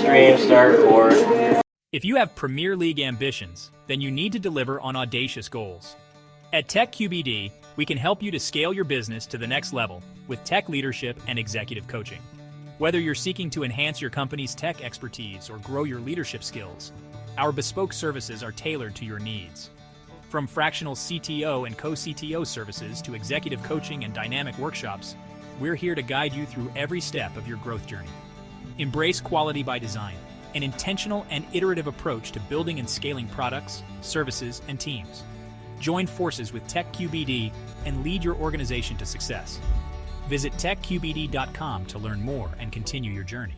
stream, start record. If you have Premier League ambitions, then you need to deliver on audacious goals. At TechQBD, we can help you to scale your business to the next level with tech leadership and executive coaching. Whether you're seeking to enhance your company's tech expertise or grow your leadership skills, our bespoke services are tailored to your needs. From fractional CTO and co-CTO services to executive coaching and dynamic workshops, we're here to guide you through every step of your growth journey. Embrace quality by design, an intentional and iterative approach to building and scaling products, services, and teams. Join forces with TechQBD and lead your organization to success. Visit techqbd.com to learn more and continue your journey.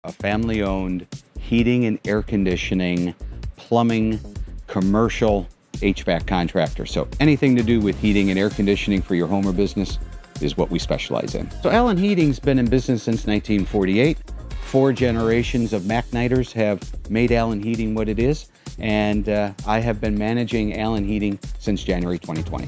a family-owned heating and air conditioning, plumbing, commercial HVAC contractor. So anything to do with heating and air conditioning for your home or business is what we specialize in. So Allen Heating's been in business since 1948. 4 generations of Macknighters have made Allen Heating what it is, and I have been managing Allen Heating since January 2020.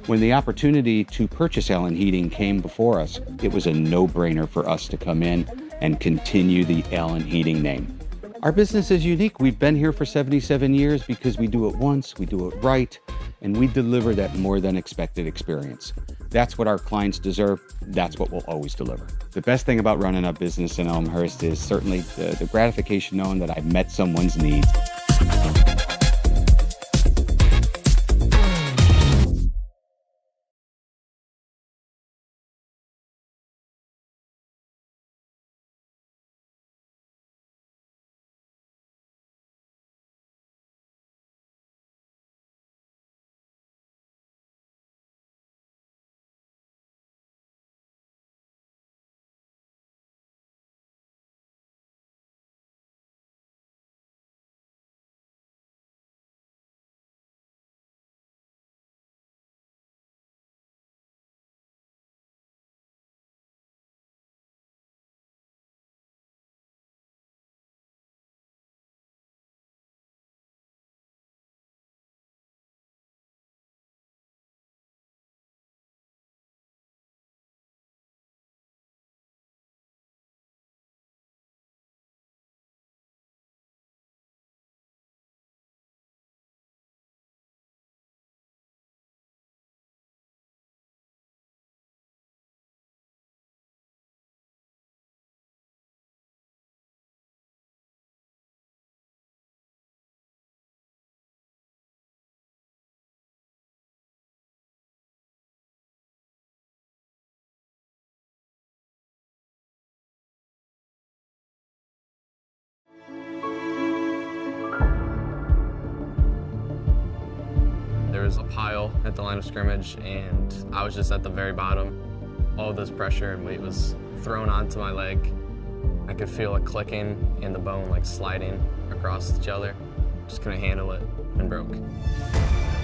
When the opportunity to purchase Allen Heating came before us, it was a no-brainer for us to come in and continue the Allen Heating name. Our business is unique. We've been here for 77 years because we do it once, we do it right, and we deliver that more than expected experience. That's what our clients deserve. That's what we'll always deliver. The best thing about running a business in Elmhurst is certainly the gratification knowing that I've met someone's needs. There was a pile at the line of scrimmage, and I was just at the very bottom. All this pressure and weight was thrown onto my leg. I could feel it clicking and the bone like sliding across each other. Just couldn't handle it and broke.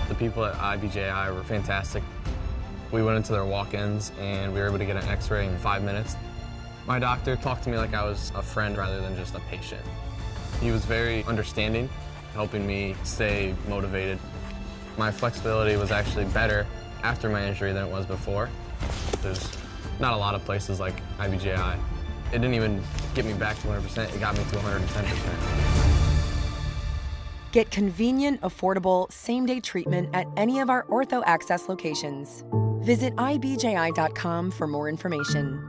The people at IBJI were fantastic. We went into their walk-ins and we were able to get an x-ray in 5 minutes. My doctor talked to me like I was a friend rather than just a patient. He was very understanding, helping me stay motivated. My flexibility was actually better after my injury than it was before. There's not a lot of places like IBJI. It didn't even get me back to 100%, it got me to 110%. Get convenient, affordable, same-day treatment at any of our Ortho Access locations. Visit ibji.com for more information.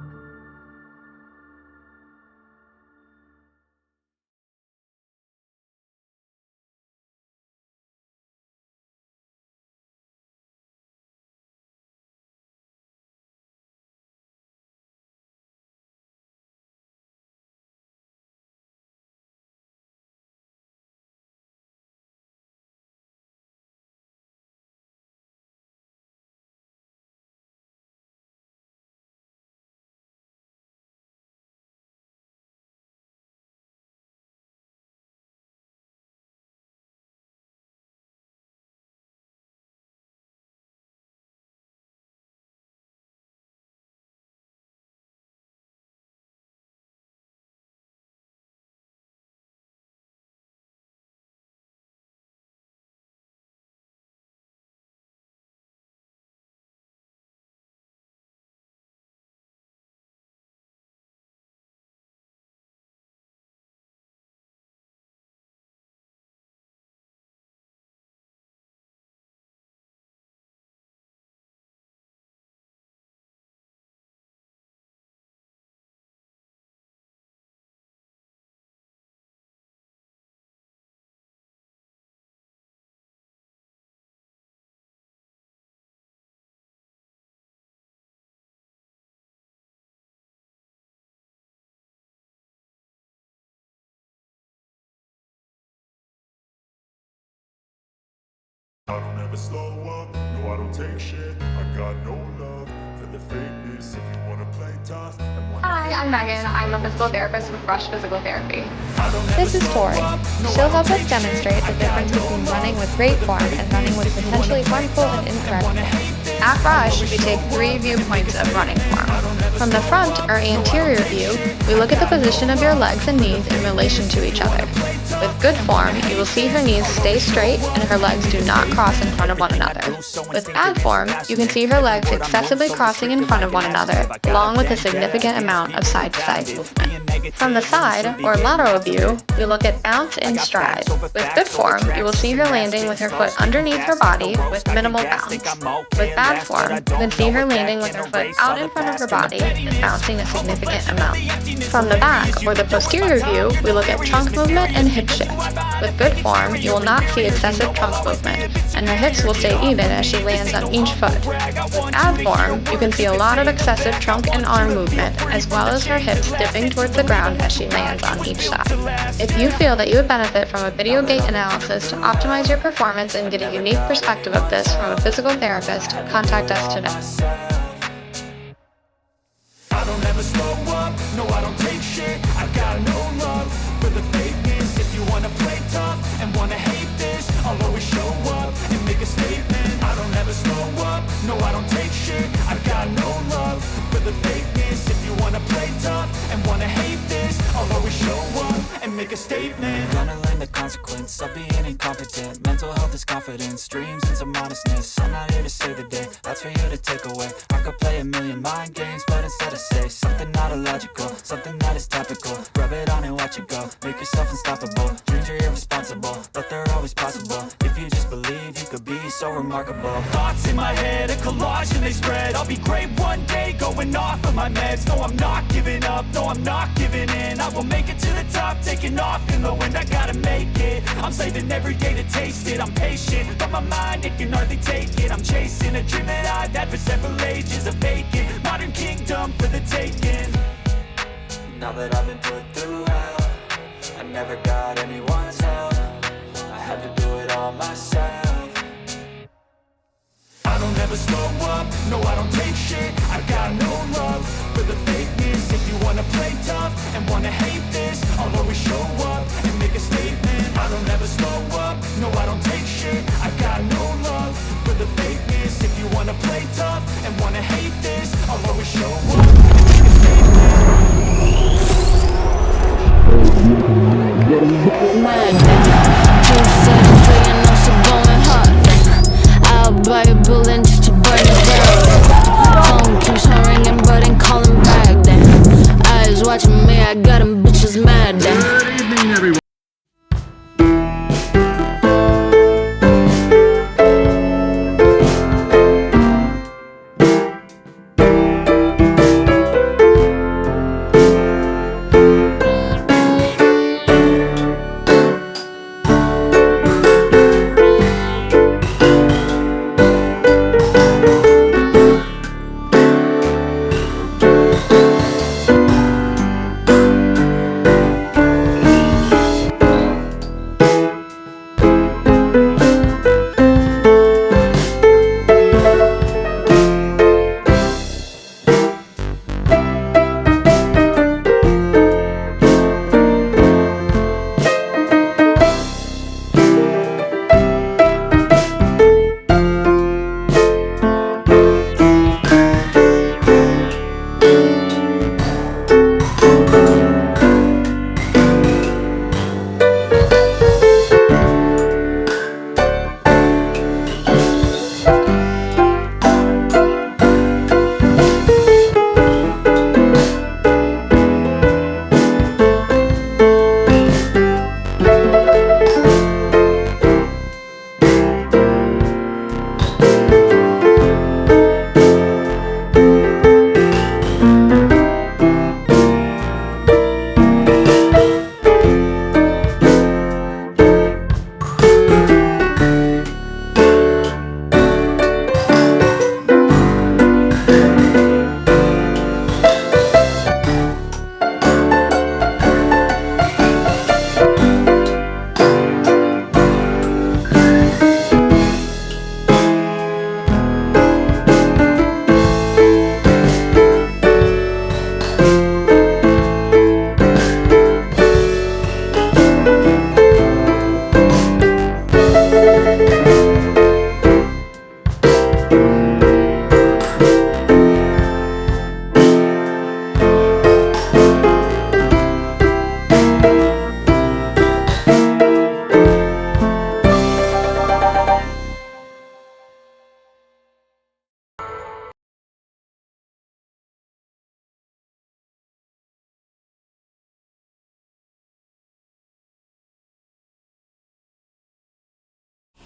I don't ever slow up, no I don't take shit. I got no love for the fakeness. If you wanna play tough and wanna I'm Megan. I'm a physical therapist with Rush Physical Therapy. This is Tori. She'll help us demonstrate the difference between running with great form and running with potentially harmful and incorrect form. At Rush, we take 3 viewpoints of running form. From the front, or anterior view, we look at the position of your legs and knees in relation to each other. With good form, you will see her knees stay straight and her legs do not cross in front of one another. With bad form, you can see her legs excessively crossing in front of one another, along with a significant amount of side-to-side movement. From the side, or lateral view, we look at bounce and stride. With good form, you will see her landing with her foot underneath her body with minimal bounce. With bad form, you can see her landing with her foot out in front of her body and bouncing a significant amount. From the back, or the posterior view, we look at trunk movement and hip shift. With good form, you will not see excessive trunk movement, and her hips will stay even as she lands on each foot. With bad form, you can see a lot of excessive trunk and arm movement, as well as her hips dipping towards the ground as she lands on each side. If you feel that you would benefit from a video gait analysis to optimize your performance and get a unique perspective of this from a physical therapist, contact us today. I don't ever slow up, no I don't take shit. I got no love for the fakeness. If you wanna play tough and wanna hate this, I'll always show up and make a statement. I don't ever slow up, no I don't take shit. I got no love for the fakeness. If you wanna play tough and wanna hate this, I'll always show up and make a statement. Gonna learn the consequence of being incompetent. Mental health is confidence, dreams and some honestness. I'm not here to save the day, that's for you to take away. I could play a million mind games, but instead I say something not illogical, something that is topical. Rub it on and watch it go, make yourself unstoppable. Dreams are irresponsible, but they're always possible. If you just believe, you could be so remarkable. Thoughts in my head, a collage and they spread. I'll be great one day, going off of my meds. No, I'm not giving up, no, I'm not giving in. I will make it to the top, taking off in the wind. I gotta make it, I'm saving every day to taste it. I'm patient, but my mind, it can hardly take it. I'm chasing a dream that I've had for several ages. A vacant, modern kingdom for the taking. Now that I've been put through hell, I never got anyone's help. I had to do it all myself. I don't ever slow up, no I don't take shit. I got no love for the fakeness. If you wanna play tough and wanna hate this, I'll always show up and make a statement. I don't ever slow up, no I don't take shit. I got no love for the fakeness. If you wanna play tough and wanna hate this, I'll always show up and make a statement. I'll buy a building just to burn it down. Phone keeps on ringing but ain't calling back then. Eyes watching me, I got them bitches mad then. Good evening, everyone.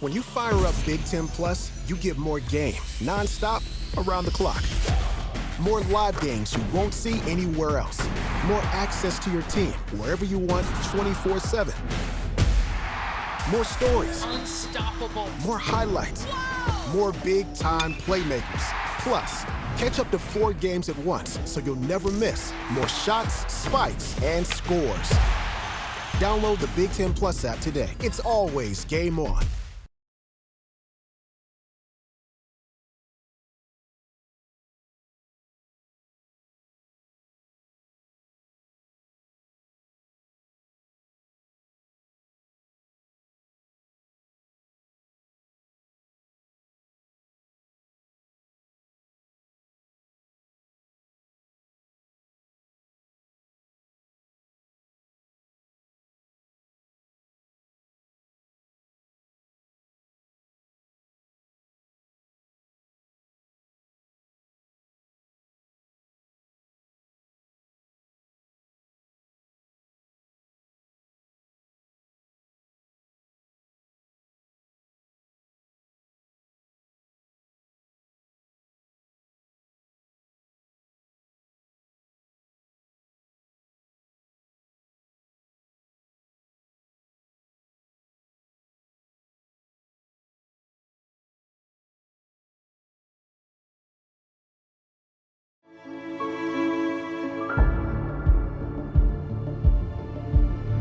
When you fire up Big Ten Plus, you get more game, non-stop, around the clock. More live games you won't see anywhere else. More access to your team, wherever you want, 24/7. More stories. Unstoppable. More highlights. Wow. More big-time playmakers. Plus, catch up to 4 games at once, so you'll never miss more shots, spikes, and scores. Download the Big Ten Plus app today. It's always game on.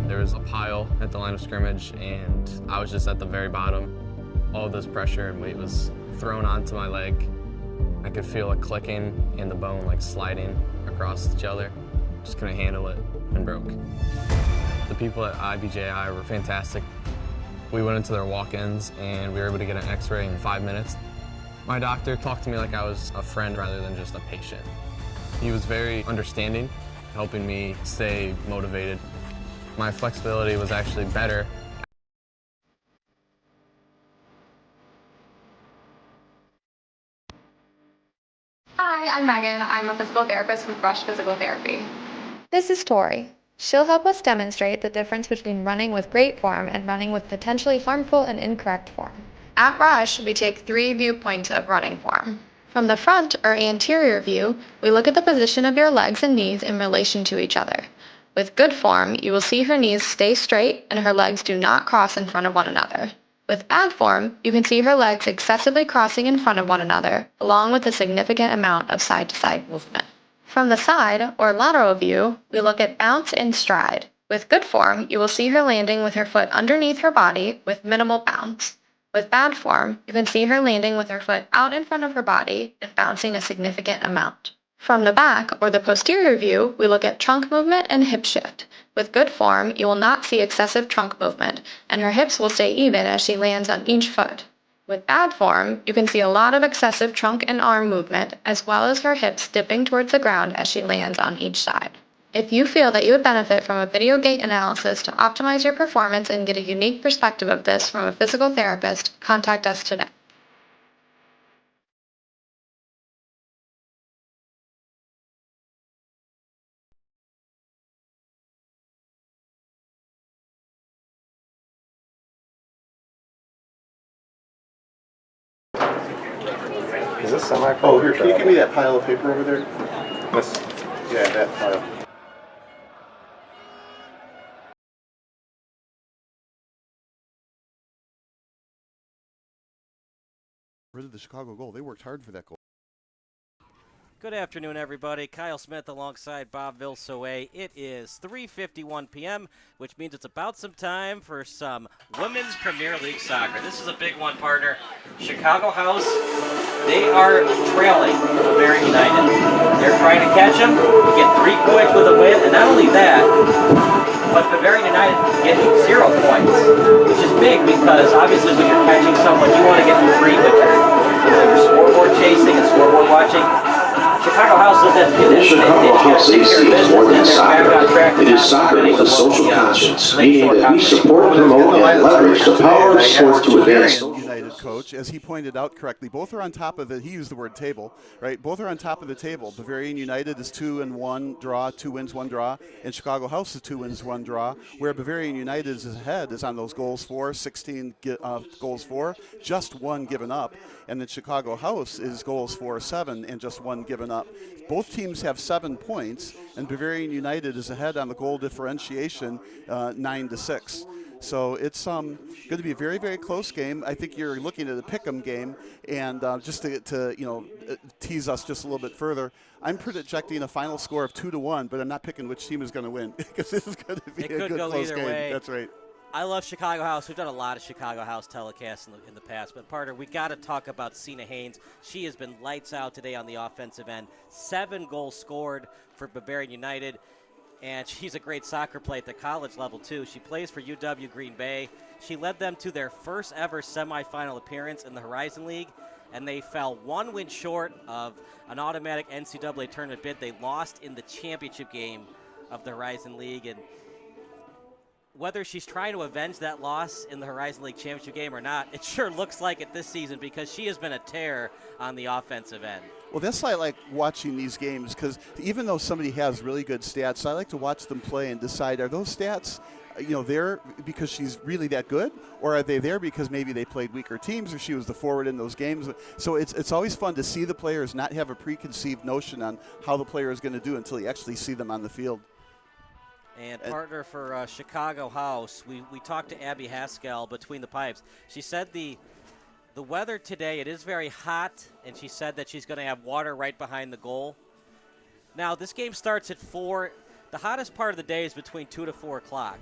There was a pile at the line of scrimmage, and I was just at the very bottom. All this pressure and weight was thrown onto my leg. I could feel it clicking and the bone like sliding across each other. Just couldn't handle it and broke. The people at IBJI were fantastic. We went into their walk-ins and we were able to get an x-ray in 5 minutes. My doctor talked to me like I was a friend rather than just a patient. He was very understanding, helping me stay motivated. My flexibility was actually better. Hi, I'm Megan. I'm a physical therapist with Rush Physical Therapy. This is Tori. She'll help us demonstrate the difference between running with great form and running with potentially harmful and incorrect form. At Rush, we take 3 viewpoints of running form. From the front or anterior view, we look at the position of your legs and knees in relation to each other. With good form, you will see her knees stay straight and her legs do not cross in front of one another. With bad form, you can see her legs excessively crossing in front of one another, along with a significant amount of side-to-side movement. From the side, or lateral view, we look at bounce and stride. With good form, you will see her landing with her foot underneath her body with minimal bounce. With bad form, you can see her landing with her foot out in front of her body and bouncing a significant amount. From the back, or the posterior view, we look at trunk movement and hip shift. With good form, you will not see excessive trunk movement, and her hips will stay even as she lands on each foot. With bad form, you can see a lot of excessive trunk and arm movement, as well as her hips dipping towards the ground as she lands on each side. If you feel that you would benefit from a video gait analysis to optimize your performance and get a unique perspective of this from a physical therapist, contact us today. Is this semi-pro? Oh, here, can you give me that pile of paper over there? This, yeah, that pile. Rid of the Chicago goal. They worked hard for that goal. Good afternoon, everybody. Kyle Smith alongside Bob Vilsoe. It is 3:51 p.m., which means it's about some time for some Women's Premier League soccer. This is a big one, partner. Chicago House, they are trailing Bavarian United. They're trying to catch them, get 3 points with a win, and not only that, but Bavarian United getting 0 points, which is big because obviously when you're catching someone, you want to get them free with your scoreboard chasing and scoreboard watching. Chicago House does that too. Chicago House AC is more than soccer. It is soccer with a social conscience, meaning that we support, promote, and leverage the power of sport to advance. coach, as he pointed out correctly, both are on top of he used the word table, right? Both are on top of the table. Bavarian United is 2-1 draw, 2 wins, 1 draw, and Chicago House is 2 wins, 1 draw, where Bavarian United is ahead, is on those goals for, 16 goals for, just 1 given up, and then Chicago House is goals for 7 and just 1 given up. Both teams have 7 points, and Bavarian United is ahead on the goal differentiation, 9-6. So it's going to be a very, very close game. I think you're looking at a pick'em game, and just to tease us just a little bit further, I'm projecting a final score of 2-1, but I'm not picking which team is going to win because this is going to be a good close game. Way. That's right. I love Chicago House. We've done a lot of Chicago House telecasts in the past, but Parter, we got to talk about Cena Haynes. She has been lights out today on the offensive end. 7 goals scored for Bavarian United. And she's a great soccer player at the college level, too. She plays for UW Green Bay. She led them to their first ever semifinal appearance in the Horizon League, and they fell 1 win short of an automatic NCAA tournament bid. They lost in the championship game of the Horizon League, and whether she's trying to avenge that loss in the Horizon League championship game or not, it sure looks like it this season because she has been a terror on the offensive end. Well, that's why I like watching these games, because even though somebody has really good stats, I like to watch them play and decide, are those stats, there because she's really that good, or are they there because maybe they played weaker teams or she was the forward in those games? So it's always fun to see the players not have a preconceived notion on how the player is going to do until you actually see them on the field. And partner for Chicago House, we talked to Abby Haskell between the pipes. She said the weather today, it is very hot, and she said that she's going to have water right behind the goal. Now, this game starts at 4. The hottest part of the day is between 2 to 4 o'clock.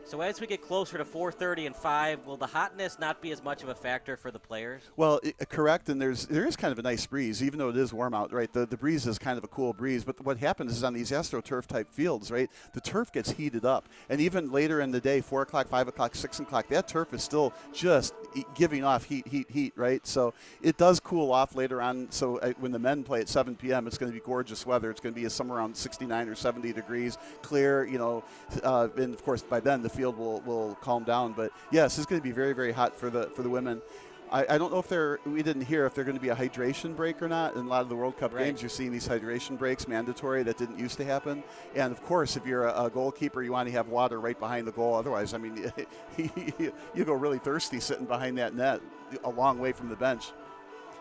So as we get closer to 4:30 and 5, will the hotness not be as much of a factor for the players? Well, Correct, and there is kind of a nice breeze, even though it is warm out, right? The breeze is kind of a cool breeze, but what happens is on these AstroTurf type fields, right, the turf gets heated up, and even later in the day, 4 o'clock, 5 o'clock, 6 o'clock, that turf is still just giving off heat, right? So it does cool off later on, so when the men play at 7 p.m., it's going to be gorgeous weather. It's going to be somewhere around 69 or 70 degrees, clear, and of course by then the field will calm down. But yes, it's going to be very, very hot for the women. I don't know if we didn't hear if they're going to be a hydration break or not. In a lot of the World Cup games, you're seeing these hydration breaks mandatory. That didn't used to happen. And of course, if you're a goalkeeper, you want to have water right behind the goal. Otherwise, I mean, you go really thirsty sitting behind that net a long way from the bench.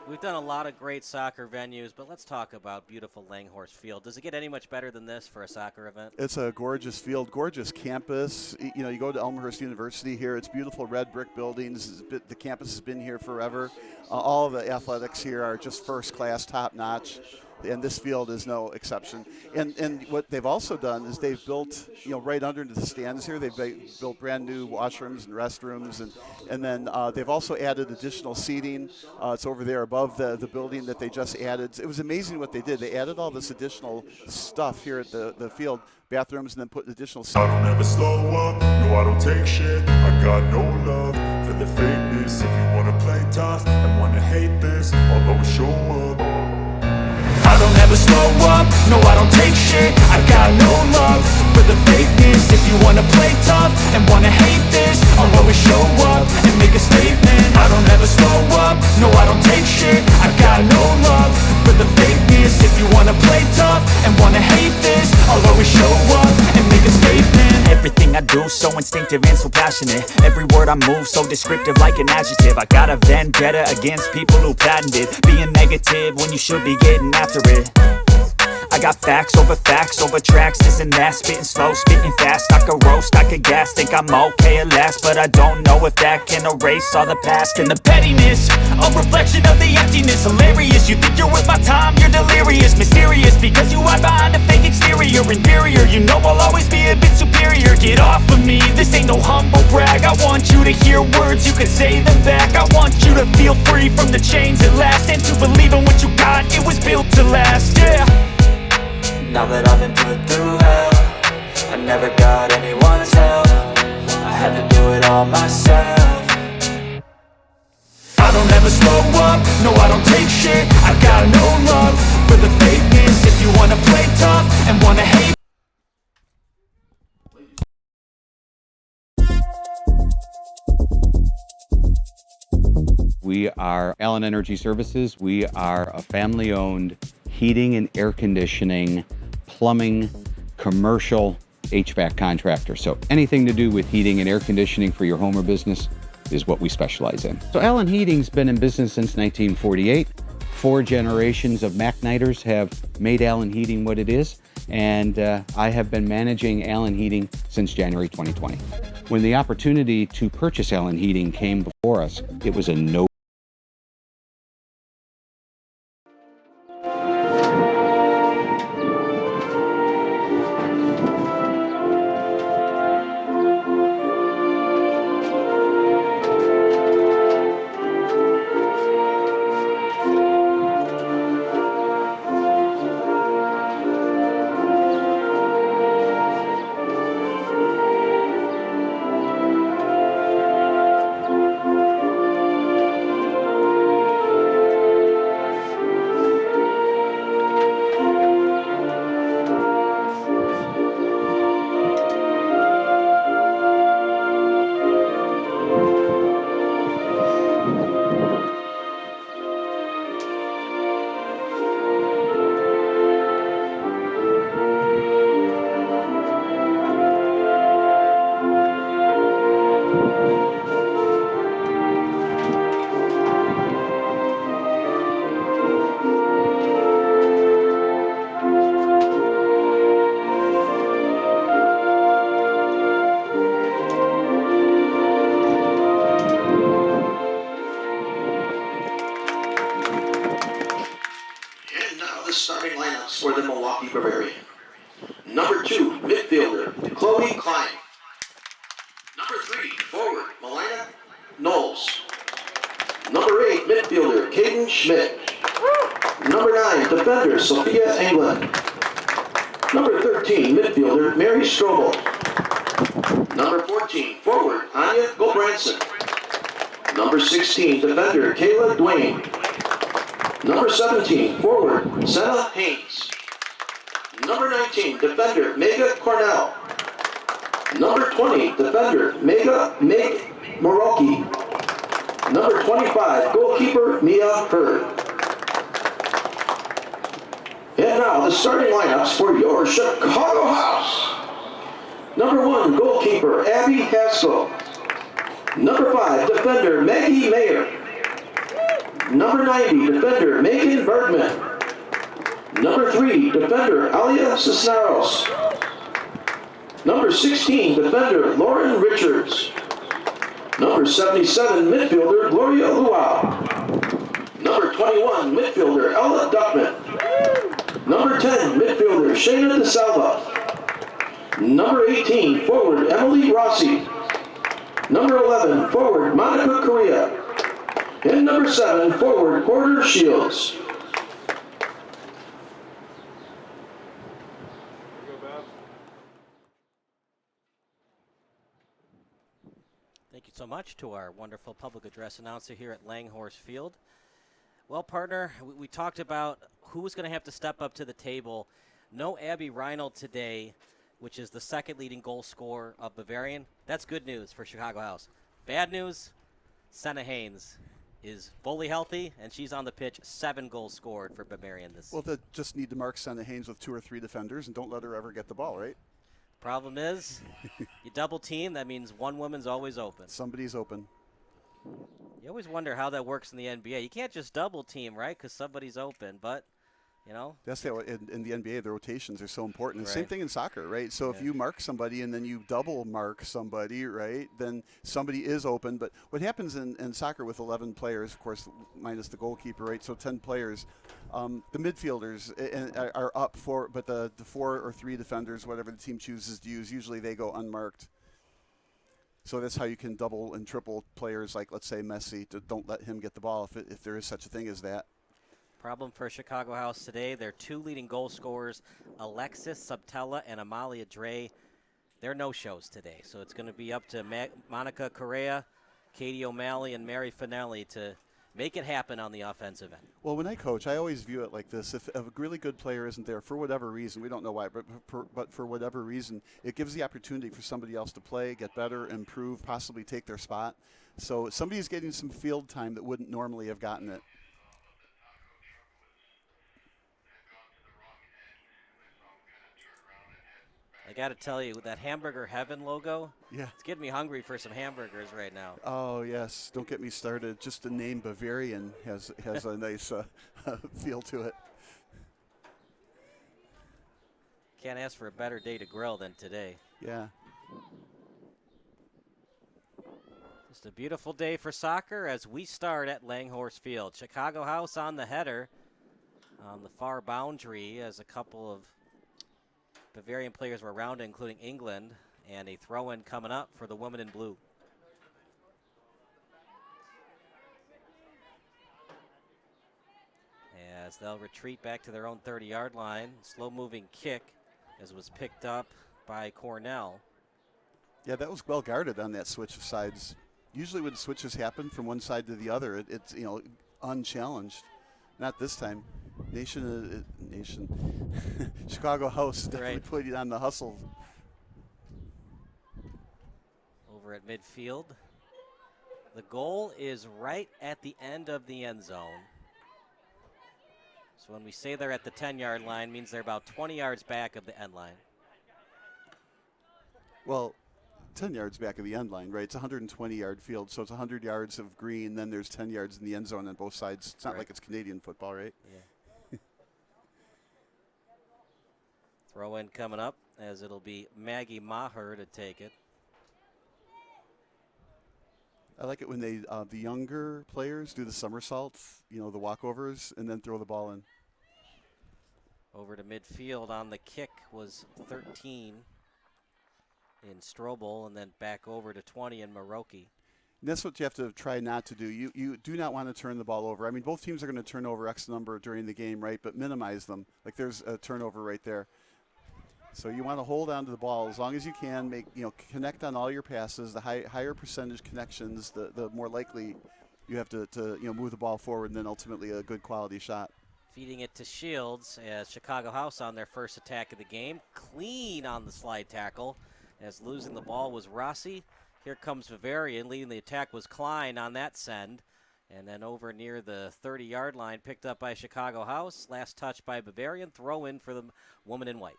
We've done a lot of great soccer venues, but let's talk about beautiful Langhorse Field. Does it get any much better than this for a soccer event? It's a gorgeous field, gorgeous campus. You go to Elmhurst University here. It's beautiful red brick buildings. The campus has been here forever. All of the athletics here are just first class, top notch. And this field is no exception. And what they've also done is they've built, right under the stands here, they've built brand new washrooms and restrooms, and then they've also added additional seating. It's over there above the building that they just added. It was amazing what they did. They added all this additional stuff here at the field, bathrooms, and then put additional seating. I don't ever slow up, no I don't take shit. I got no love for the fakeness. If you wanna play tough and wanna hate this, I'll always show up. I don't ever slow up, no I don't take shit. I got no love for the fakeness. If you wanna play tough and wanna hate this, I'll always show up and make a statement. I don't ever slow up, no I don't take shit. I got no love for the fakeness. If you wanna play tough and wanna hate this, I'll always show up and make a statement. Everything I do so instinctive and so passionate. Every word I move so descriptive like an adjective. I got a vendetta against people who patented being negative when you should be getting after it. I got facts over tracks, this and that. Spitting slow, spitting fast, I could roast, I could gas. Think I'm okay at last, but I don't know if that can erase all the past. And the pettiness, a reflection of the emptiness. Hilarious, you think you're worth my time, you're delirious. Mysterious, because you hide behind a fake exterior. Inferior, you know I'll always be a bit superior. Get off of me, this ain't no humble brag. I want you to hear words, you can say them back. I want you to feel free from the chains at last, and to believe in what you got, it was built to last, yeah. Now that I've been put through hell, I never got anyone's help. I had to do it all myself. I don't ever slow up, no I don't take shit. I got no love for the fakeness. If you wanna play tough and wanna hate. We are Allen Energy Services. We are a family-owned heating and air conditioning, plumbing, commercial HVAC contractor. So anything to do with heating and air conditioning for your home or business is what we specialize in. So Allen Heating's been in business since 1948. 4 generations of MacNighters have made Allen Heating what it is, and I have been managing Allen Heating since January 2020. When the opportunity to purchase Allen Heating came before us, it was a no. Starting lineups for the Milwaukee Bavarian. Number 2, midfielder, Chloe Klein. Number 3, forward, Melina Knowles. Number 8, midfielder, Caden Schmidt. Number 9, defender, Sophia England. Number 13, midfielder, Mary Strobel. Number 14, forward, Anya Gulbranson. Number 16, defender, Kayla Duane. Number 17, forward, Senna Haynes. Number 19, defender, Mega Cornell. Number 20, defender, Meg Moroki. Number 25, goalkeeper, Mia Hurd. And now the starting lineups for your Chicago House. Number 1, goalkeeper, Abby Haskell. Number 5, defender, Maggie Mayer. Number 90, defender, Megan Bergman. Number 3, defender, Alia Cisneros. Number 16, defender, Lauren Richards. Number 77, midfielder, Gloria Luau. Number 21, midfielder, Ella Duckman. Number 10, midfielder, Shayna DeSalva. Number 18, forward, Emily Rossi. Number 11, forward, Monica Correa. And number 7, forward, Porter Shields. Thank you so much to our wonderful public address announcer here at Langhorse Field. Well, partner, we talked about who's going to have to step up to the table. No Abby Reinald today, which is the second leading goal scorer of Bavarian. That's good news for Chicago House. Bad news, Senna Haynes is fully healthy, and she's on the pitch. 7 goals scored for Bavarian this season. Well, they just need to mark Senna Haynes with 2 or 3 defenders and don't let her ever get the ball, right? Problem is, you double team, that means one woman's always open. Somebody's open. You always wonder how that works in the NBA. You can't just double team, right, because somebody's open, but, you know. That's the, in the NBA, the rotations are so important. And Right. same thing in soccer, right? So if you mark somebody and then you double mark somebody, right, then somebody is open. But what happens in soccer with 11 players, of course, minus the goalkeeper, right, so 10 players, the midfielders are up for, but the 4 or 3 defenders, whatever the team chooses to use, usually they go unmarked. So that's how you can double and triple players like, let's say, Messi. Don't let him get the ball if there is such a thing as that. Problem for Chicago House today, their 2 leading goal scorers, Alexis Subtella and Amalia Dre, they're no-shows today. So it's going to be up to Monica Correa, Katie O'Malley, and Mary Finelli to make it happen on the offensive end. Well, when I coach, I always view it like this. If a really good player isn't there for whatever reason, we don't know why, but for whatever reason, it gives the opportunity for somebody else to play, get better, improve, possibly take their spot. So somebody's getting some field time that wouldn't normally have gotten it. I got to tell you, that Hamburger Heaven logo, yeah, it's getting me hungry for some hamburgers right now. Oh, yes. Don't get me started. Just the name Bavarian has a nice feel to it. Can't ask for a better day to grill than today. Yeah. Just a beautiful day for soccer as we start at Langhorse Field. Chicago House on the header on the far boundary as a couple of Bavarian players were around it, including England, and a throw-in coming up for the woman in blue. As they'll retreat back to their own 30-yard line. Slow-moving kick as it was picked up by Cornell. Yeah, that was well guarded on that switch of sides. Usually when switches happen from one side to the other, it's unchallenged. Not this time. Nation. Chicago House definitely putting on the hustle. Over at midfield. The goal is right at the end of the end zone. So when we say they're at the 10-yard line, means they're about 20 yards back of the end line. Well, 10 yards back of the end line, right? It's a 120-yard field, so it's 100 yards of green, then there's 10 yards in the end zone on both sides. It's not like it's Canadian football, right? Yeah. Throw in coming up as it'll be Maggie Maher to take it. I like it when they the younger players do the somersaults, the walkovers, and then throw the ball in. Over to midfield on the kick was 13 in Strobel, and then back over to 20 in Maroki. And that's what you have to try not to do. You do not want to turn the ball over. I mean, both teams are going to turn over X number during the game, right? But minimize them. Like there's a turnover right there. So you want to hold on to the ball as long as you can. Connect on all your passes. The higher percentage connections, the more likely you have to move the ball forward, and then ultimately a good quality shot. Feeding it to Shields as Chicago House on their first attack of the game. Clean on the slide tackle as losing the ball was Rossi. Here comes Bavarian. Leading the attack was Klein on that send. And then over near the 30-yard line, picked up by Chicago House. Last touch by Bavarian. Throw in for the woman in white.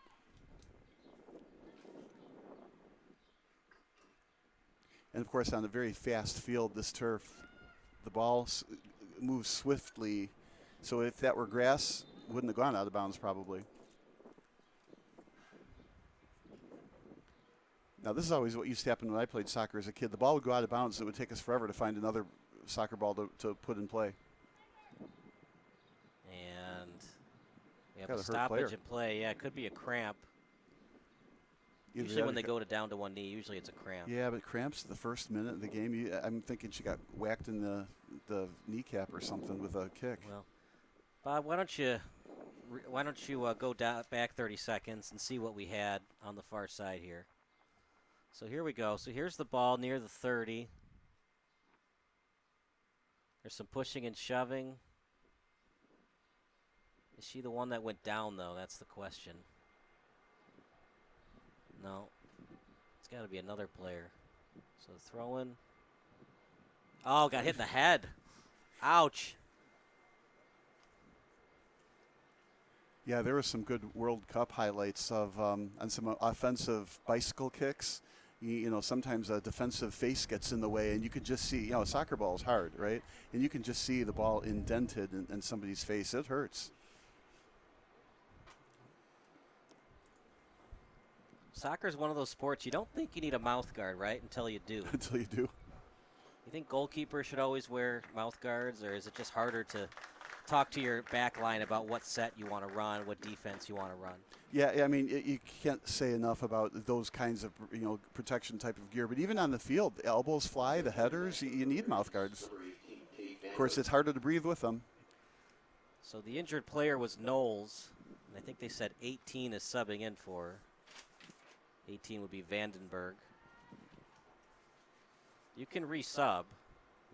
And, of course, on a very fast field, this turf, the ball moves swiftly. So if that were grass, wouldn't have gone out of bounds probably. Now, this is always what used to happen when I played soccer as a kid. The ball would go out of bounds, and it would take us forever to find another soccer ball to put in play. And we have a stoppage in play. Yeah, it could be a cramp. Usually when they go down to one knee, usually it's a cramp. Yeah, but cramps the first minute of the game. I'm thinking she got whacked in the kneecap or something with a kick. Well, Bob, why don't you go back 30 seconds and see what we had on the far side here. So here we go. So here's the ball near the 30. There's some pushing and shoving. Is she the one that went down, though? That's the question. No. It's got to be another player. So throw in. Oh, got hit in the head. Ouch. Yeah, there were some good World Cup highlights of on some offensive bicycle kicks. Sometimes a defensive face gets in the way, and you could just see, a soccer ball is hard, right? And you can just see the ball indented in somebody's face. It hurts. Soccer is one of those sports you don't think you need a mouth guard, right? Until you do. Until you do. You think goalkeepers should always wear mouth guards, or is it just harder to talk to your back line about what set you want to run, what defense you want to run? Yeah, I mean, you can't say enough about those kinds of, protection type of gear. But even on the field, the elbows fly, the headers, you need mouth guards. Of course, it's harder to breathe with them. So the injured player was Knowles, and I think they said 18 is subbing in for her. 18 would be Vandenberg. You can resub.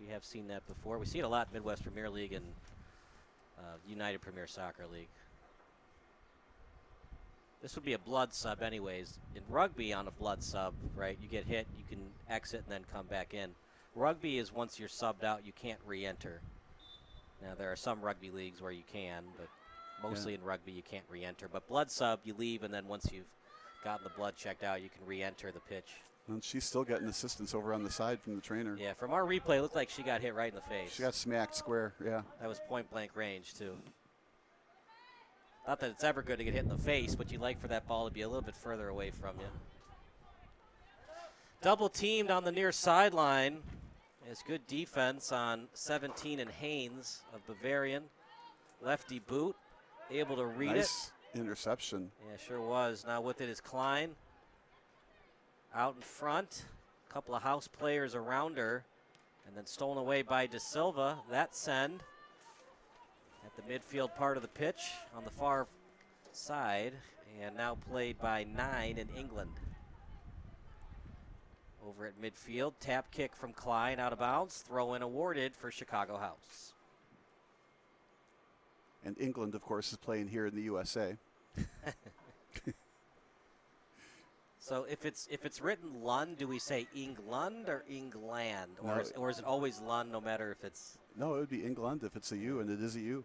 We have seen that before. We see it a lot in Midwest Premier League and United Premier Soccer League. This would be a blood sub anyways. In rugby, on a blood sub, right, you get hit, you can exit and then come back in. Rugby is once you're subbed out, you can't re-enter. Now, there are some rugby leagues where you can, but mostly in rugby you can't re-enter. But blood sub, you leave, and then once you've gotten the blood checked out, you can re-enter the pitch. And she's still getting assistance over on the side from the trainer. Yeah, from our replay, it looked like she got hit right in the face. She got smacked square, yeah. That was point-blank range, too. Not that it's ever good to get hit in the face, but you'd like for that ball to be a little bit further away from you. Double teamed on the near sideline. It's good defense on 17 and Haynes of Bavarian. Lefty boot, able to read nice interception. Yeah, sure was. Now with it is Klein. Out in front, a couple of house players around her, and then stolen away by De Silva. That send at the midfield part of the pitch on the far side, and now played by 9 in England. Over at midfield, tap kick from Klein out of bounds, throw in awarded for Chicago House. And England, of course, is playing here in the USA. So if it's written Lund, do we say England or England, No, or is it always Lund no matter if it's? No, it would be England if it's a U, and it is a U.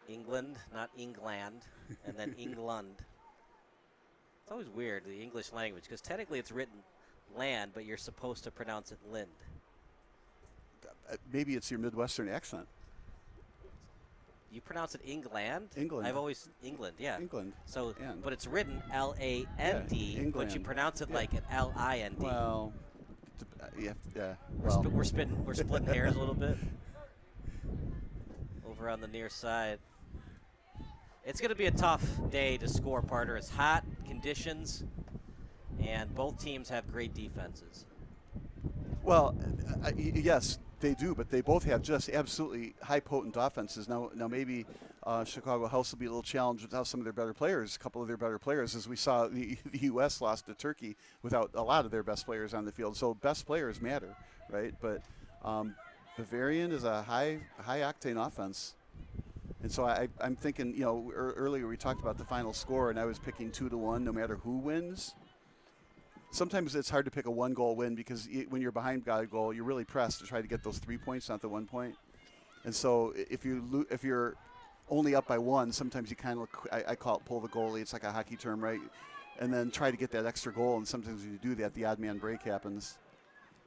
England, not England, and then England. It's always weird, the English language, because technically it's written land, but you're supposed to pronounce it Lind. Maybe it's your Midwestern accent. You pronounce it England? England. I've always, England, yeah. England. So, and. but it's written L-A-N-D, Yeah, but you pronounce it like an L-I-N-D. Well, you have to, We're splitting hairs a little bit. Over on the near side. It's going to be a tough day to score, partner. It's hot conditions, and both teams have great defenses. Well, yes, they do, but they both have just absolutely high potent offenses. Now maybe Chicago House will be a little challenged without some of their better players, a couple of their better players, as we saw the U.S. lost to Turkey without a lot of their best players on the field. So best players matter, right? But Bavarian is a high octane offense. And so I'm thinking, earlier we talked about the final score, and I was picking 2-1 no matter who wins. Sometimes it's hard to pick a one-goal win because when you're behind by a goal, you're really pressed to try to get those 3 points, not the 1 point. And so if you're only up by one, sometimes you kind of I call it pull the goalie. It's like a hockey term, right? And then try to get that extra goal. And sometimes when you do that, the odd man break happens.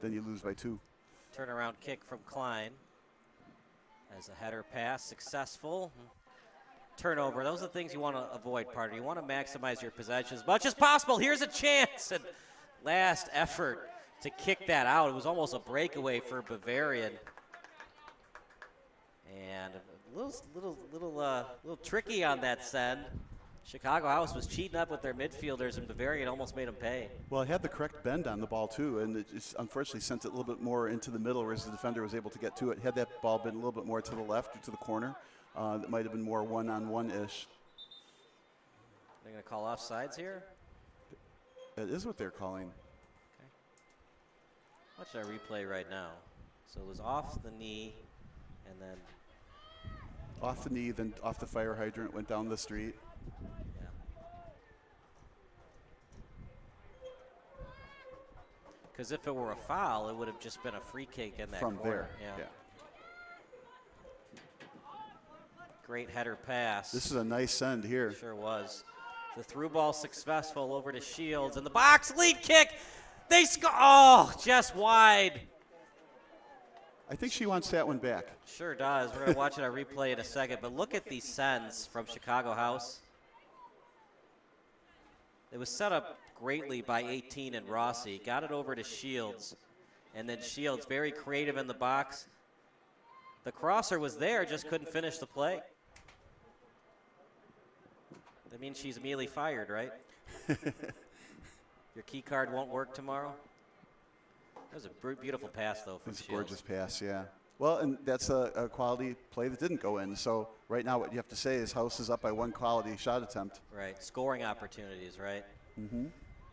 Then you lose by 2. Turnaround kick from Klein. As a header pass, successful. Turnover, those are the things you want to avoid, partner. You want to maximize your possession as much as possible. Here's a chance, and last effort to kick that out. It was almost a breakaway for Bavarian. And a little tricky on that send. Chicago House was cheating up with their midfielders, and Bavarian almost made them pay. Well, it had the correct bend on the ball, too, and it just unfortunately sent it a little bit more into the middle, whereas the defender was able to get to it. Had that ball been a little bit more to the left or to the corner, that might have been more one-on-one-ish. They're going to call offsides here? That is what they're calling. Okay. Watch our replay right now. So it was off the knee, and then... Off the knee, then off the fire hydrant, went down the street. Because if it were a foul, it would have just been a free kick in that from corner. There. Yeah. Great header pass. This is a nice send here. Sure was. The through ball successful over to Shields. In the box, lead kick. They score. Oh, just wide. I think she wants that one back. Sure does. We're going to watch it on replay in a second. But look at these sends from Chicago House. It was set up greatly by 18 and Rossi. Got it over to Shields. And then Shields, very creative in the box. The crosser was there, just couldn't finish the play. That means she's immediately fired, right? Your key card won't work tomorrow? That was a beautiful pass, though, from It's a Shields. gorgeous pass, yeah. Well, and that's a quality play that didn't go in. So right now what you have to say is House is up by one quality shot attempt. Right, scoring opportunities, right? Mm-hmm.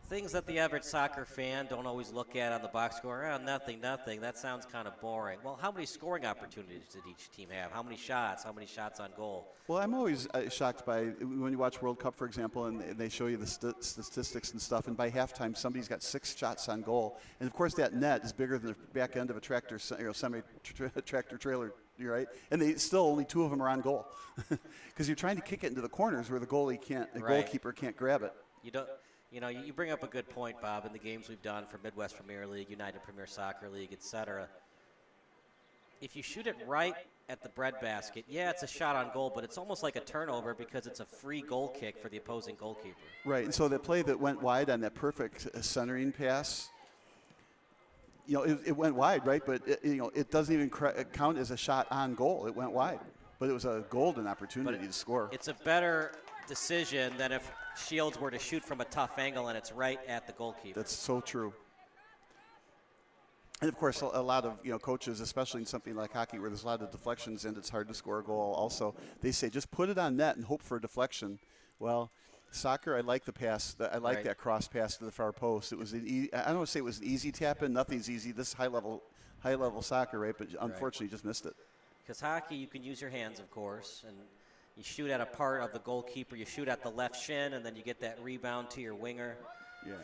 Things that the average soccer fan don't always look at on the box score. Oh, nothing. That sounds kind of boring. Well, how many scoring opportunities did each team have? How many shots? How many shots on goal? Well, I'm always shocked by when you watch World Cup, for example, and they show you the statistics and stuff, and by halftime somebody's got 6 shots on goal. And, of course, that net is bigger than the back end of a tractor, semi-tractor trailer, right? And they still only 2 of them are on goal because you're trying to kick it into the corners where the goalkeeper can't grab it. You bring up a good point, Bob, in the games we've done for Midwest Premier League, United Premier Soccer League, etc. If you shoot it right at the breadbasket, yeah, it's a shot on goal, but it's almost like a turnover because it's a free goal kick for the opposing goalkeeper. Right, and so the play that went wide on that perfect centering pass, it went wide, right? But, it doesn't even count as a shot on goal. It went wide, but it was a golden opportunity to score. It's a better decision than if Shields were to shoot from a tough angle and it's right at the goalkeeper. That's so true. And, of course, a lot of coaches, especially in something like hockey where there's a lot of deflections and it's hard to score a goal also, they say just put it on net and hope for a deflection. Well, soccer, I like the pass. I like that cross pass to the far post. It was I don't want to say it was an easy tap-in. Nothing's easy. This is high-level soccer, right? But unfortunately, you just missed it. Because hockey, you can use your hands, of course, and you shoot at a part of the goalkeeper. You shoot at the left shin, and then you get that rebound to your winger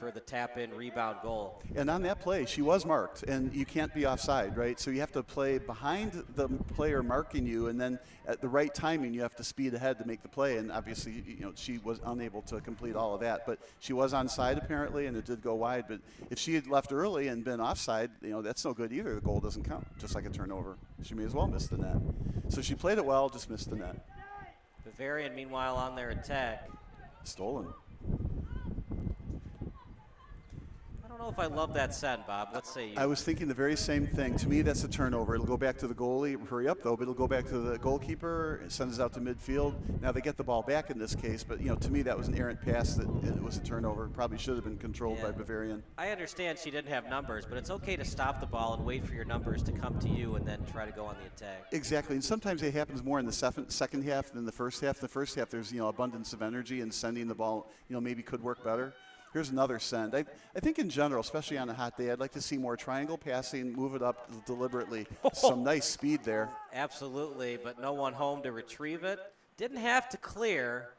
for the tap-in rebound goal. And on that play, she was marked, and you can't be offside, right? So you have to play behind the player marking you, and then at the right timing, you have to speed ahead to make the play. And obviously, she was unable to complete all of that. But she was onside apparently, and it did go wide. But if she had left early and been offside, that's no good either. The goal doesn't count, just like a turnover. She may as well miss the net. So she played it well, just missed the net. Bavarian, meanwhile, on their attack. Stolen. I don't know if I love that send, Bob. Let's say you. I was thinking the very same thing. To me, that's a turnover. It'll go back to the goalie. Hurry up, though, but it'll go back to the goalkeeper. It sends it out to midfield. Now they get the ball back in this case, but, to me, that was an errant pass that it was a turnover. Probably should have been controlled by Bavarian. I understand she didn't have numbers, but it's okay to stop the ball and wait for your numbers to come to you and then try to go on the attack. Exactly, and sometimes it happens more in the second half than the first half. The first half, there's, abundance of energy, and sending the ball, maybe could work better. Here's another send. I think in general, especially on a hot day, I'd like to see more triangle passing, move it up deliberately. Some nice speed there. Absolutely, but no one home to retrieve it. Didn't have to clear.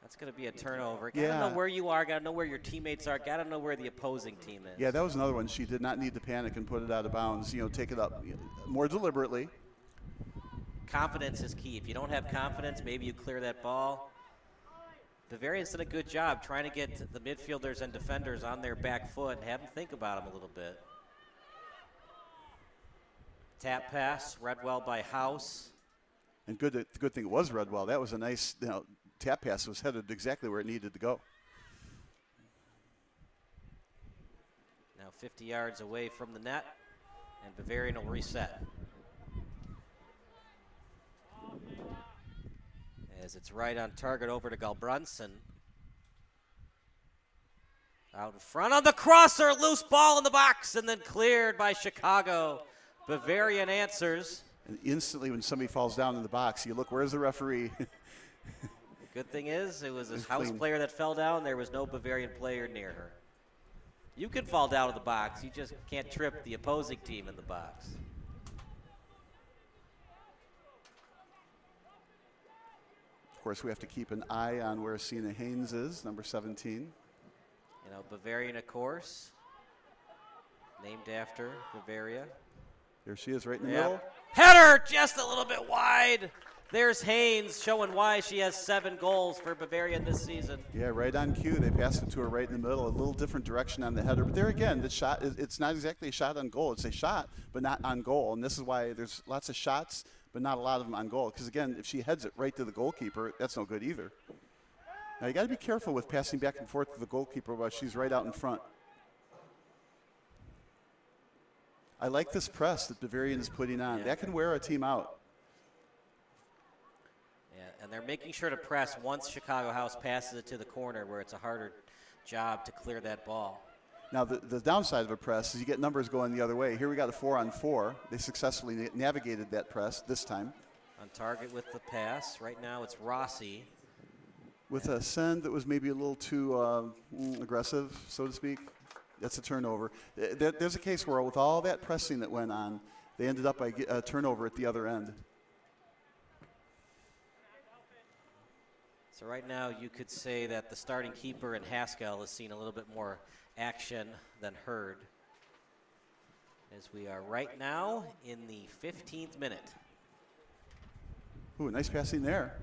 That's going to be a turnover. Got to know where you are, got to know where your teammates are, got to know where the opposing team is. Yeah, that was another one. She did not need to panic and put it out of bounds. Take it up more deliberately. Confidence is key. If you don't have confidence, maybe you clear that ball. Bavarian's done a good job trying to get the midfielders and defenders on their back foot and have them think about them a little bit. Tap pass, read well by House. And good thing it was read well. That was a nice tap pass. It was headed exactly where it needed to go. Now 50 yards away from the net, and Bavarian will reset. As it's right on target over to Galbrunson. Out in front on the crosser, loose ball in the box, and then cleared by Chicago. Bavarian answers. And instantly when somebody falls down in the box, you look, where's the referee? Good thing is, it was a House player that fell down. There was no Bavarian player near her. You can fall down in the box. You just can't trip the opposing team in the box. Of course, we have to keep an eye on where Sina Haynes is, number 17. Bavarian, of course, named after Bavaria. There she is right in the middle. Header just a little bit wide. There's Haynes showing why she has 7 goals for Bavarian this season. Yeah, right on cue. They passed it to her right in the middle. A little different direction on the header. But there again, the shot, it's not exactly a shot on goal. It's a shot, but not on goal. And this is why there's lots of shots, but not a lot of them on goal. Because, again, if she heads it right to the goalkeeper, that's no good either. Now, you got to be careful with passing back and forth to the goalkeeper while she's right out in front. I like this press that Bavarian is putting on. Yeah. That can wear a team out. Yeah, and they're making sure to press once Chicago House passes it to the corner where it's a harder job to clear that ball. Now, the downside of a press is you get numbers going the other way. Here we got a 4-on-4. They successfully navigated that press this time. On target with the pass. Right now it's Rossi. with a send that was maybe a little too aggressive, so to speak. That's a turnover. There's a case where with all that pressing that went on, they ended up by a turnover at the other end. So right now you could say that the starting keeper in Haskell has seen a little bit more action than Hurd, as we are right now in the 15th minute. Ooh, nice passing there.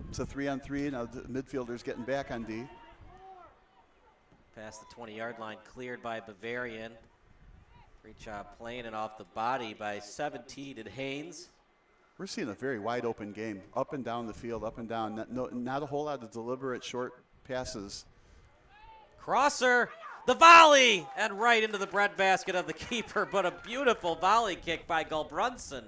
It's a 3-on-3. Now the midfielder's getting back on D. Past the 20-yard line, cleared by Bavarian. Great job playing it off the body by 17 and Haynes. We're seeing a very wide open game, up and down the field, up and down. Not a whole lot of deliberate short passes. Crosser, the volley, and right into the breadbasket of the keeper, but a beautiful volley kick by Gulbrunson.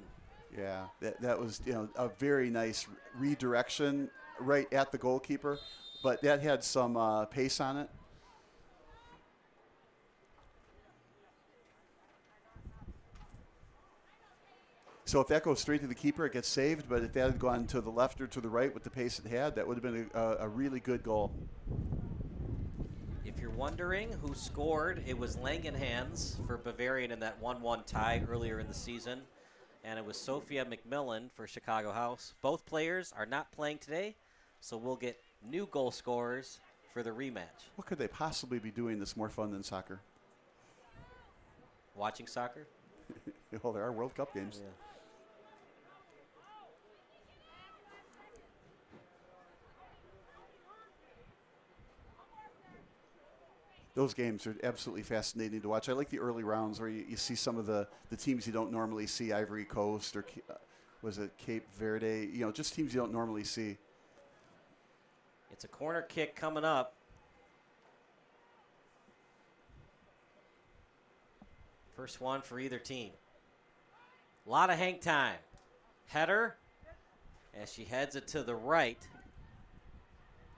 Yeah, that was a very nice redirection right at the goalkeeper, but that had some pace on it. So if that goes straight to the keeper, it gets saved. But if that had gone to the left or to the right with the pace it had, that would have been a really good goal. If you're wondering who scored, it was Langenhans for Bavarian in that 1-1 tie earlier in the season. And it was Sophia McMillan for Chicago House. Both players are not playing today, so we'll get new goal scorers for the rematch. What could they possibly be doing that's more fun than soccer? Watching soccer? Well, there are World Cup games. Yeah. Those games are absolutely fascinating to watch. I like the early rounds where you see some of the teams you don't normally see, Ivory Coast or was it Cape Verde, just teams you don't normally see. It's a corner kick coming up. First one for either team. A lot of hang time. Header, as she heads it to the right.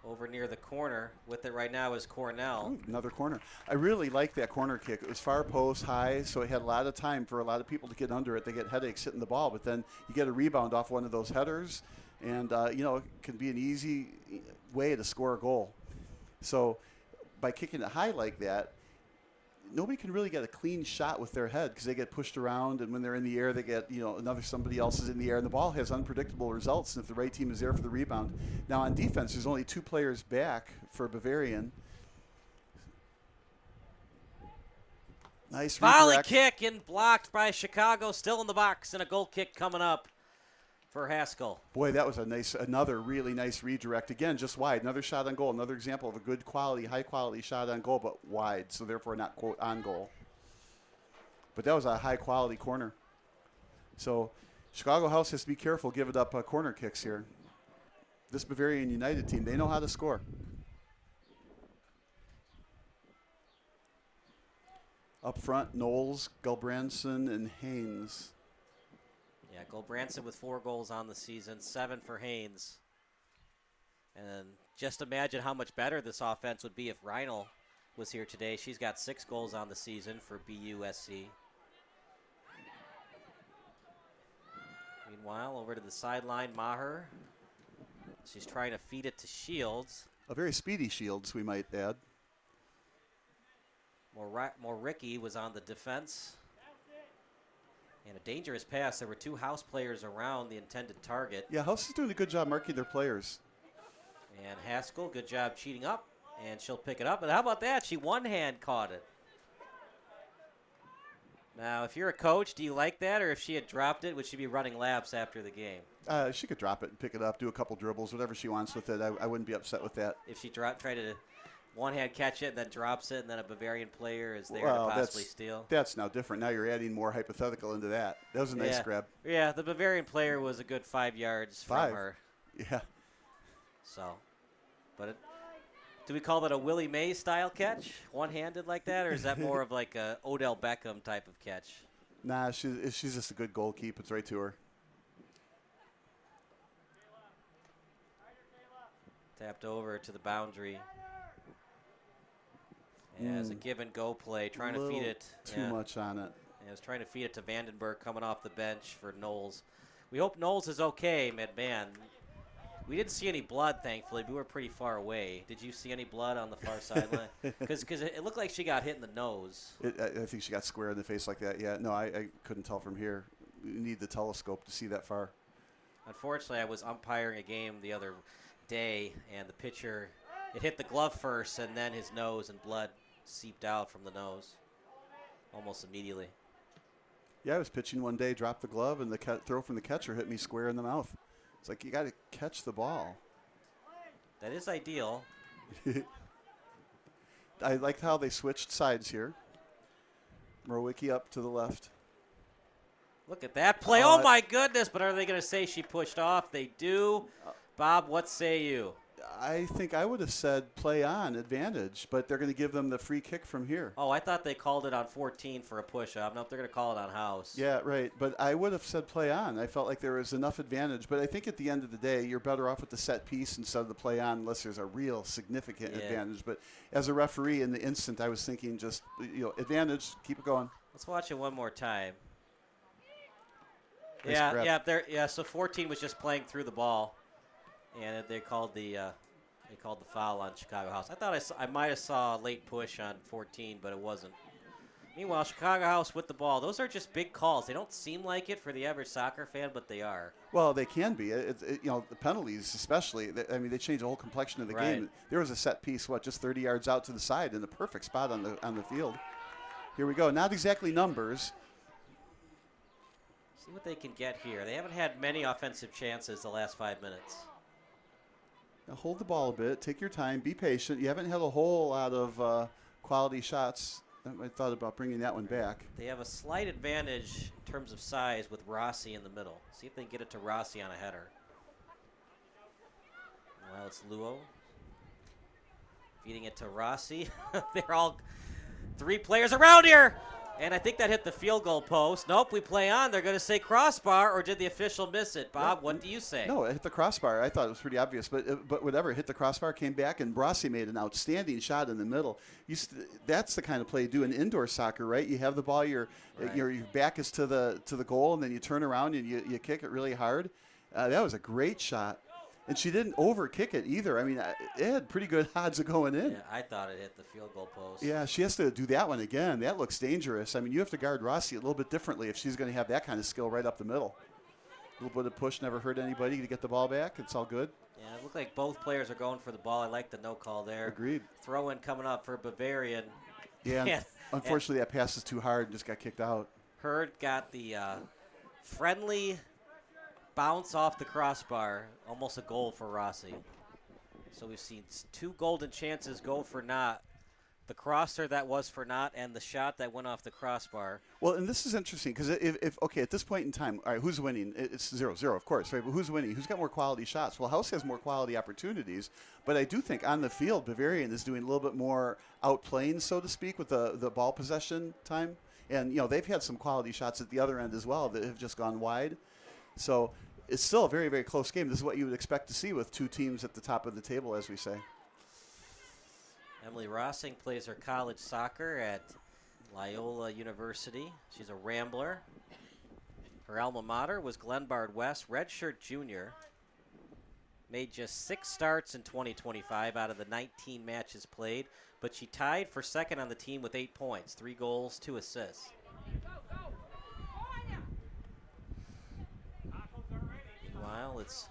Over near the corner. With it right now is Cornell. Ooh, another corner. I really like that corner kick. It was far post high, so it had a lot of time for a lot of people to get under it. They get headaches hitting the ball, but then you get a rebound off one of those headers, and it can be an easy way to score a goal. So by kicking it high like that, nobody can really get a clean shot with their head because they get pushed around, and when they're in the air, they get, somebody else is in the air, and the ball has unpredictable results if the right team is there for the rebound. Now on defense, there's only 2 players back for Bavarian. Nice volley redirect. kick and blocked by Chicago, still in the box, and a goal kick coming up for Haskell. Boy, that was another really nice redirect. Again, just wide. Another shot on goal. Another example of a good quality, high quality shot on goal, but wide, so therefore not, quote, on goal. But that was a high quality corner. So Chicago House has to be careful giving up corner kicks here. This Bavarian United team, they know how to score. Up front, Knowles, Gulbrandson, and Haynes. Yeah, Gulbrandson with 4 goals on the season, 7 for Haynes. And just imagine how much better this offense would be if Reinl was here today. She's got 6 goals on the season for BUSC. Meanwhile, over to the sideline, Maher. She's trying to feed it to Shields. A very speedy Shields, we might add. More Ricky was on the defense. And a dangerous pass. There were 2 House players around the intended target. Yeah, House is doing a good job marking their players. And Haskell, good job cheating up. And she'll pick it up. And how about that? She one-hand caught it. Now, if you're a coach, do you like that? Or if she had dropped it, would she be running laps after the game? She could drop it and pick it up, do a couple dribbles, whatever she wants with it. I wouldn't be upset with that. If she tried to one-hand catch it and then drops it, and then a Bavarian player is there to possibly steal. That's now different. Now you're adding more hypothetical into that. That was a nice grab. Yeah, the Bavarian player was a good 5 yards from her. Yeah. So, but do we call that a Willie Mays style catch, one-handed like that, or is that more of like a Odell Beckham type of catch? Nah, she's just a good goalkeeper. It's right to her. Tapped over to the boundary. As a give-and-go play, trying to feed it. Too much on it. I was trying to feed it to Vandenberg coming off the bench for Knowles. We hope Knowles is okay, man. We didn't see any blood, thankfully. We were pretty far away. Did you see any blood on the far sideline? Because it looked like she got hit in the nose. I think she got square in the face like that. Yeah, no, I couldn't tell from here. You need the telescope to see that far. Unfortunately, I was umpiring a game the other day, and the pitcher, it hit the glove first, and then his nose, and blood seeped out from the nose almost immediately. Yeah, I was pitching one day, dropped the glove, and the throw from the catcher hit me square in the mouth. It's like, you got to catch the ball. That is ideal. I liked how they switched sides here. Mrowicki up to the left. Look at that play. Oh, my goodness. But are they going to say she pushed off? They do. Bob, what say you? I think I would have said play on, advantage, but they're going to give them the free kick from here. Oh, I thought they called it on 14 for a push-up. No, they're going to call it on house. Yeah, right. But I would have said play on. I felt like there was enough advantage. But I think at the end of the day, you're better off with the set piece instead of the play on unless there's a real significant advantage. But as a referee in the instant, I was thinking just, advantage, keep it going. Let's watch it one more time. Nice Yeah, so 14 was just playing through the ball. And they called the foul on Chicago House. I thought I might have saw a late push on 14, but it wasn't. Meanwhile, Chicago House with the ball. Those are just big calls. They don't seem like it for the average soccer fan, but they are. Well, they can be. The penalties especially. They change the whole complexion of the game. There was a set piece, just 30 yards out to the side in the perfect spot on the field. Here we go. Not exactly numbers. See what they can get here. They haven't had many offensive chances the last 5 minutes. Now hold the ball a bit. Take your time. Be patient. You haven't had a whole lot of quality shots. I thought about bringing that one back. They have a slight advantage in terms of size with Rossi in the middle. See if they can get it to Rossi on a header. Well, it's Luo. Feeding it to Rossi. They're all 3 players around here. And I think that hit the field goal post. Nope, we play on. They're going to say crossbar, or did the official miss it? Bob, what do you say? No, it hit the crossbar. I thought it was pretty obvious, but whatever. It hit the crossbar, came back, and Rossi made an outstanding shot in the middle. That's the kind of play you do in indoor soccer, right? You have the ball, your back is to the goal, and then you turn around and you kick it really hard. That was a great shot. And she didn't over-kick it either. It had pretty good odds of going in. Yeah, I thought it hit the field goal post. Yeah, she has to do that one again. That looks dangerous. You have to guard Rossi a little bit differently if she's going to have that kind of skill right up the middle. A little bit of push never hurt anybody to get the ball back. It's all good. Yeah, it looked like both players are going for the ball. I like the no call there. Agreed. Throw-in coming up for Bavarian. Yeah, unfortunately that pass is too hard and just got kicked out. Hurd got the friendly bounce off the crossbar, almost a goal for Rossi. So we've seen 2 golden chances go for naught. The crosser that was for naught and the shot that went off the crossbar. Well, and this is interesting because if at this point in time, all right, who's winning? It's 0-0, of course, right? But who's winning? Who's got more quality shots? Well, House has more quality opportunities, but I do think on the field, Bavarian is doing a little bit more outplaying, so to speak, with the ball possession time. And, they've had some quality shots at the other end as well that have just gone wide. So it's still a very, very close game. This is what you would expect to see with 2 teams at the top of the table, as we say. Emily Rossing plays her college soccer at Loyola University. She's a Rambler. Her alma mater was Glenbard West, redshirt junior. Made just 6 starts in 2025 out of the 19 matches played, but she tied for second on the team with 8 points, 3 goals, 2 assists. Meanwhile, it's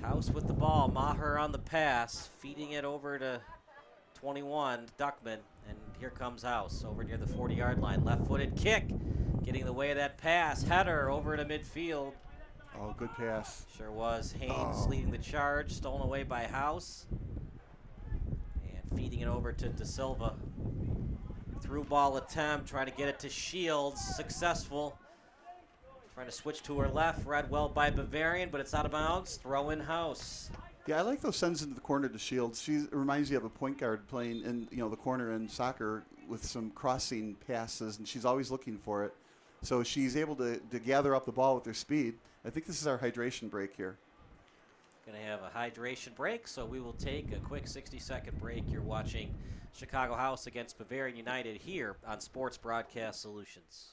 House with the ball. Maher on the pass, feeding it over to 21, Duckman, and here comes House over near the 40-yard line. Left-footed kick, getting in the way of that pass. Header over to midfield. Oh, good pass. Sure was. Haynes leading the charge, stolen away by House. And feeding it over to De Silva. Through ball attempt, trying to get it to Shields. Successful. Trying to switch to her left, read well by Bavarian, but it's out of bounds. Throw in House. Yeah, I like those sends into the corner to Shields. She reminds you of a point guard playing in the corner in soccer with some crossing passes, and she's always looking for it. So she's able to gather up the ball with her speed. I think this is our hydration break here. Going to have a hydration break, so we will take a quick 60-second break. You're watching Chicago House against Bavarian United here on Sports Broadcast Solutions.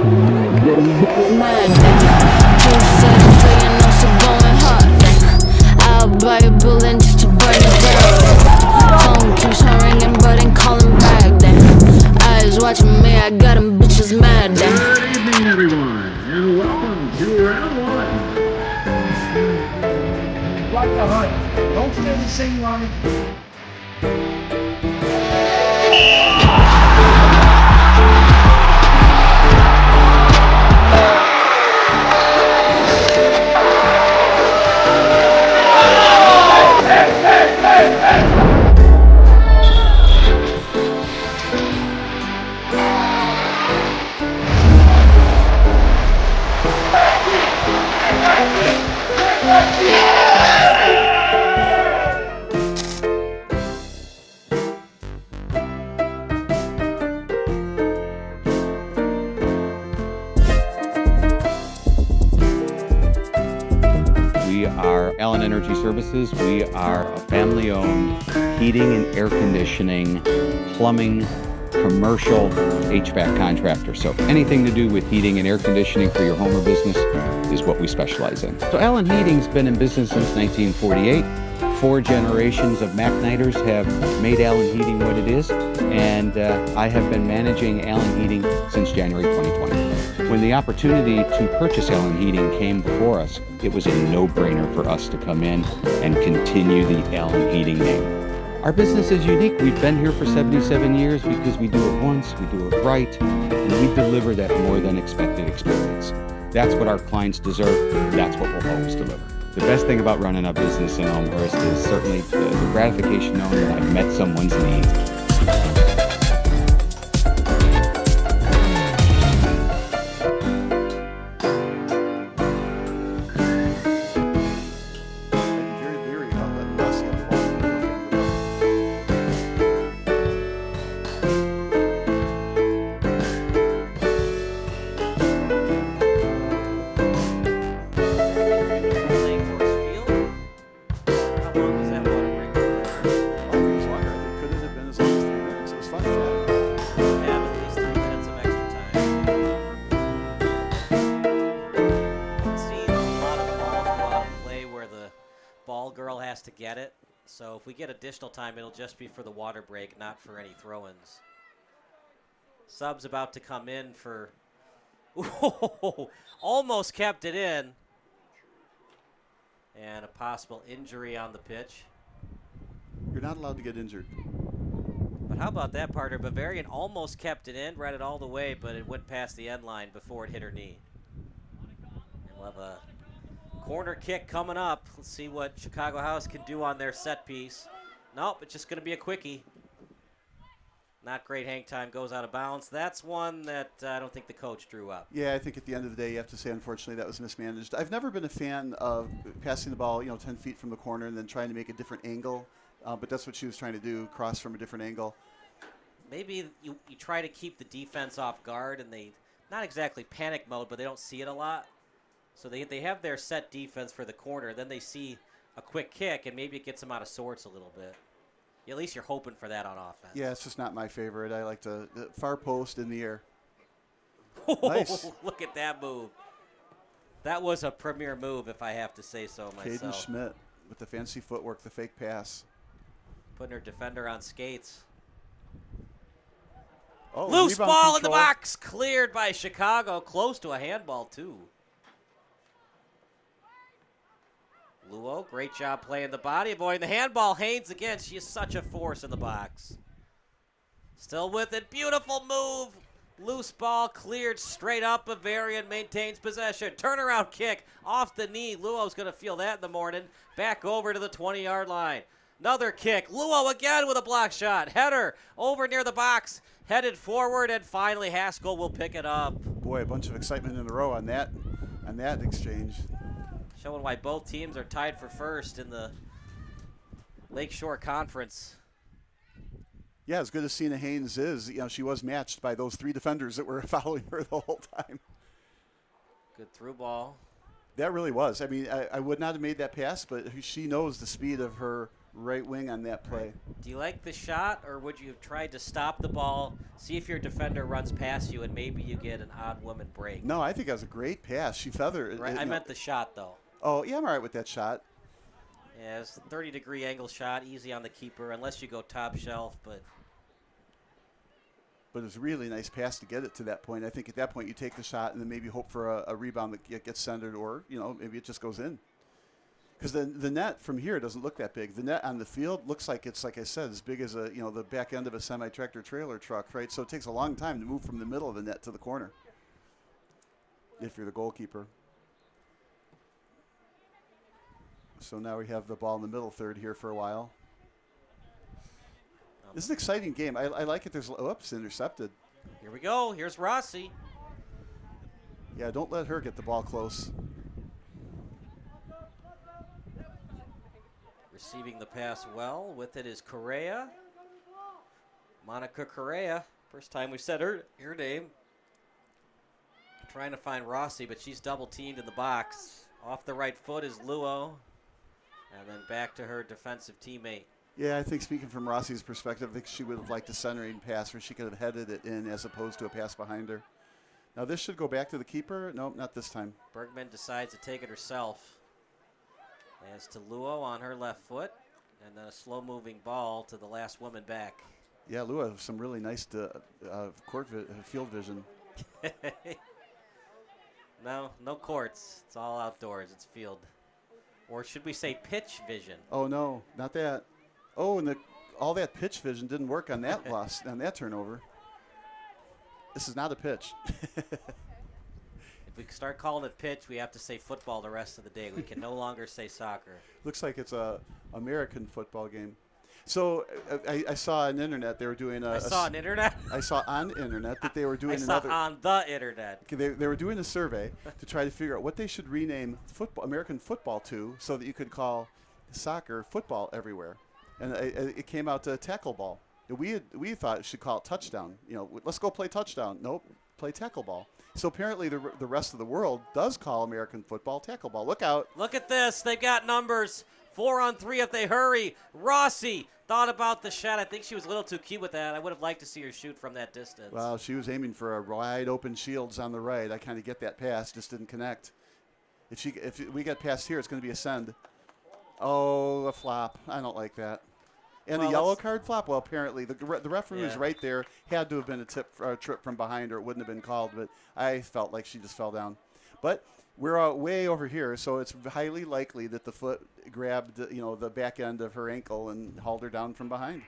mad. 233 and also going hard. I'll buy a building just to burn it down. Phone keeps on ringing but ain't calling back. Eyes watching me, I got them bitches mad. Good evening, everyone, and welcome to round one. Like the hunt. Don't stay the same line. We are Allen Energy Services. We are a family-owned heating and air conditioning, plumbing, commercial HVAC contractor. So anything to do with heating and air conditioning for your home or business is what we specialize in. So Allen Heating's been in business since 1948. 4 generations of MacNighters have made Allen Heating what it is, and I have been managing Allen Heating since January 2020. When the opportunity to purchase Allen Heating came before us, it was a no-brainer for us to come in and continue the Allen Heating name. Our business is unique. We've been here for 77 years because we do it once, we do it right, and we deliver that more than expected experience. That's what our clients deserve. That's what we'll always deliver. The best thing about running a business in Elmhurst is certainly the gratification knowing that I've met someone's needs. To get it. So if we get additional time, it'll just be for the water break, not for any throw-ins. Sub's about to come in for... Ooh, almost kept it in. And a possible injury on the pitch. You're not allowed to get injured. But how about that, partner? Bavarian almost kept it in, read it all the way, but it went past the end line before it hit her knee. And we'll have a corner kick coming up. Let's see what Chicago House can do on their set piece. Nope, it's just going to be a quickie. Not great hang time, goes out of bounds. That's one that I don't think the coach drew up. Yeah, I think at the end of the day, you have to say, unfortunately, that was mismanaged. I've never been a fan of passing the ball, 10 feet from the corner and then trying to make a different angle. But that's what she was trying to do, cross from a different angle. Maybe you try to keep the defense off guard, and they, not exactly panic mode, but they don't see it a lot. So they have their set defense for the corner, then they see a quick kick, and maybe it gets them out of sorts a little bit. At least you're hoping for that on offense. Yeah, it's just not my favorite. I like the far post in the air. Nice. Look at that move. That was a premier move, if I have to say so myself. Caden Schmidt with the fancy footwork, the fake pass. Putting her defender on skates. Oh, loose ball in the box. Cleared by Chicago. Close to a handball, too. Luo, great job playing the body, avoiding the handball. Haynes again. She is such a force in the box. Still with it. Beautiful move. Loose ball cleared straight up. Bavarian maintains possession. Turnaround kick off the knee. Luo's going to feel that in the morning. Back over to the 20-yard line. Another kick. Luo again with a block shot. Header over near the box. Headed forward, and finally Haskell will pick it up. Boy, a bunch of excitement in a row on that exchange. Showing why both teams are tied for first in the Lakeshore Conference. Yeah, as good as Cena Haynes is, she was matched by those 3 defenders that were following her the whole time. Good through ball. That really was. I mean, I would not have made that pass, but she knows the speed of her right wing on that play. Do you like the shot, or would you have tried to stop the ball, see if your defender runs past you, and maybe you get an odd woman break? No, I think that was a great pass. She feathered. Right, I meant the shot, though. Oh, yeah, I'm all right with that shot. Yeah, it's a 30-degree angle shot, easy on the keeper, unless you go top shelf, but it was a really nice pass to get it to that point. I think at that point you take the shot and then maybe hope for a rebound that gets centered, or maybe it just goes in. Because the net from here doesn't look that big. The net on the field looks like it's, like I said, as big as the back end of a semi-tractor trailer truck, right? So it takes a long time to move from the middle of the net to the corner if you're the goalkeeper. So now we have the ball in the middle third here for a while. This is an exciting game. I like it. There's intercepted. Here we go. Here's Rossi. Yeah, don't let her get the ball close. Receiving the pass well. With it is Correa. Monica Correa. First time we've said her name. Trying to find Rossi, but she's double teamed in the box. Off the right foot is Luo. And then back to her defensive teammate. Yeah, I think speaking from Rossi's perspective, I think she would have liked a centering pass where she could have headed it in as opposed to a pass behind her. Now this should go back to the keeper. Nope, not this time. Bergman decides to take it herself. As to Luo on her left foot. And then a slow-moving ball to the last woman back. Yeah, Luo has some really nice field vision. No courts. It's all outdoors. It's field. Or should we say pitch vision? Oh, no, not that. Oh, and all that pitch vision didn't work on that loss, on that turnover. This is not a pitch. If we start calling it pitch, we have to say football the rest of the day. We can no longer say soccer. Looks like it's a American football game. So I saw on the internet they were doing I saw on the internet that they were doing on the internet. They were doing a survey to try to figure out what they should rename American football to, so that you could call soccer football everywhere. And it came out to tackle ball. We thought it should call it touchdown. Let's go play touchdown. Nope, play tackle ball. So apparently the rest of the world does call American football tackle ball. Look out. Look at this. They've got numbers. 4-on-3 if they hurry. Rossi thought about the shot. I think she was a little too cute with that. I would have liked to see her shoot from that distance. Well, she was aiming for a wide open Shields on the right. I kind of get that pass, just didn't connect. If we get past here, it's going to be a send. Oh, a flop. I don't like that. And the yellow card flop? Well, apparently the referee was right there. Had to have been a trip from behind, or it wouldn't have been called. But I felt like she just fell down. But we're way over here, so it's highly likely that the foot grabbed, the back end of her ankle and hauled her down from behind.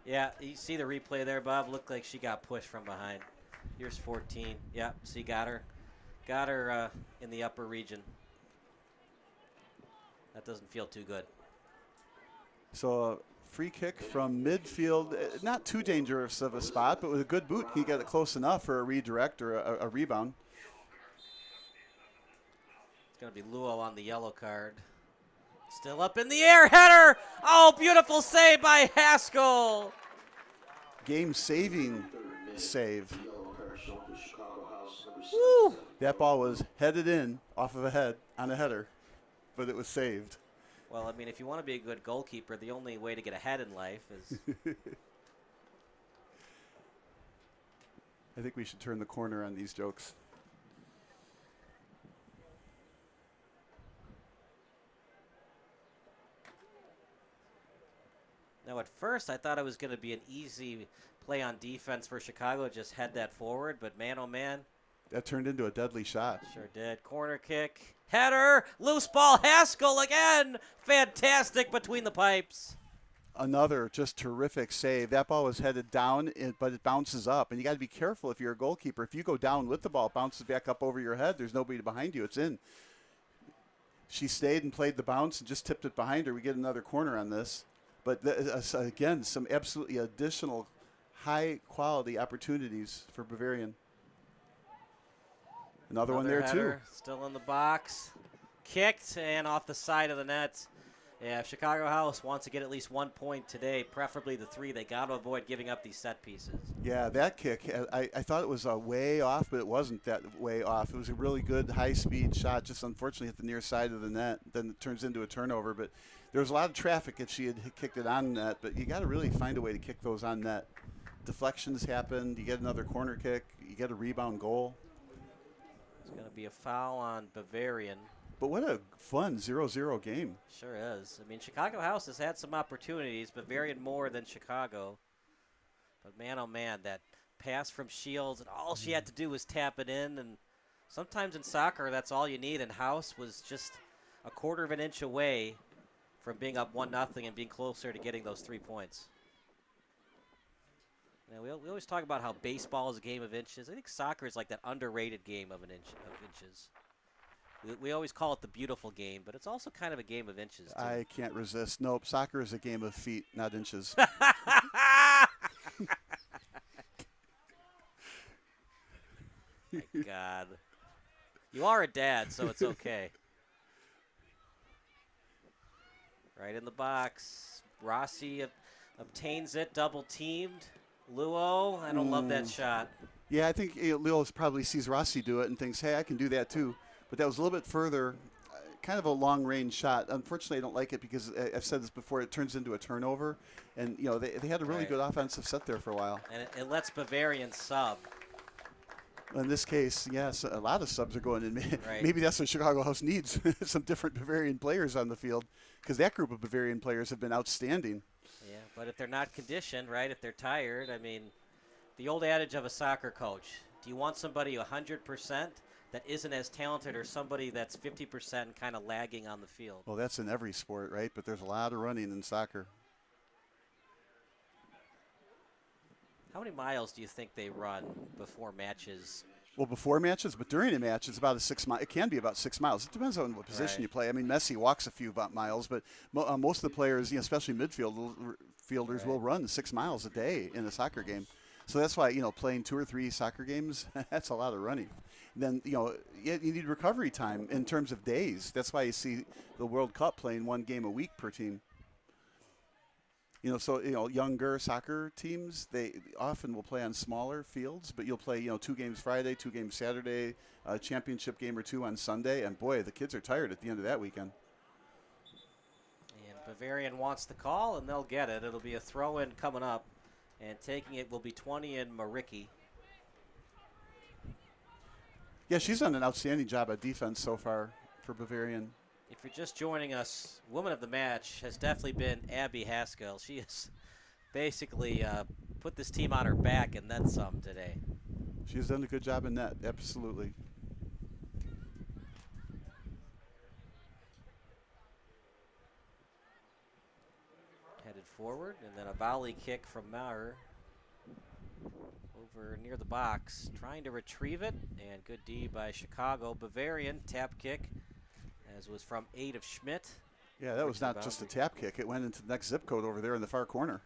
Yeah, you see the replay there, Bob? Looked like she got pushed from behind. Here's 14. Yeah, see, got her in the upper region. That doesn't feel too good. So a free kick from midfield, not too dangerous of a spot, but with a good boot, he got it close enough for a redirect or a rebound. It's going to be Luo on the yellow card. Still up in the air, header! Oh, beautiful save by Haskell! Game-saving save. Woo! That ball was headed in off of a head on a header, but it was saved. Well, I mean, if you want to be a good goalkeeper, the only way to get ahead in life is... I think we should turn the corner on these jokes. Now, at first, I thought it was going to be an easy play on defense for Chicago, just head that forward, but man, oh man. That turned into a deadly shot. Sure did. Corner kick. Header. Loose ball. Haskell again. Fantastic between the pipes. Another just terrific save. That ball was headed down, but it bounces up. And you got to be careful if you're a goalkeeper. If you go down with the ball, it bounces back up over your head. There's nobody behind you. It's in. She stayed and played the bounce and just tipped it behind her. We get another corner on this. But again, some absolutely additional high-quality opportunities for Bavarian. Another one there, header, too. Still in the box. Kicked and off the side of the net. Yeah, if Chicago House wants to get at least 1 point today, preferably the 3, they got to avoid giving up these set pieces. Yeah, that kick, I thought it was way off, but it wasn't that way off. It was a really good high-speed shot, just unfortunately at the near side of the net. Then it turns into a turnover. But there was a lot of traffic if she had kicked it on net. But you got to really find a way to kick those on net. Deflections happen. You get another corner kick. You get a rebound goal. It's going to be a foul on Bavarian. But what a fun 0-0 game. Sure is. I mean, Chicago House has had some opportunities, Bavarian more than Chicago. But man, oh man, that pass from Shields, and all she had to do was tap it in. And sometimes in soccer, that's all you need. And House was just a quarter of an inch away from being up 1-0 and being closer to getting those 3 points. Now, we always talk about how baseball is a game of inches. I think soccer is like that underrated game of inches. We always call it the beautiful game, but it's also kind of a game of inches, too. I can't resist. Nope, soccer is a game of feet, not inches. My God. You are a dad, so it's okay. Right in the box. Rossi obtains it, double teamed. Luo, I don't love that shot. Yeah, I think Luo probably sees Rossi do it and thinks, hey, I can do that too. But that was a little bit further, kind of a long-range shot. Unfortunately, I don't like it because I've said this before, it turns into a turnover. And, they had a really good offensive set there for a while. And it lets Bavarian sub. In this case, yes, a lot of subs are going in. Right. Maybe that's what Chicago House needs, some different Bavarian players on the field, because that group of Bavarian players have been outstanding. Yeah, but if they're not conditioned, right, if they're tired, I mean, the old adage of a soccer coach, do you want somebody 100% that isn't as talented or somebody that's 50% and kind of lagging on the field? Well, that's in every sport, right? But there's a lot of running in soccer. How many miles do you think they run before matches? Well, before matches, but during a match, it's about a 6 mile. It can be about 6 miles. It depends on what position you play. I mean, Messi walks a few miles, but most of the players, especially midfielders, will run 6 miles a day in a soccer game. So that's why, playing 2 or 3 soccer games, that's a lot of running. Then, you need recovery time in terms of days. That's why you see the World Cup playing 1 game a week per team. Younger soccer teams, they often will play on smaller fields, but you'll play, 2 games Friday, 2 games Saturday, a championship game or 2 on Sunday, and boy, the kids are tired at the end of that weekend. And Bavarian wants the call, and they'll get it. It'll be a throw-in coming up, and taking it will be 20 in Maricki. Yeah, she's done an outstanding job at defense so far for Bavarian. If you're just joining us, woman of the match has definitely been Abby Haskell. She has basically put this team on her back and then some today. She's done a good job in that, absolutely. Headed forward, and then a volley kick from Maurer over near the box, trying to retrieve it, and good D by Chicago. Bavarian tap kick, as was from 8 of Schmidt. Yeah, that was not just a tap kick. It went into the next zip code over there in the far corner.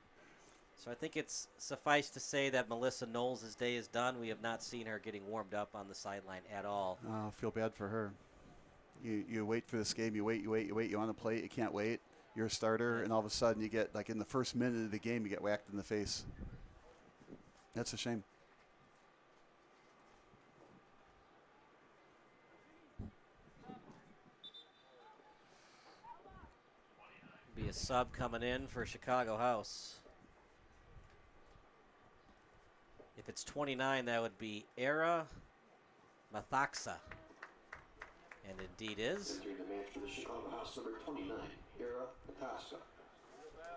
So I think it's suffice to say that Melissa Knowles' day is done. We have not seen her getting warmed up on the sideline at all. Oh, I feel bad for her. You wait for this game. You wait. You want to play it. You can't wait. You're a starter, and all of a sudden you get, like in the first minute of the game, you get whacked in the face. That's a shame. Be a sub coming in for Chicago House. If it's 29, that would be Era Mathaxa. And indeed is.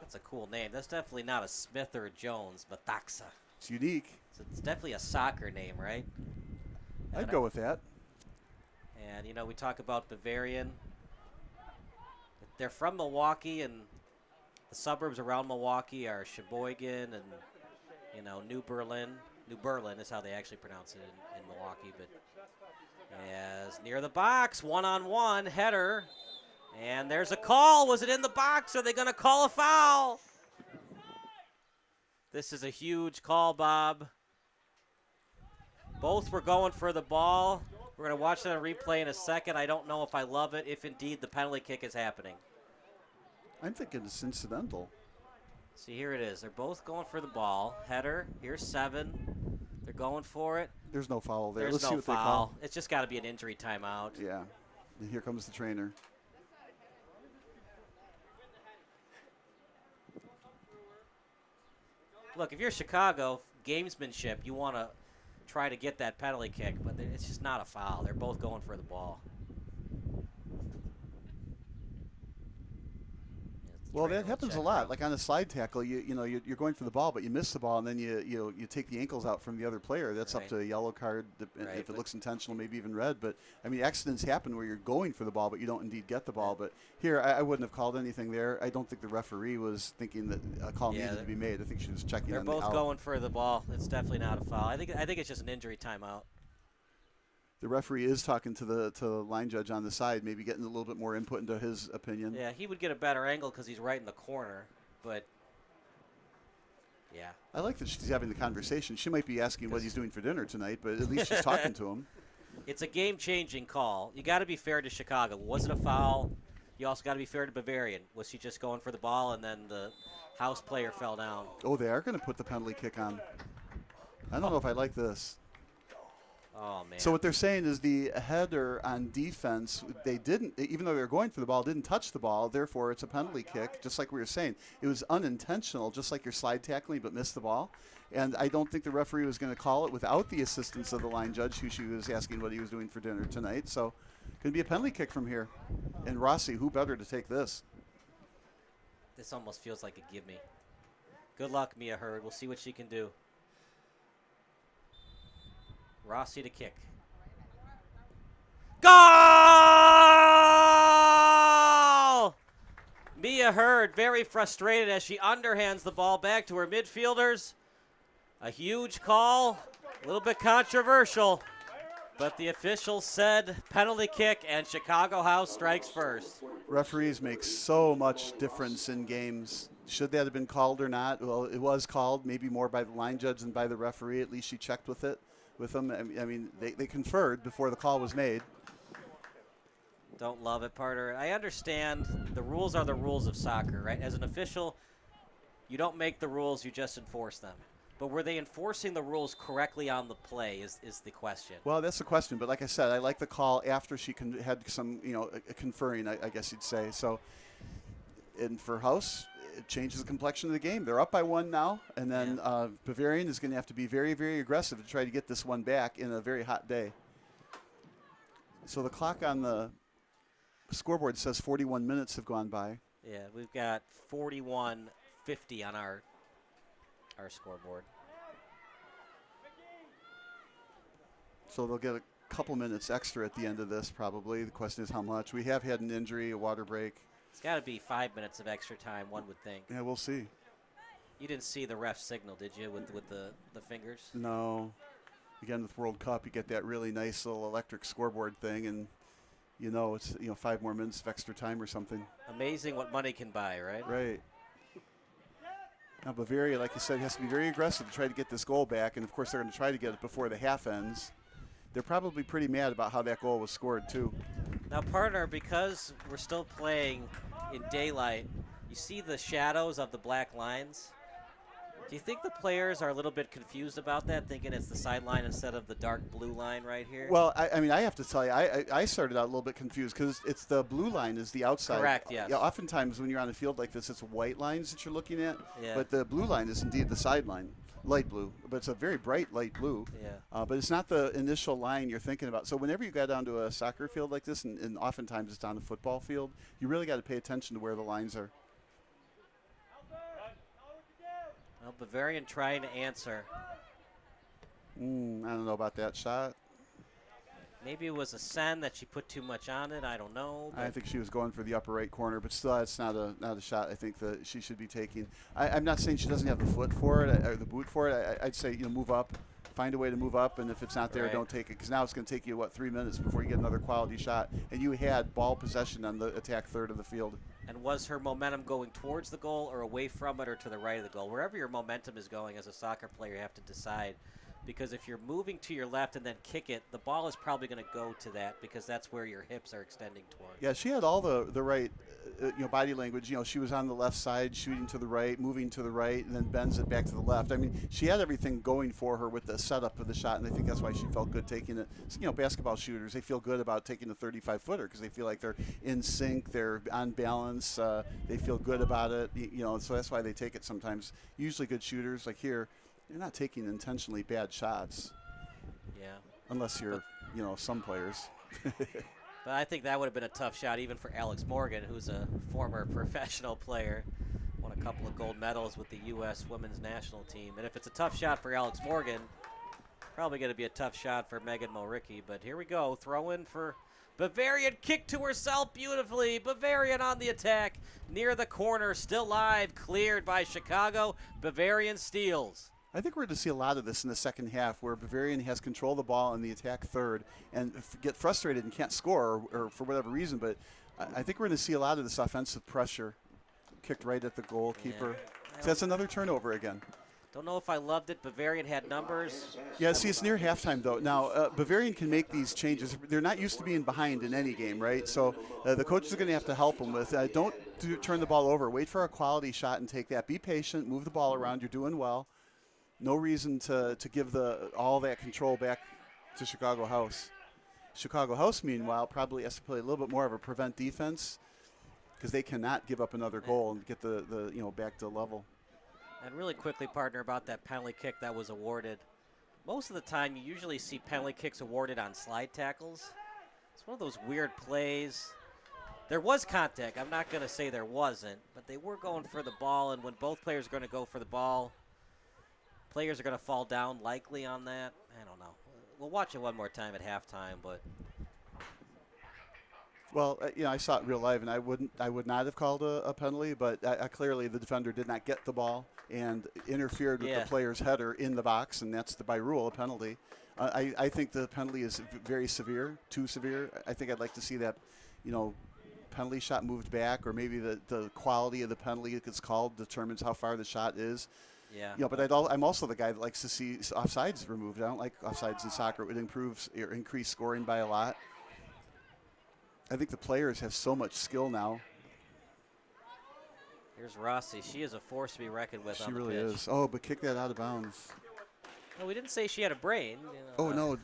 That's a cool name. That's definitely not a Smith or a Jones, Mathaxa. It's unique. So it's definitely a soccer name, right? I'd go with that. And, we talk about Bavarian. They're from Milwaukee, and the suburbs around Milwaukee are Sheboygan and, New Berlin. New Berlin is how they actually pronounce it in Milwaukee. But as near the box, one-on-one, header. And there's a call. Was it in the box? Are they going to call a foul? This is a huge call, Bob. Both were going for the ball. We're going to watch that on replay in a second. I don't know if I love it, if indeed the penalty kick is happening. I'm thinking it's incidental. See, here it is. They're both going for the ball. Header, here's 7. They're going for it. There's no foul there. There's Let's no see what foul. they call. It's just got to be an injury timeout. Yeah. And here comes the trainer. Look, if you're Chicago, gamesmanship, you want to try to get that penalty kick, but it's just not a foul. They're both going for the ball. Well, that happens a lot. Like on a slide tackle, you're going for the ball, but you miss the ball, and then you take the ankles out from the other player. That's up to a yellow card if it looks intentional, maybe even red. But I mean, accidents happen where you're going for the ball, but you don't indeed get the ball. But here, I wouldn't have called anything there. I don't think the referee was thinking that a call needed to be made. I think she was checking. They're both going for the ball. It's definitely not a foul. I think it's just an injury timeout. The referee is talking to the line judge on the side, maybe getting a little bit more input into his opinion. Yeah, he would get a better angle because he's right in the corner, but yeah. I like that she's having the conversation. She might be asking what he's doing for dinner tonight, but at least she's talking to him. It's a game-changing call. You got to be fair to Chicago. Was it a foul? You also got to be fair to Bavarian. Was she just going for the ball and then the house player fell down? Oh, they are going to put the penalty kick on. I don't know if I like this. Oh, man. So what they're saying is the header on defense, they didn't, even though they were going for the ball, didn't touch the ball. Therefore, it's a penalty kick, just like we were saying. It was unintentional, just like you're slide tackling, but missed the ball. And I don't think the referee was going to call it without the assistance of the line judge, who she was asking what he was doing for dinner tonight. So going to be a penalty kick from here. And Rossi, who better to take this? This almost feels like a gimme. Good luck, Mia Hurd. We'll see what she can do. Rossi to kick. Goal! Mia Hurd very frustrated as she underhands the ball back to her midfielders. A huge call, a little bit controversial, but the officials said penalty kick and Chicago House strikes first. Referees make so much difference in games. Should that have been called or not? Well, it was called, maybe more by the line judge than by the referee. At least she checked with them. I mean, they conferred before the call was made. Don't love it, Parter. I understand the rules are the rules of soccer, right? As an official, you don't make the rules, you just enforce them. But were they enforcing the rules correctly on the play is the question. Well, that's the question. But like I said, I like the call after she had some, conferring, I guess you'd say. So, and for House, it changes the complexion of the game. They're up by 1 now, and then Bavarian is going to have to be very, very aggressive to try to get this one back in a very hot day. So the clock on the scoreboard says 41 minutes have gone by. Yeah, we've got 41:50 on our scoreboard. So they'll get a couple minutes extra at the end of this probably. The question is how much. We have had an injury, a water break. It's got to be 5 minutes of extra time, one would think. Yeah, we'll see. You didn't see the ref signal, did you, with the fingers? No. Again, with World Cup, you get that really nice little electric scoreboard thing, and it's 5 more minutes of extra time or something. Amazing what money can buy, right? Right. Now Bavaria, like you said, has to be very aggressive to try to get this goal back, and of course they're going to try to get it before the half ends. They're probably pretty mad about how that goal was scored too. Now, partner, because we're still playing in daylight, you see the shadows of the black lines. Do you think the players are a little bit confused about that, thinking it's the sideline instead of the dark blue line right here? Well, I mean, I have to tell you, I started out a little bit confused because it's the blue line is the outside. Correct, yes. Yeah, oftentimes when you're on a field like this, it's white lines that you're looking at. Yeah. But the blue line is indeed the sideline, light blue. But it's a very bright light blue. Yeah. But it's not the initial line you're thinking about. So whenever you go down to a soccer field like this, and oftentimes it's on a football field, you really got to pay attention to where the lines are. Well, Bavarian trying to answer. I don't know about that shot. Maybe it was a send that she put too much on it. I don't know. I think she was going for the upper right corner, but still, it's not a shot I think that she should be taking. I'm not saying she doesn't have the foot for it or the boot for it. I'd say move up, find a way to move up, and if it's not there, don't take it, because now it's going to take you 3 minutes before you get another quality shot, and you had ball possession on the attack third of the field. And was her momentum going towards the goal or away from it or to the right of the goal? Wherever your momentum is going as a soccer player, you have to decide because if you're moving to your left and then kick it, the ball is probably going to go to that because that's where your hips are extending toward. Yeah, she had all the right body language. She was on the left side, shooting to the right, moving to the right, and then bends it back to the left. I mean, she had everything going for her with the setup of the shot, and I think that's why she felt good taking it. Basketball shooters, they feel good about taking the 35-footer because they feel like they're in sync, they're on balance, they feel good about it. So that's why they take it sometimes. Usually good shooters, like here, they're not taking intentionally bad shots. Yeah. Unless you're, some players. But I think that would have been a tough shot even for Alex Morgan, who's a former professional player, won a couple of gold medals with the U.S. women's national team. And if it's a tough shot for Alex Morgan, probably going to be a tough shot for Megan Mulricky. But here we go, throw in for Bavarian, kick to herself beautifully. Bavarian on the attack, near the corner, still live, cleared by Chicago. Bavarian steals. I think we're going to see a lot of this in the second half where Bavarian has control of the ball in the attack third and get frustrated and can't score or for whatever reason. But I think we're going to see a lot of this offensive pressure kicked right at the goalkeeper. Yeah. So that's another turnover again. Don't know if I loved it. Bavarian had numbers. Yeah, see, it's near halftime, though. Now, Bavarian can make these changes. They're not used to being behind in any game, right? So the coaches are going to have to help them with don't turn the ball over. Wait for a quality shot and take that. Be patient. Move the ball around. You're doing well. No reason to give all that control back to Chicago House. Chicago House, meanwhile, probably has to play a little bit more of a prevent defense because they cannot give up another goal and get the back to level. And really quickly, partner, about that penalty kick that was awarded. Most of the time, you usually see penalty kicks awarded on slide tackles. It's one of those weird plays. There was contact. I'm not going to say there wasn't, but they were going for the ball, and when both players are going to go for the ball, players are going to fall down likely on that. I don't know. We'll watch it one more time at halftime, but. Well, I saw it real live, and I would not have called a penalty, but clearly the defender did not get the ball and interfered with the player's header in the box, and that's by rule a penalty. I think the penalty is very severe, too severe. I think I'd like to see that, penalty shot moved back, or maybe the quality of the penalty that gets called determines how far the shot is. Yeah. But I'm also the guy that likes to see offsides removed. I don't like offsides in soccer. It would increase scoring by a lot. I think the players have so much skill now. Here's Rossi. She is a force to be reckoned with. She really is. Oh, but kick that out of bounds. No, we didn't say she had a brain. Oh, no.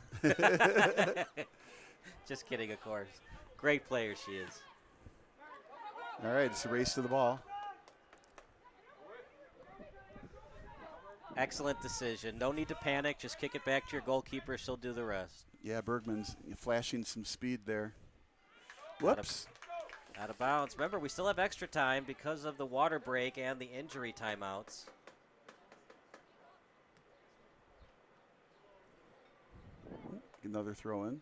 Just kidding, of course. Great player she is. All right, it's a race to the ball. Excellent decision. No need to panic. Just kick it back to your goalkeeper. She'll do the rest. Yeah, Bergman's flashing some speed there. Whoops. Out of bounds. Remember, we still have extra time because of the water break and the injury timeouts. Another throw in.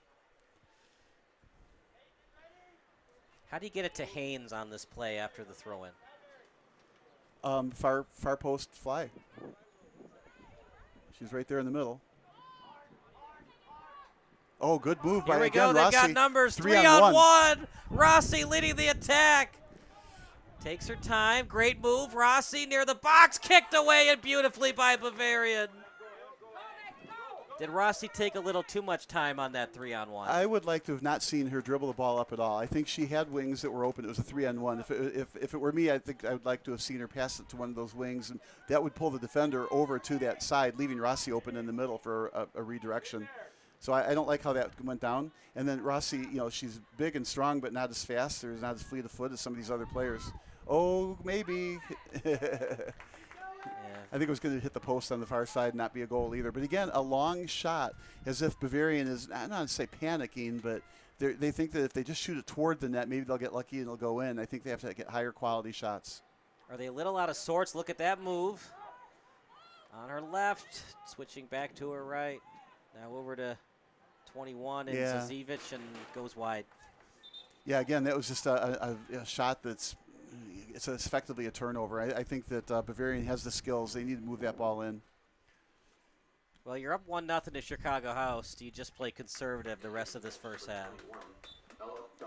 How do you get it to Haynes on this play after the throw in? Far post fly. She's right there in the middle. Oh, good move by Here we again, go. They've Rossi. got numbers. 3 on 1. Rossi leading the attack. Takes her time. Great move. Rossi near the box. Kicked away and beautifully by Bavarian. Did Rossi take a little too much time on that 3 on 1? I would like to have not seen her dribble the ball up at all. I think she had wings that were open. It was a 3 on 1. If it were me, I think I would like to have seen her pass it to one of those wings, and that would pull the defender over to that side, leaving Rossi open in the middle for a redirection. So I don't like how that went down. And then Rossi, she's big and strong, but not as fast or not as fleet of foot as some of these other players. Oh, maybe. I think it was going to hit the post on the far side and not be a goal either. But again, a long shot, as if Bavarian is, I'm not going to say panicking, but they think that if they just shoot it toward the net, maybe they'll get lucky and it'll go in. I think they have to get higher quality shots. Are they a little out of sorts? Look at that move. On her left, switching back to her right. Now over to 21 and Zazevic, and goes wide. Yeah, again, that was just a shot it's effectively a turnover. I think that Bavarian has the skills. They need to move that ball in. Well, you're up 1-0 to Chicago House. Do you just play conservative the rest of this first half?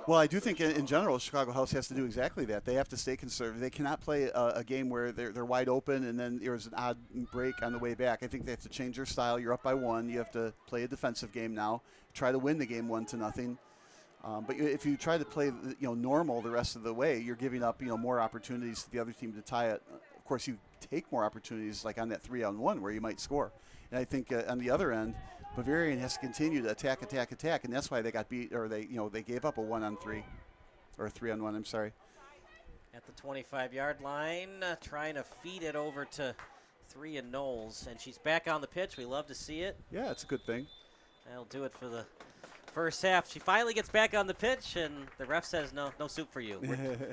Well, I do think in general, Chicago House has to do exactly that. They have to stay conservative. They cannot play a game where they're wide open and then there's an odd break on the way back. I think they have to change their style. You're up by 1. You have to play a defensive game now. Try to win the game 1-0. But if you try to play normal the rest of the way, you're giving up more opportunities to the other team to tie it. Of course, you take more opportunities like on that 3-on-1 where you might score. And I think on the other end, Bavarian has to continue to attack, and that's why they got beat, or they gave up a 1-on-3 or a 3-on-1. I'm sorry. At the 25-yard line, trying to feed it over to 3 and Knowles, and she's back on the pitch. We love to see it. Yeah, it's a good thing. That'll do it for the first half. She finally gets back on the pitch, and the ref says, no soup for you.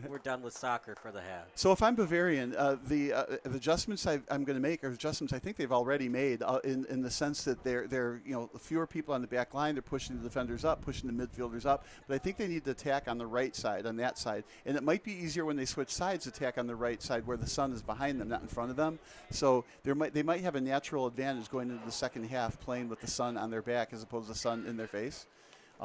We're done with soccer for the half. So if I'm Bavarian, the adjustments I'm going to make are adjustments I think they've already made in the sense that they're fewer people on the back line. They're pushing the defenders up, pushing the midfielders up. But I think they need to attack on the right side, on that side. And it might be easier when they switch sides to attack on the right side where the sun is behind them, not in front of them. So they might have a natural advantage going into the second half playing with the sun on their back as opposed to the sun in their face.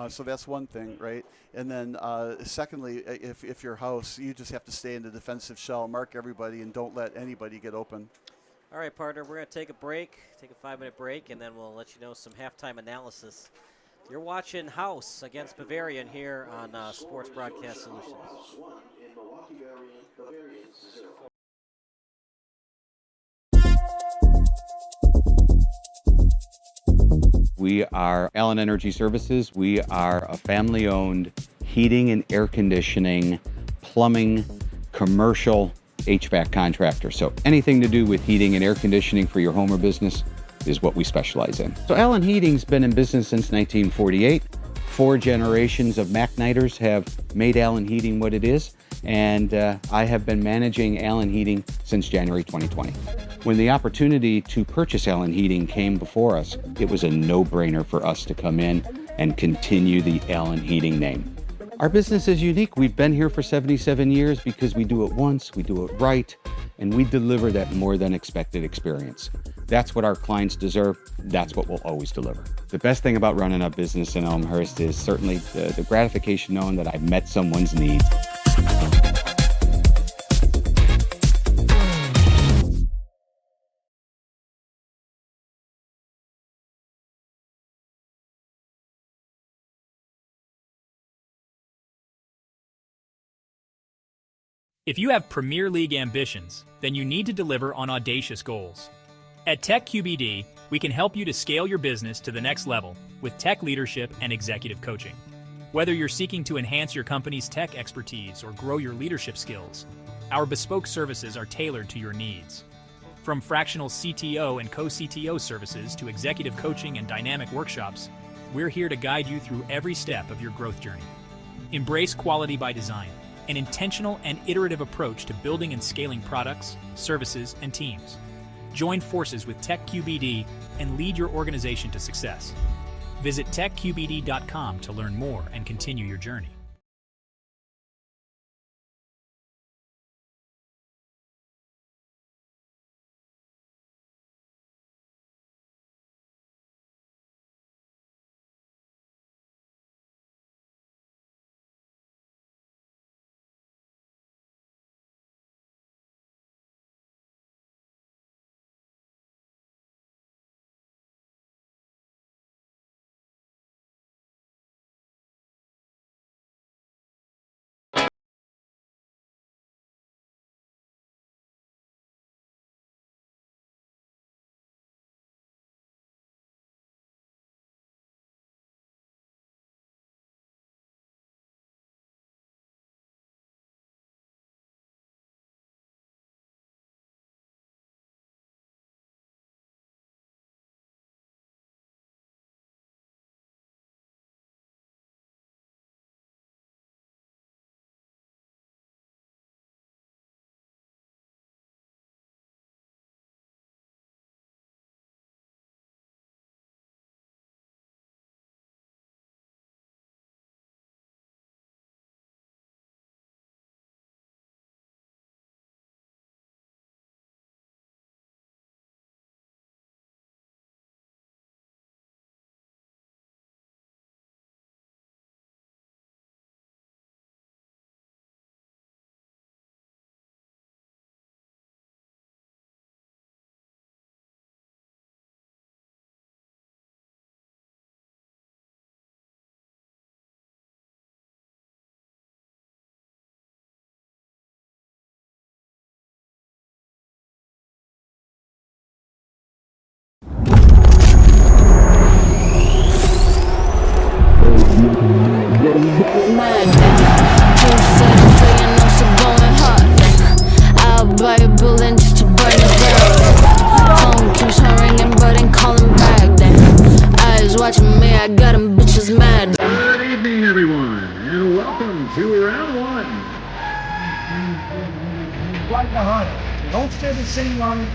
So that's one thing, right? And then secondly, if you're House, you just have to stay in the defensive shell, mark everybody, and don't let anybody get open. All right, partner, we're going to take a break, take a 5-minute break, and then we'll let you know some halftime analysis. You're watching House against Bavarian here on Sports Broadcast Solutions. We are Allen Energy Services. We are a family-owned heating and air conditioning, plumbing, commercial HVAC contractor. So anything to do with heating and air conditioning for your home or business is what we specialize in. So Allen Heating's been in business since 1948. 4 generations of Macknighters have made Allen Heating what it is, and I have been managing Allen Heating since January 2020. When the opportunity to purchase Allen Heating came before us, it was a no-brainer for us to come in and continue the Allen Heating name. Our business is unique. We've been here for 77 years because we do it once, we do it right, and we deliver that more than expected experience. That's what our clients deserve. That's what we'll always deliver. The best thing about running a business in Elmhurst is certainly the gratification knowing that I've met someone's needs. If you have Premier League ambitions, then you need to deliver on audacious goals. At Tech QBD, we can help you to scale your business to the next level with tech leadership and executive coaching. Whether you're seeking to enhance your company's tech expertise or grow your leadership skills, our bespoke services are tailored to your needs. From fractional CTO and co-CTO services to executive coaching and dynamic workshops, we're here to guide you through every step of your growth journey. Embrace quality by design, an intentional and iterative approach to building and scaling products, services, and teams. Join forces with Tech QBD and lead your organization to success. Visit techqbd.com to learn more and continue your journey. watching me, I got them bitches mad. Good evening, everyone, and welcome to round one. Right behind you. Don't stay the same line.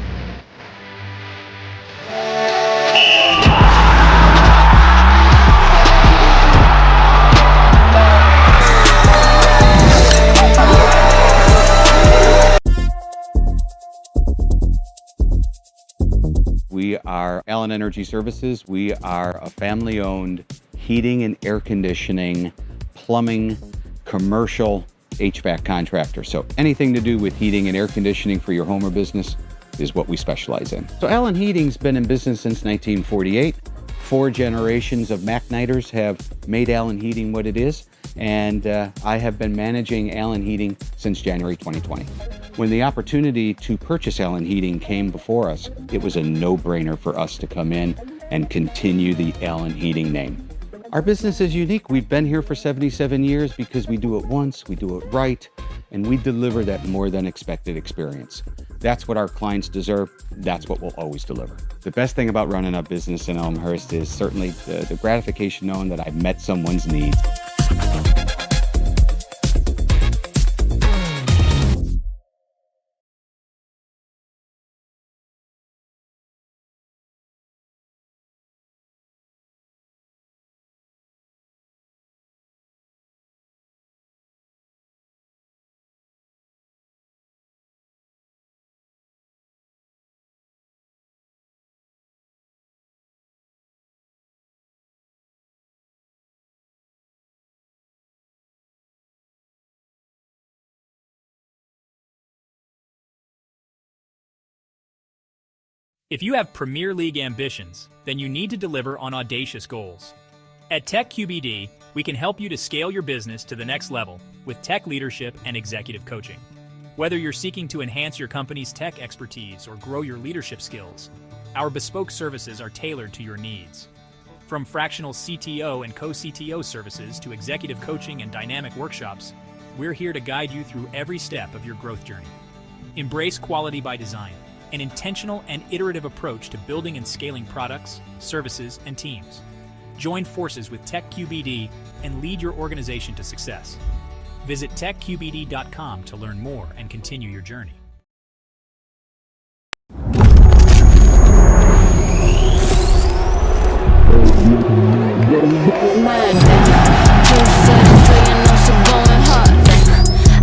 We are Allen Energy Services. We are a family-owned heating and air conditioning, plumbing, commercial HVAC contractor. So anything to do with heating and air conditioning for your home or business is what we specialize in. So Allen Heating's been in business since 1948. 4 generations of Macknighters have made Allen Heating what it is, and I have been managing Allen Heating since January 2020. When the opportunity to purchase Allen Heating came before us, it was a no-brainer for us to come in and continue the Allen Heating name. Our business is unique. We've been here for 77 years because we do it once, we do it right, and we deliver that more than expected experience. That's what our clients deserve. That's what we'll always deliver. The best thing about running a business in Elmhurst is certainly the gratification knowing that I've met someone's needs. If you have Premier League ambitions, then you need to deliver on audacious goals. At Tech QBD, we can help you to scale your business to the next level with tech leadership and executive coaching. Whether you're seeking to enhance your company's tech expertise or grow your leadership skills, our bespoke services are tailored to your needs. From fractional CTO and co-CTO services to executive coaching and dynamic workshops, we're here to guide you through every step of your growth journey. Embrace quality by design, an intentional and iterative approach to building and scaling products, services, and teams. Join forces with Tech QBD and lead your organization to success. Visit techqbd.com to learn more and continue your journey.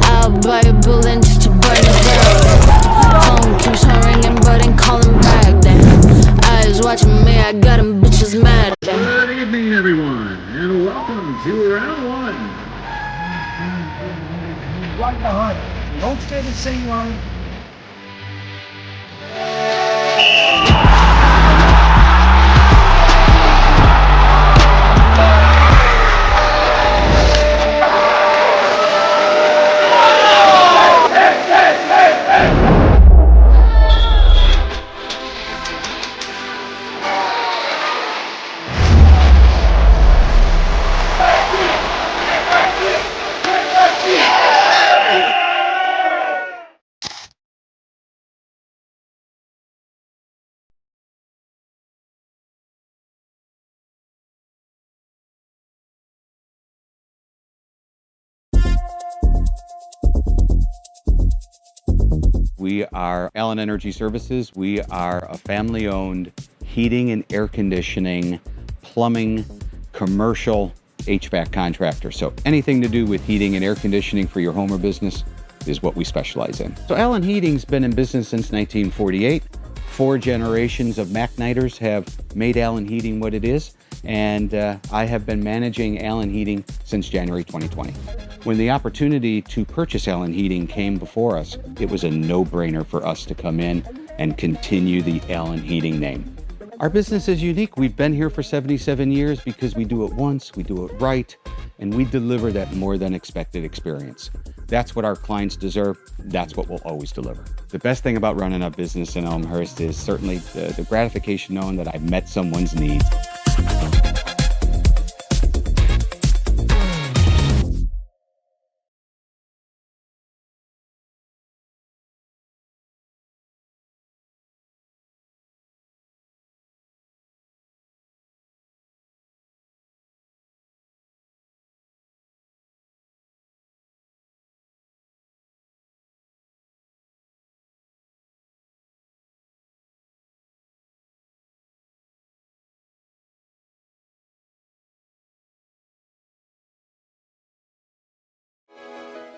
I'll buy a bullet just to burn it down. Phone keeps on ringing, but ain't calling back. Eyes watching me, I got them bitches mad. Good evening, everyone, and welcome to round one. Right behind you. Don't stay the same line. We are Allen Energy Services. We are a family-owned heating and air conditioning, plumbing, commercial HVAC contractor. So anything to do with heating and air conditioning for your home or business is what we specialize in. So Allen Heating's been in business since 1948. 4 generations of Macknighters have made Allen Heating what it is, and I have been managing Allen Heating since January 2020. When the opportunity to purchase Allen Heating came before us, it was a no-brainer for us to come in and continue the Allen Heating name. Our business is unique. We've been here for 77 years because we do it once, we do it right, and we deliver that more than expected experience. That's what our clients deserve. That's what we'll always deliver. The best thing about running a business in Elmhurst is certainly the gratification knowing that I've met someone's needs.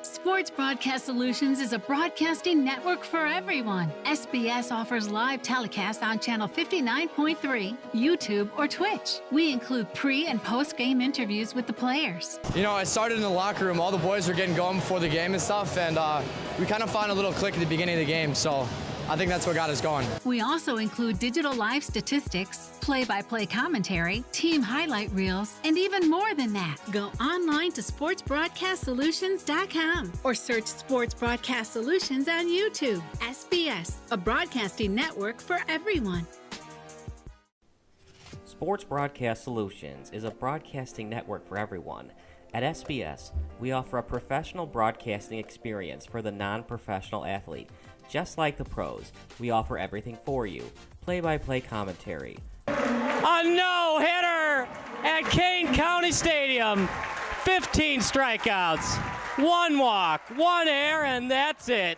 Sports Broadcast Solutions is a broadcasting network for everyone. SBS offers live telecasts on Channel 59.3, YouTube, or Twitch. We include pre- and post-game interviews with the players. You know, I started in the locker room. All the boys were getting going before the game and stuff, and we kind of found a little click at the beginning of the game, so I think that's what got us going. We also include digital live statistics, play-by-play commentary, team highlight reels, and even more than that. Go online to sportsbroadcastsolutions.com or search Sports Broadcast Solutions on YouTube. SBS, a broadcasting network for everyone. Sports Broadcast Solutions is a broadcasting network for everyone. At SBS, we offer a professional broadcasting experience for the non-professional athlete. Just like the pros, we offer everything for you. Play-by-play commentary. A no-hitter at Kane County Stadium. 15 strikeouts, 1 walk, 1 error, and that's it.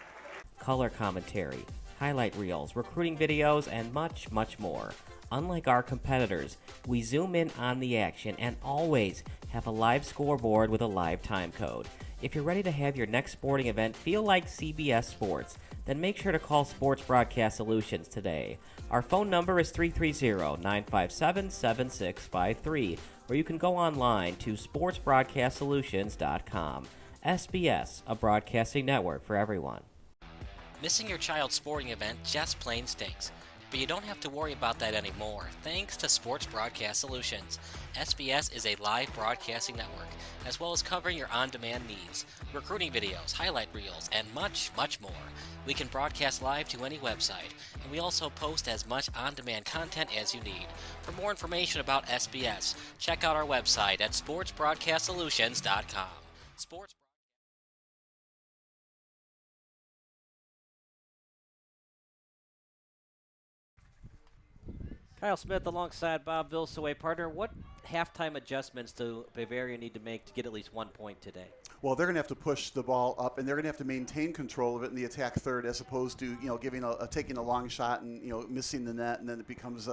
Color commentary, highlight reels, recruiting videos, and much, much more. Unlike our competitors, we zoom in on the action and always have a live scoreboard with a live time code. If you're ready to have your next sporting event feel like CBS Sports, then make sure to call Sports Broadcast Solutions today. Our phone number is 330-957-7653, or you can go online to sportsbroadcastsolutions.com. SBS, a broadcasting network for everyone. Missing your child's sporting event just plain stinks. But you don't have to worry about that anymore, thanks to Sports Broadcast Solutions. SBS is a live broadcasting network, as well as covering your on-demand needs, recruiting videos, highlight reels, and much, much more. We can broadcast live to any website, and we also post as much on-demand content as you need. For more information about SBS, check out our website at sportsbroadcastsolutions.com. Sports Kyle Smith alongside Bob Vilsaway. Partner, what halftime adjustments do Bavarian need to make to get at least 1 point today? Well, they're going to have to push the ball up, and they're going to have to maintain control of it in the attack third, as opposed to giving taking a long shot and missing the net, and then it becomes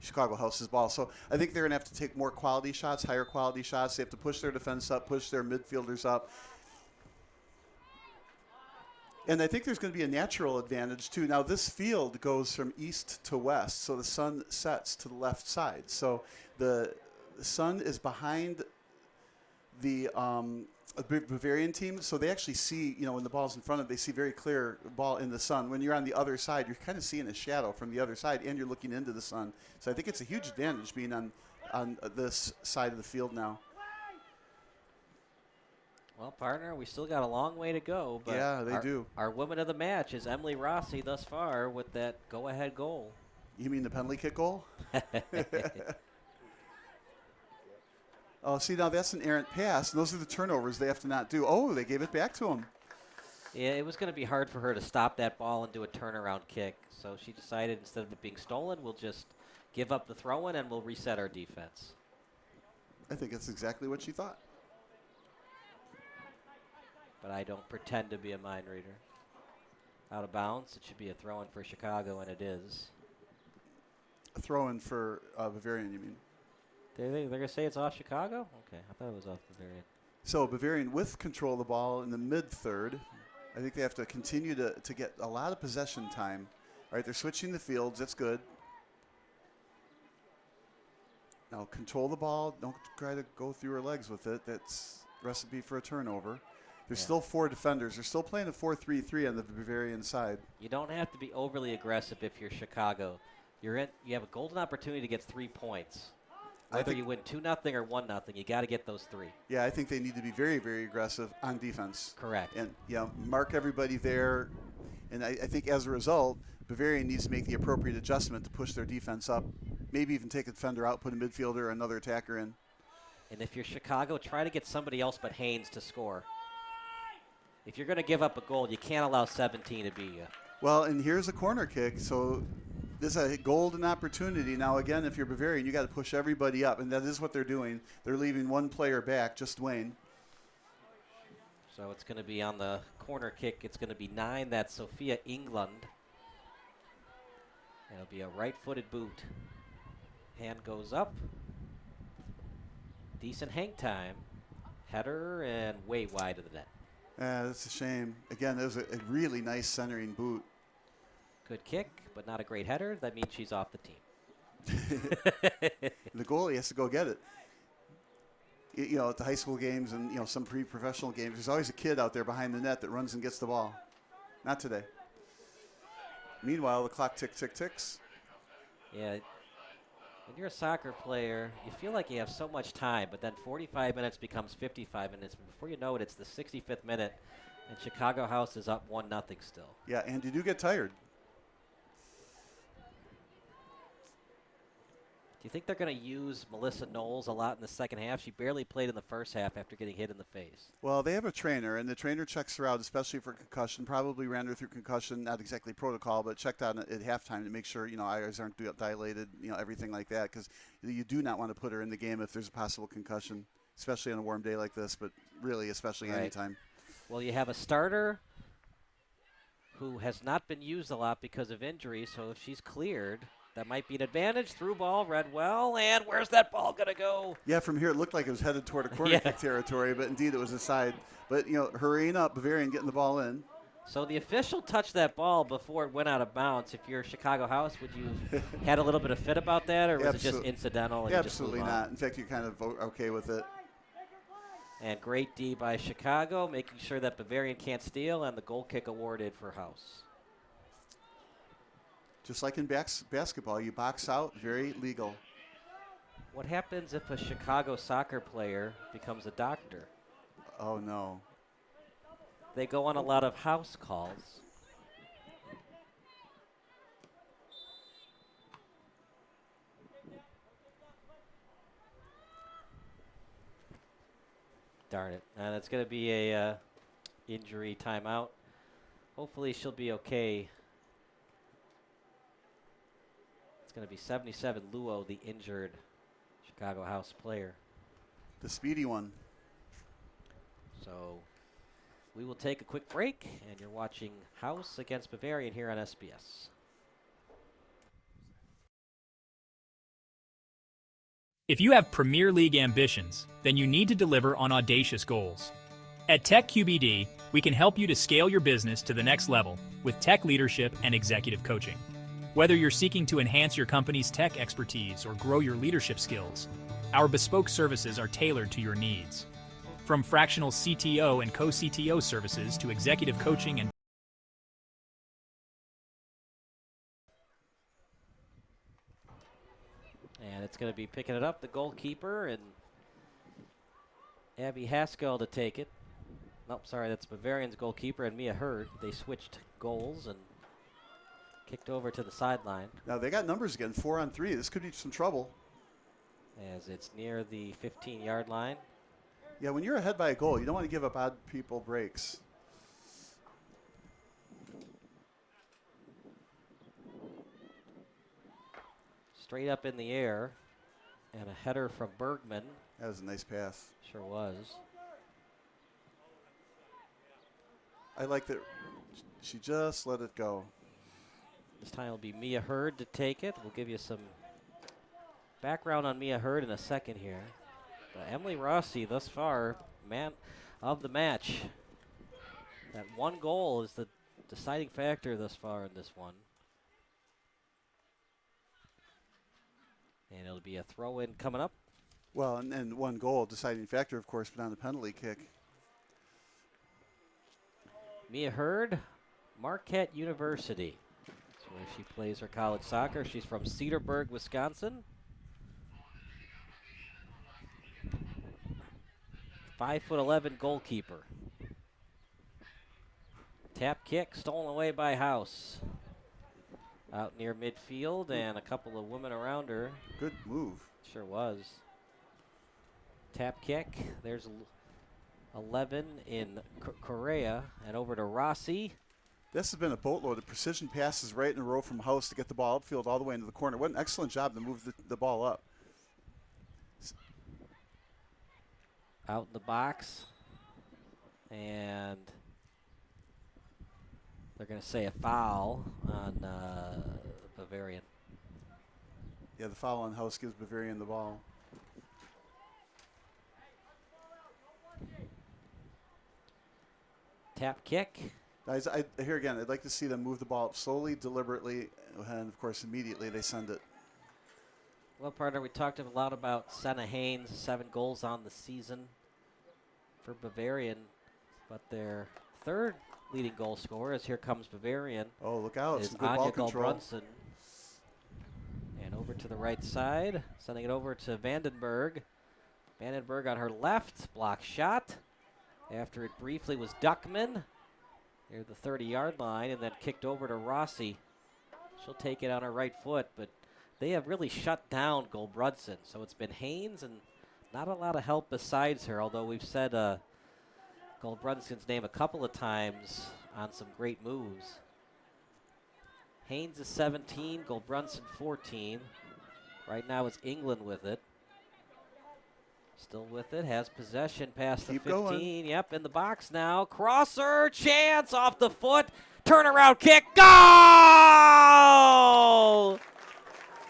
Chicago House's ball. So I think they're going to have to take more quality shots, higher quality shots. They have to push their defense up, push their midfielders up. And I think there's going to be a natural advantage, too. Now, this field goes from east to west, so the sun sets to the left side. So the sun is behind the Bavarian team, so they actually see, when the ball's in front of them, they see very clear ball in the sun. When you're on the other side, you're kind of seeing a shadow from the other side, and you're looking into the sun. So I think it's a huge advantage being on this side of the field now. Well, partner, we still got a long way to go. But yeah, they do. Our woman of the match is Emily Rossi thus far with that go-ahead goal. You mean the penalty kick goal? Oh, see, now that's an errant pass. And those are the turnovers they have to not do. Oh, they gave it back to him. Yeah, it was going to be hard for her to stop that ball and do a turnaround kick. So she decided instead of it being stolen, we'll just give up the throw-in and we'll reset our defense. I think that's exactly what she thought. But I don't pretend to be a mind reader. Out of bounds, it should be a throw-in for Chicago, and it is. A throw-in for Bavarian, you mean? They're going to say it's off Chicago? Okay, I thought it was off Bavarian. So Bavarian with control of the ball in the mid-third. I think they have to continue to get a lot of possession time. All right, they're switching the fields. That's good. Now control the ball. Don't try to go through her legs with it. That's recipe for a turnover. There's still 4 defenders. They're still playing a 4-3-3 on the Bavarian side. You don't have to be overly aggressive if you're Chicago. You have a golden opportunity to get 3 points. Whether you win 2-0 or 1-0, you got to get those 3. Yeah, I think they need to be very, very aggressive on defense. Correct. And mark everybody there. And I think as a result, Bavarian needs to make the appropriate adjustment to push their defense up. Maybe even take a defender out, put a midfielder or another attacker in. And if you're Chicago, try to get somebody else but Haynes to score. If you're going to give up a goal, you can't allow 17 to beat you. Well, and here's a corner kick, so this is a golden opportunity. Now, again, if you're Bavarian, you got to push everybody up, and that is what they're doing. They're leaving one player back, just Wayne. So it's going to be on the corner kick. It's going to be 9. That's Sophia England. It'll be a right-footed boot. Hand goes up. Decent hang time. Header and way wide of the net. That's a shame. Again, that was a really nice centering boot. Good kick, but not a great header. That means she's off the team. The goalie has to go get it. You know, at the high school games and, you know, some pre-professional games, there's always a kid out there behind the net that runs and gets the ball. Not today. Meanwhile, the clock ticks. Yeah. When you're a soccer player, you feel like you have so much time, but then 45 minutes becomes 55 minutes. Before you know it, it's the 65th minute, and Chicago House is up 1-0 still. Yeah, and you do get tired. Do you think they're going to use Melissa Knowles a lot in the second half? She barely played in the first half after getting hit in the face. Well, they have a trainer, and the trainer checks her out, especially for concussion. Probably ran her through concussion, not exactly protocol, but checked out at halftime to make sure, you know, eyes aren't dilated, you know, everything like that, because you do not want to put her in the game if there's a possible concussion, especially on a warm day like this, but really especially anytime. Well, you have a starter who has not been used a lot because of injury, so if she's cleared, that might be an advantage. Through ball, read well, and where's that ball going to go? Yeah, from here it looked like it was headed toward a corner kick territory, but indeed it was aside. But, you know, hurrying up, Bavarian getting the ball in. So the official touched that ball before it went out of bounds. If you're Chicago House, would you had a little bit of fit about that, or was it just incidental? And Absolutely not. In fact, you're kind of okay with it. And great D by Chicago, making sure that Bavarian can't steal, and the goal kick awarded for House. Just like in basketball, you box out, very legal. What happens if a Chicago soccer player becomes a doctor? Oh, no. They go on a lot of house calls. Darn it. And it's going to be a injury timeout. Hopefully she'll be okay. It's going to be 77 Luo, the injured Chicago House player. The speedy one. So we will take a quick break, and you're watching House against Bavarian here on SBS. If you have Premier League ambitions, then you need to deliver on audacious goals. At Tech QBD, we can help you to scale your business to the next level with tech leadership and executive coaching. Whether you're seeking to enhance your company's tech expertise or grow your leadership skills, our bespoke services are tailored to your needs. From fractional CTO and co-CTO services to executive coaching and it's going to be picking it up, the goalkeeper, and Abby Haskell to take it. Nope, sorry, that's Bavarian's goalkeeper and Mia Hurd. They switched goals and kicked over to the sideline. Now they got numbers again, 4-on-3. This could be some trouble. As it's near the 15-yard line. Yeah, when you're ahead by a goal, you don't want to give up odd people breaks. Straight up in the air, and a header from Bergman. That was a nice pass. Sure was. I like that she just let it go. This time it'll be Mia Hurd to take it. We'll give you some background on Mia Hurd in a second here. But Emily Rossi, thus far, man of the match. That one goal is the deciding factor thus far in this one. And it'll be a throw-in coming up. Well, and one goal, deciding factor, of course, but on the penalty kick. Mia Hurd, Marquette University. That's where she plays her college soccer. She's from Cedarburg, Wisconsin. 5'11" goalkeeper. Tap kick stolen away by House. Out near midfield, and a couple of women around her. Good move. Sure was. Tap kick. There's 11 in Correa, and over to Rossi. This has been a boatload of precision passes right in a row from House to get the ball upfield all the way into the corner. What an excellent job to move the ball up. Out in the box. And they're going to say a foul on Bavarian. Yeah, the foul on House gives Bavarian the ball. Tap kick. Guys, here again, I'd like to see them move the ball up slowly, deliberately, and of course immediately they send it. Well, partner, we talked a lot about Senna Haynes, 7 goals on the season for Bavarian, but their third leading goal scorer, as here comes Bavarian. Oh, look out. Is Some good Anya ball control. Gulbrunson. And over to the right side, sending it over to Vandenberg. Vandenberg on her left, block shot. After it briefly was Duckman near the 30-yard line, and then kicked over to Rossi. She'll take it on her right foot, but they have really shut down Gulbrunson. So it's been Haynes and not a lot of help besides her, although we've said Gulbrunson's name a couple of times on some great moves. Haynes is 17, Gulbrunson 14. Right now it's England with it. Still with it, has possession past the 15. Going. Yep, in the box now. Crosser, chance off the foot. Turnaround kick, goal!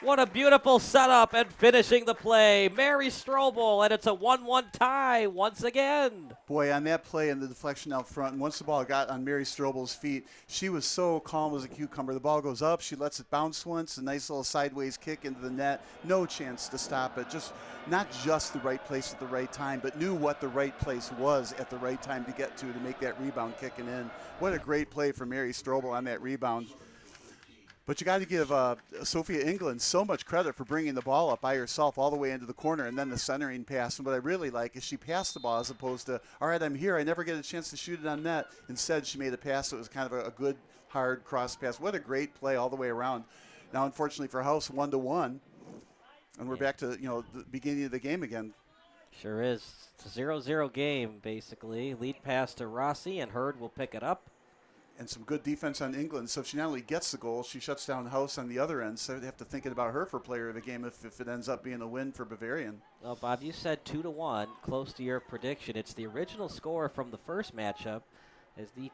What a beautiful setup and finishing the play. Mary Strobel, and it's a 1-1 tie once again. Boy, on that play and the deflection out front, and once the ball got on Mary Strobel's feet, she was so calm as a cucumber. The ball goes up, she lets it bounce once, a nice little sideways kick into the net. No chance to stop it. Not just the right place at the right time, but knew what the right place was at the right time to get to make that rebound kicking in. What a great play for Mary Strobel on that rebound. But you got to give Sophia England so much credit for bringing the ball up by herself all the way into the corner and then the centering pass. And what I really like is she passed the ball as opposed to, all right, I'm here. I never get a chance to shoot it on net. Instead, she made a pass that was kind of a good, hard cross pass. What a great play all the way around. Now, unfortunately for House, 1-1. And we're back to, the beginning of the game again. Sure is. It's a 0-0 game, basically. Lead pass to Rossi, and Hurd will pick it up. And some good defense on England. So if she not only gets the goal, she shuts down House on the other end. So they have to think about her for player of the game if it ends up being a win for Bavarian. Well, Bob, you said 2-1, close to your prediction. It's the original score from the first matchup as these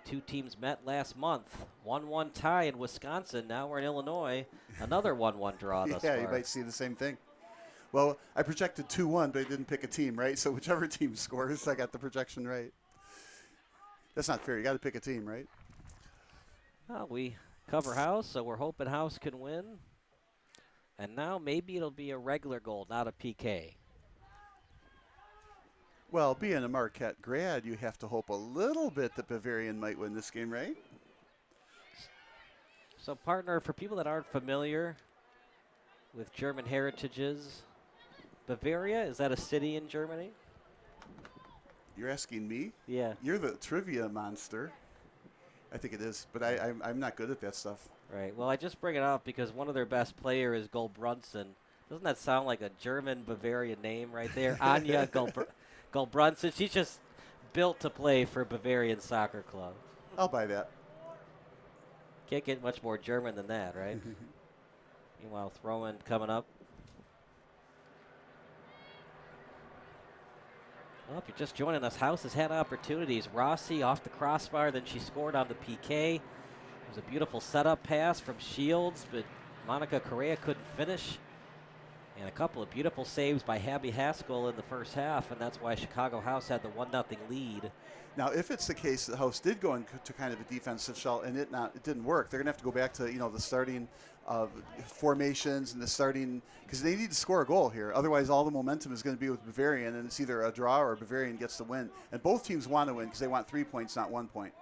two teams met last month. 1-1 tie in Wisconsin. Now we're in Illinois. Another 1-1 draw thus far. Yeah, you might see the same thing. Well, I projected 2-1, but I didn't pick a team, right? So whichever team scores, I got the projection right. That's not fair. You got to pick a team, right? Well, we cover House, so we're hoping House can win. And now maybe it'll be a regular goal, not a PK. Well, being a Marquette grad, you have to hope a little bit that Bavarian might win this game, right? So, partner, for people that aren't familiar with German heritages, Bavaria, is that a city in Germany? You're asking me? Yeah. You're the trivia monster. I think it is, but I'm not good at that stuff. Right. Well, I just bring it up because one of their best players is Gulbrunson. Doesn't that sound like a German Bavarian name right there? Anya Gulbrunson. She's just built to play for Bavarian Soccer Club. I'll buy that. Can't get much more German than that, right? Meanwhile, throw-in coming up. Well, if you're just joining us, House has had opportunities. Rossi off the crossbar, then she scored on the PK. It was a beautiful setup pass from Shields, but Monica Correa couldn't finish. And a couple of beautiful saves by Abby Haskell in the first half, and that's why Chicago House had the 1-0 lead. Now, if it's the case that House did go into kind of a defensive shell and it didn't work, they're going to have to go back to the starting formations and the starting, because they need to score a goal here. Otherwise, all the momentum is going to be with Bavarian, and it's either a draw or Bavarian gets the win. And both teams want to win because they want 3 points, not 1 point.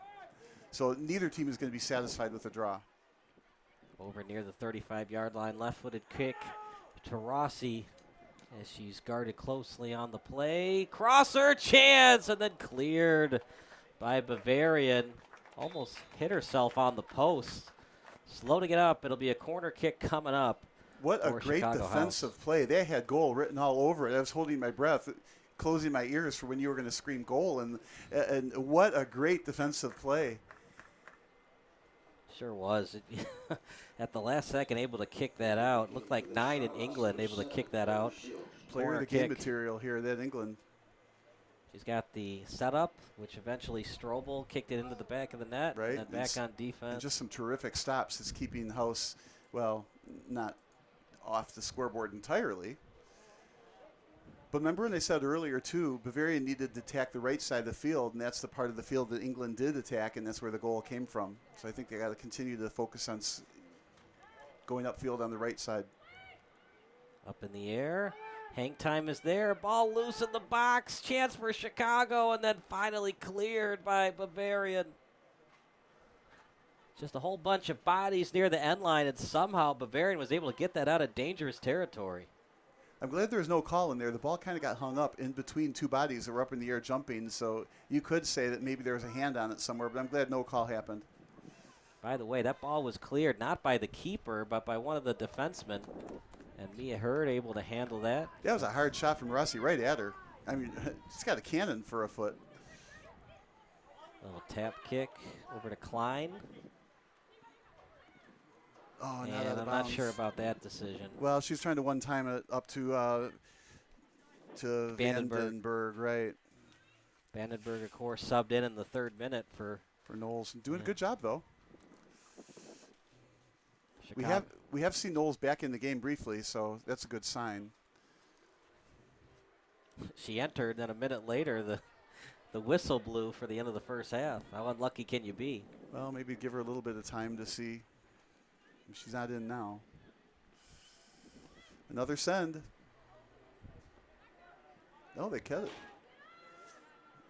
So neither team is going to be satisfied with a draw. Over near the 35-yard line, left-footed kick to Rossi as she's guarded closely on the play. Crosser, chance, and then cleared by Bavarian. Almost hit herself on the post. Slow to get up. It'll be a corner kick coming up. What a great Chicago defensive House. play. They had goal written all over it. I was holding my breath, closing my ears for when you were going to scream goal. And what a great defensive play. Sure was. At the last second, able to kick that out. Looked like 9 in England able to kick that out. Player of the game material here at England. She's got the setup, which eventually Strobel kicked it into the back of the net, right, and then back on defense. And just some terrific stops. It's keeping House, well, not off the scoreboard entirely. But remember when they said earlier, too, Bavarian needed to attack the right side of the field, and that's the part of the field that England did attack, and that's where the goal came from. So I think they got to continue to focus on going upfield on the right side. Up in the air. Hang time is there. Ball loose in the box. Chance for Chicago, and then finally cleared by Bavarian. Just a whole bunch of bodies near the end line, and somehow Bavarian was able to get that out of dangerous territory. I'm glad there was no call in there. The ball kind of got hung up in between two bodies that were up in the air jumping, so you could say that maybe there was a hand on it somewhere, but I'm glad no call happened. By the way, that ball was cleared not by the keeper, but by one of the defensemen. And Mia Hurd able to handle that. That was a hard shot from Rossi right at her. I mean, she's got a cannon for a foot. Little tap kick over to Klein. Oh, and not out of I'm bounds. not sure about that decision. Well, she's trying to one-time it up to Vandenberg, right. Vandenberg, of course, subbed in the 3rd minute for Knowles. Doing a good job, though. Chicago. We have seen Knowles back in the game briefly, so that's a good sign. She entered, then a minute later, the whistle blew for the end of the first half. How unlucky can you be? Well, maybe give her a little bit of time to see. She's not in now. Another send. Oh, they kept it.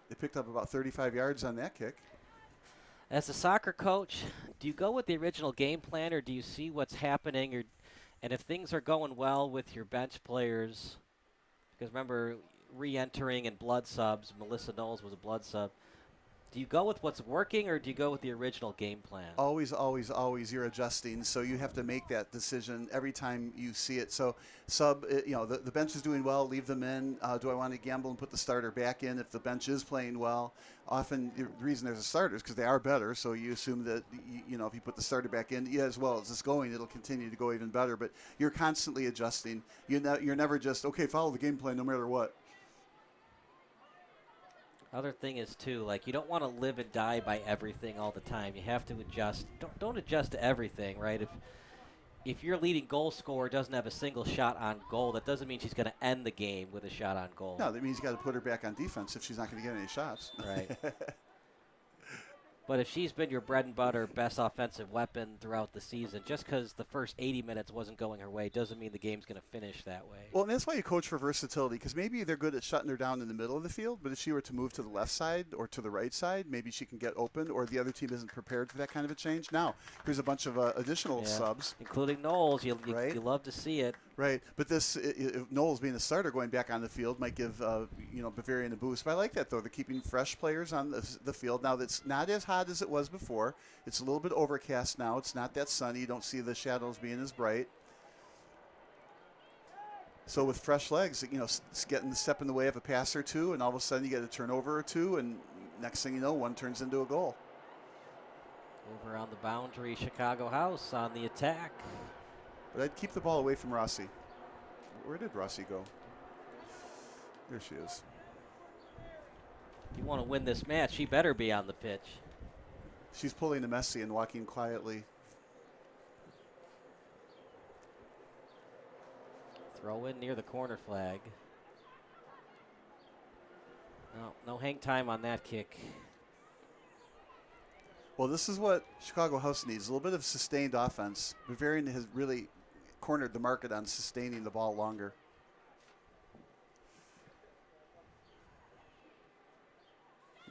They picked up about 35 yards on that kick. As a soccer coach, do you go with the original game plan, or do you see what's happening? And if things are going well with your bench players, because remember, re-entering and blood subs, Melissa Knowles was a blood sub. Do you go with what's working, or do you go with the original game plan? Always, always, always you're adjusting, so you have to make that decision every time you see it. So the bench is doing well, leave them in. Do I want to gamble and put the starter back in if the bench is playing well? Often the reason there's a starter is because they are better, so you assume that, if you put the starter back in, as well as it's going, it'll continue to go even better. But you're constantly adjusting. You're never just, okay, follow the game plan no matter what. Other thing is, too, like, you don't want to live and die by everything all the time. You have to adjust. Don't adjust to everything, right? If your leading goal scorer doesn't have a single shot on goal, that doesn't mean she's going to end the game with a shot on goal. No, that means you got to put her back on defense if she's not going to get any shots. Right. But if she's been your bread and butter, best offensive weapon throughout the season, just because the first 80 minutes wasn't going her way doesn't mean the game's going to finish that way. Well, and that's why you coach for versatility, because maybe they're good at shutting her down in the middle of the field, but if she were to move to the left side or to the right side, maybe she can get open, or the other team isn't prepared for that kind of a change. Now, here's a bunch of additional subs. Including Knowles. You love to see it. Right, but Knowles being a starter going back on the field might give Bavarian a boost. But I like that, though. They're keeping fresh players on the field. Now, that's not as hot as it was before. It's a little bit overcast now. It's not that sunny. You don't see the shadows being as bright. So with fresh legs, it's getting the step in the way of a pass or two, and all of a sudden you get a turnover or two, and next thing you know, one turns into a goal. Over on the boundary, Chicago House on the attack. But I'd keep the ball away from Rossi. Where did Rossi go? There she is. If you want to win this match, she better be on the pitch. She's pulling a Messi and walking quietly. Throw in near the corner flag. No hang time on that kick. Well, this is what Chicago House needs, a little bit of sustained offense. Bavarian has really cornered the market on sustaining the ball longer.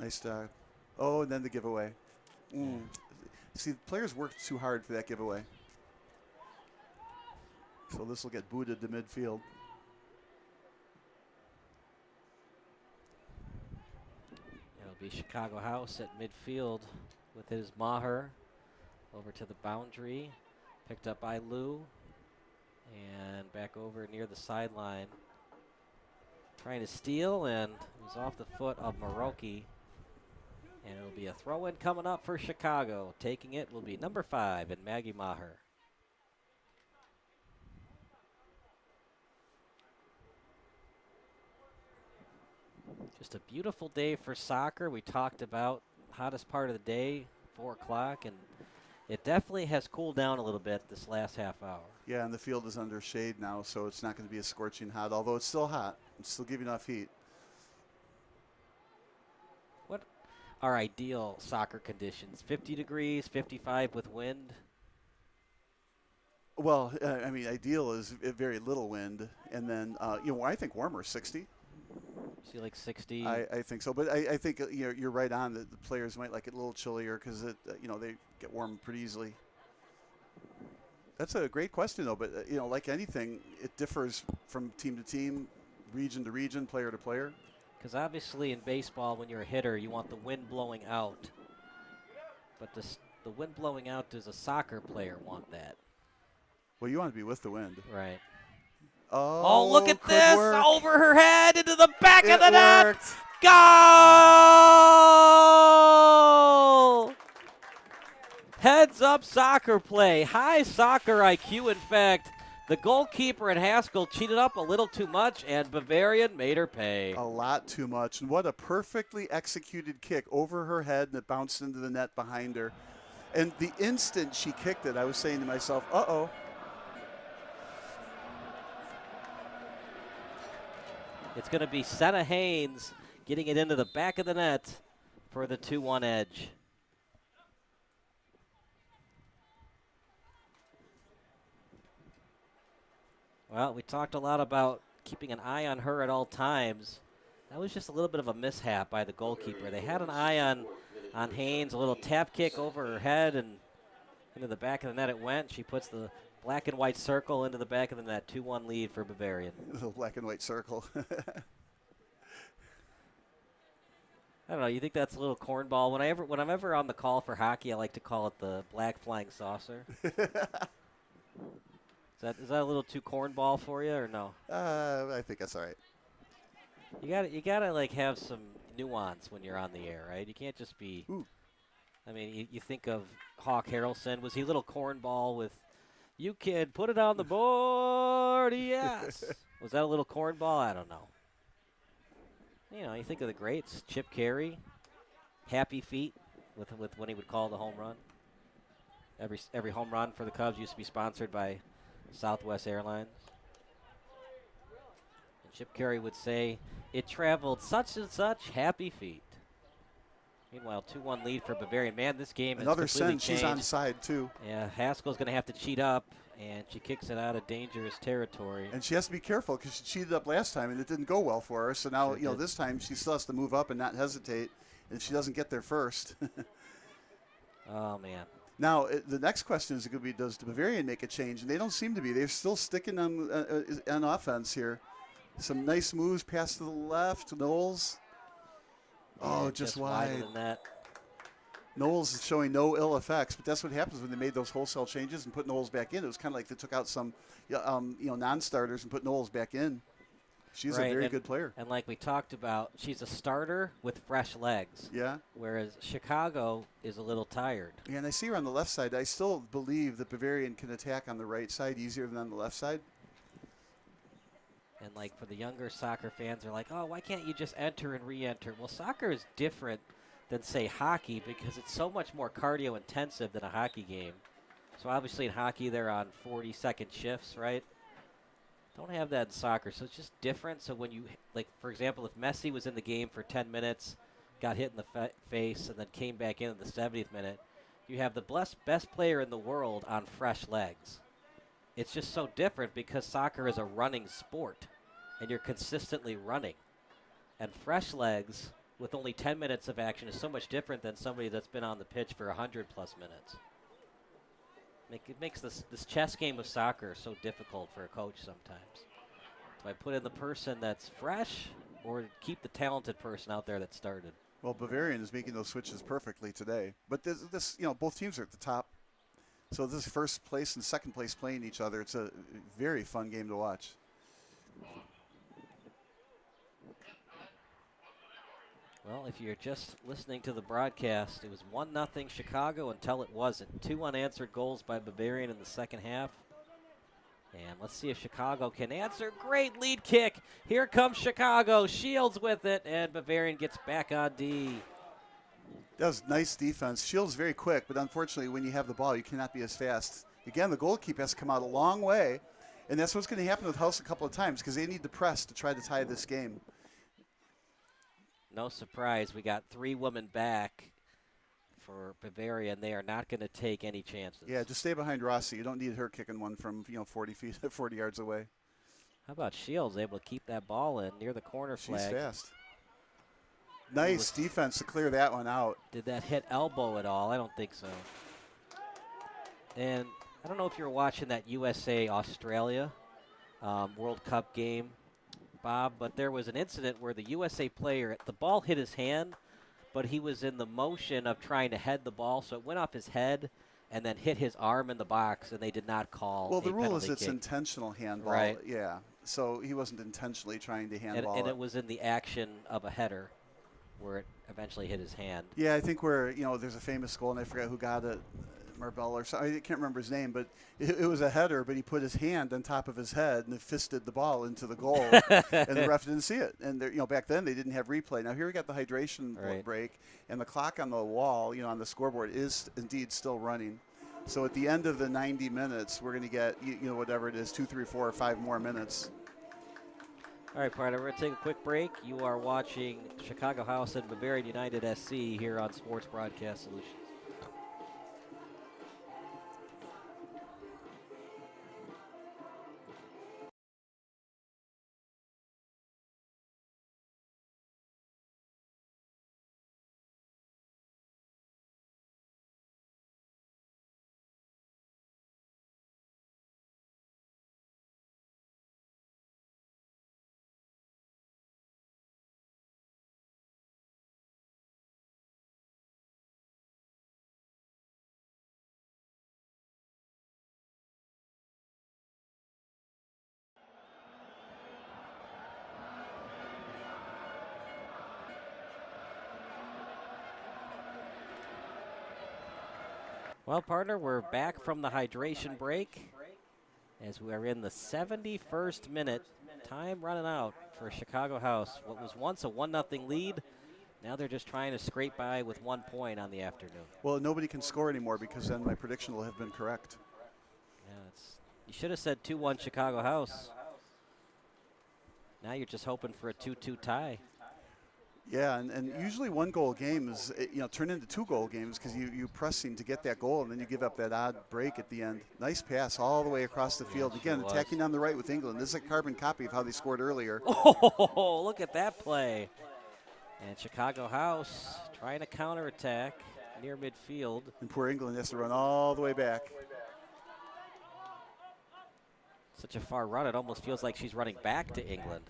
Nice dive. Oh, and then the giveaway. See, the players worked too hard for that giveaway. So this will get booted to midfield. It'll be Chicago House at midfield with his Maher over to the boundary. Picked up by Lou. And back over near the sideline. Trying to steal, and it was off the foot of Maroki. And it'll be a throw-in coming up for Chicago. Taking it will be number 5 in Maggie Maher. Just a beautiful day for soccer. We talked about hottest part of the day, 4 o'clock, and it definitely has cooled down a little bit this last half hour. Yeah, and the field is under shade now, so it's not going to be as scorching hot, although it's still hot. Still give you enough heat. What are ideal soccer conditions? 50 degrees, 55 with wind? Well, I mean, ideal is very little wind, and then I think warmer, 60. See, like 60. I think so, but I think you're right on that the players might like it a little chillier because they get warm pretty easily. That's a great question though, but like anything, it differs from team to team, region to region, player to player. Because obviously in baseball, when you're a hitter, you want the wind blowing out. But the wind blowing out, does a soccer player want that? Well, you want to be with the wind. Right. Oh, look at could this! work. Over her head, into the back of the worked. net! Goal! Heads up soccer play. High soccer IQ, in fact. The goalkeeper at Haskell cheated up a little too much, and Bavarian made her pay. A lot too much. And what a perfectly executed kick over her head, and it bounced into the net behind her. And the instant she kicked it, I was saying to myself, uh-oh. It's going to be Senna Haynes getting it into the back of the net for the 2-1 edge. Well, we talked a lot about keeping an eye on her at all times. That was just a little bit of a mishap by the goalkeeper. They had an eye on Haynes, a little tap kick over her head, and into the back of the net it went. She puts the black and white circle into the back of the net. 2-1 lead for Bavarian. The black and white circle. I don't know. You think that's a little cornball? When I'm ever on the call for hockey, I like to call it the black flying saucer. Is that a little too cornball for you, or no? I think that's all right. You gotta like have some nuance when you're on the air, right? You can't just be. Ooh. I mean, you think of Hawk Harrelson. Was he a little cornball with, "You kid, put it on the board"? Yes. Was that a little cornball? I don't know. You think of the greats: Chip Carey, Happy Feet, with when he would call the home run. Every home run for the Cubs used to be sponsored by Southwest Airlines. And Chip Carey would say, "It traveled such and such happy feet." Meanwhile, 2-1 lead for Bavarian. Man, this game Another has completely send. She's changed. on side, too. Yeah, Haskell's going to have to cheat up, and she kicks it out of dangerous territory. And she has to be careful because she cheated up last time, and it didn't go well for her. So now, Sure this time she still has to move up and not hesitate. If she doesn't get there first. Oh, man. Now, the next question is going to be, does the Bavarian make a change? And they don't seem to be. They're still sticking on offense here. Some nice moves past to the left. Knowles. Oh, just wide. Than that. Knowles is showing no ill effects, but that's what happens when they made those wholesale changes and put Knowles back in. It was kind of like they took out some, non-starters and put Knowles back in. She's a very good player. And like we talked about, she's a starter with fresh legs. Yeah. Whereas Chicago is a little tired. Yeah, and I see her on the left side. I still believe that Bavarian can attack on the right side easier than on the left side. And like for the younger soccer fans, they're like, "Oh, why can't you just enter and re-enter?" Well, soccer is different than, say, hockey because it's so much more cardio intensive than a hockey game. So obviously in hockey, they're on 40-second shifts, right? Don't have that in soccer, so it's just different. So when you, like, for example, if Messi was in the game for 10 minutes, got hit in the face, and then came back in the 70th minute, you have the best player in the world on fresh legs. It's just so different because soccer is a running sport, and you're consistently running. And fresh legs with only 10 minutes of action is so much different than somebody that's been on the pitch for 100-plus minutes. It makes this chess game of soccer so difficult for a coach sometimes. Do I put in the person that's fresh or keep the talented person out there that started? Well, Bavarian is making those switches perfectly today. But this both teams are at the top. So this is first place and second place playing each other. It's a very fun game to watch. Well, if you're just listening to the broadcast, it was 1-0 Chicago until it wasn't. 2 unanswered goals by Bavarian in the second half. And let's see if Chicago can answer. Great lead kick. Here comes Chicago. Shields with it, and Bavarian gets back on D. That was nice defense. Shields very quick, but unfortunately when you have the ball, you cannot be as fast. Again, the goalkeeper has to come out a long way, And that's what's going to happen with House a couple of times because they need to press to try to tie this game. No surprise, we got 3 women back for Bavarian. They are not going to take any chances. Yeah, just stay behind Rossi. You don't need her kicking one from 40 yards away. How about Shields able to keep that ball in near the corner flag? She's fast. Nice defense to clear that one out. Did that hit elbow at all? I don't think so. And I don't know if you were watching that USA-Australia World Cup game, Bob, but there was an incident where the USA player, the ball hit his hand, but he was in the motion of trying to head the ball, so it went off his head and then hit his arm in the box, and they did not call. Well, the rule is penalty it's kick. intentional handball. Right. Yeah. So he wasn't intentionally trying to handball and it was in the action of a header where it eventually hit his hand. Yeah, I think where, there's a famous goal, and I forgot who got it, Marbella or something. I can't remember his name, but it was a header, but he put his hand on top of his head and fisted the ball into the goal, and the ref didn't see it. And back then they didn't have replay. Now here we got the hydration break, and the clock on the wall, on the scoreboard is indeed still running. So at the end of the 90 minutes, we're going to get, whatever it is, 2, 3, 4, or 5 more minutes. All right, partner, we're going to take a quick break. You are watching Chicago House and Bavarian United SC here on Sports Broadcast Solutions. Well, partner, we're back from the hydration break as we are in the 71st minute. Time running out for Chicago House. What was once a 1-0 lead, now they're just trying to scrape by with 1 point on the afternoon. Well, nobody can score anymore because then my prediction will have been correct. Yeah, you should have said 2-1 Chicago House. Now you're just hoping for a 2-2 tie. Yeah, and usually 1-goal games, turn into 2-goal games because you pressing to get that goal, and then you give up that odd break at the end. Nice pass all the way across the field. Again, attacking on the right with England. This is a carbon copy of how they scored earlier. Oh, look at that play. And Chicago House trying to counterattack near midfield. And poor England has to run all the way back. Such a far run, it almost feels like she's running back to England.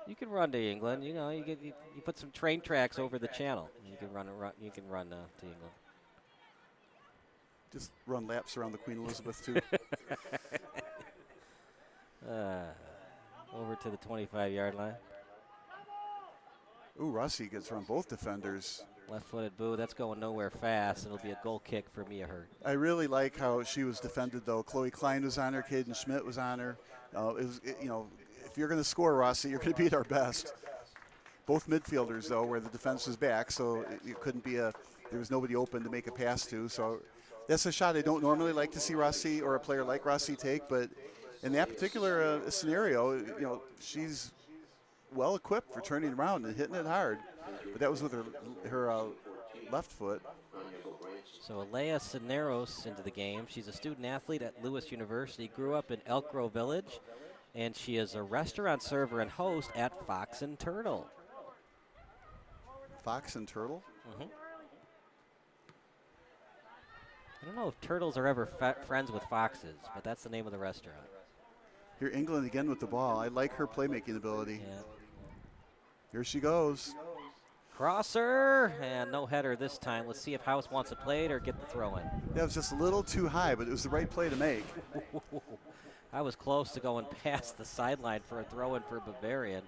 You can run to England. You put some train tracks over the channel. You can run to England. Just run laps around the Queen Elizabeth too. Over to the 25-yard line. Ooh, Rossi gets around both defenders. Left-footed boo. That's going nowhere fast. It'll be a goal kick for Mia Hurt. I really like how she was defended, though. Chloe Klein was on her. Caden Schmidt was on her. If you're going to score, Rossi, you're going to beat our best. Both midfielders, though, where the defense was back, so it couldn't be there was nobody open to make a pass to. So that's a shot I don't normally like to see Rossi or a player like Rossi take, but in that particular scenario, she's well equipped for turning around and hitting it hard. But that was with her left foot. So Alea Cisneros into the game. She's a student athlete at Lewis University, grew up in Elk Grove Village, and she is a restaurant server and host at Fox and Turtle. Fox and Turtle? Mm-hmm. I don't know if turtles are ever friends with foxes, but that's the name of the restaurant. Here, England again with the ball. I like her playmaking ability. Yeah. Here she goes. Crosser, and no header this time. Let's see if House wants to play it or get the throw in. That was just a little too high, but it was the right play to make. I was close to going past the sideline for a throw in for Bavarian.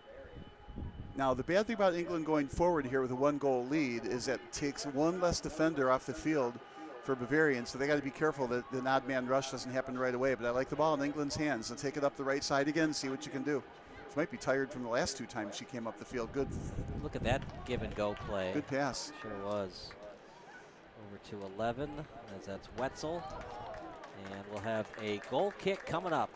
Now, the bad thing about England going forward here with a 1-goal lead is that it takes one less defender off the field for Bavarian, so they got to be careful that the odd man rush doesn't happen right away. But I like the ball in England's hands. So take it up the right side again, see what you can do. might be tired from the last 2 times she came up the field. Good. Look at that give and go play. Good pass. Sure was. Over to 11, as that's Wetzel. And we'll have a goal kick coming up.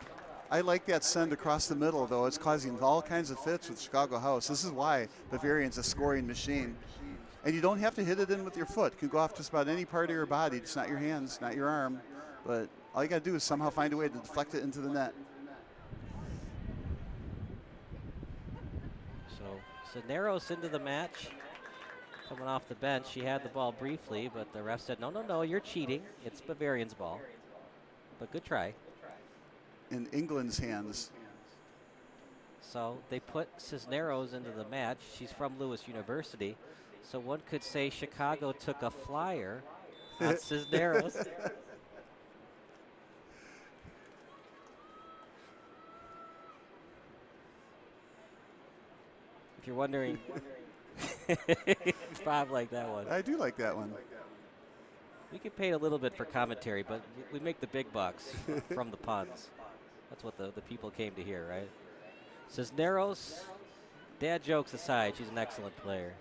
I like that send across the middle, though. It's causing all kinds of fits with Chicago House. This is why Bavarian's a scoring machine. And you don't have to hit it in with your foot. It can go off just about any part of your body. It's not your hands, not your arm. But all you got to do is somehow find a way to deflect it into the net. So Cisneros into the match. Coming off the bench. She had the ball briefly, but the ref said, no, you're cheating. It's Bavarian's ball. But good try. In England's hands. So they put Cisneros into the match. She's from Lewis University. So one could say Chicago took a flyer on Cisneros. If you're wondering, Bob liked that one. I do like that one. We get paid a little bit for commentary, but we make the big bucks from the puns. That's what the people came to hear, right? Cisneros, dad jokes aside, she's an excellent player.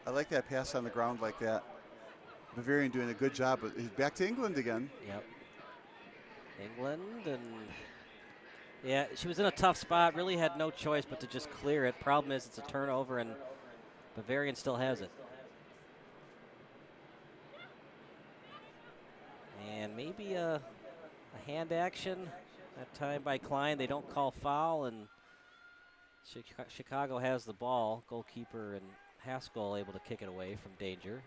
I like that pass on the ground like that. Bavarian doing a good job. But he's back to England again. Yep. England, and yeah, she was in a tough spot. Really had no choice but to just clear it. Problem is, it's a turnover, and Bavarian still has it. And maybe a hand action that time by Klein. They don't call foul, and Chicago has the ball. Goalkeeper and Haskell able to kick it away from danger.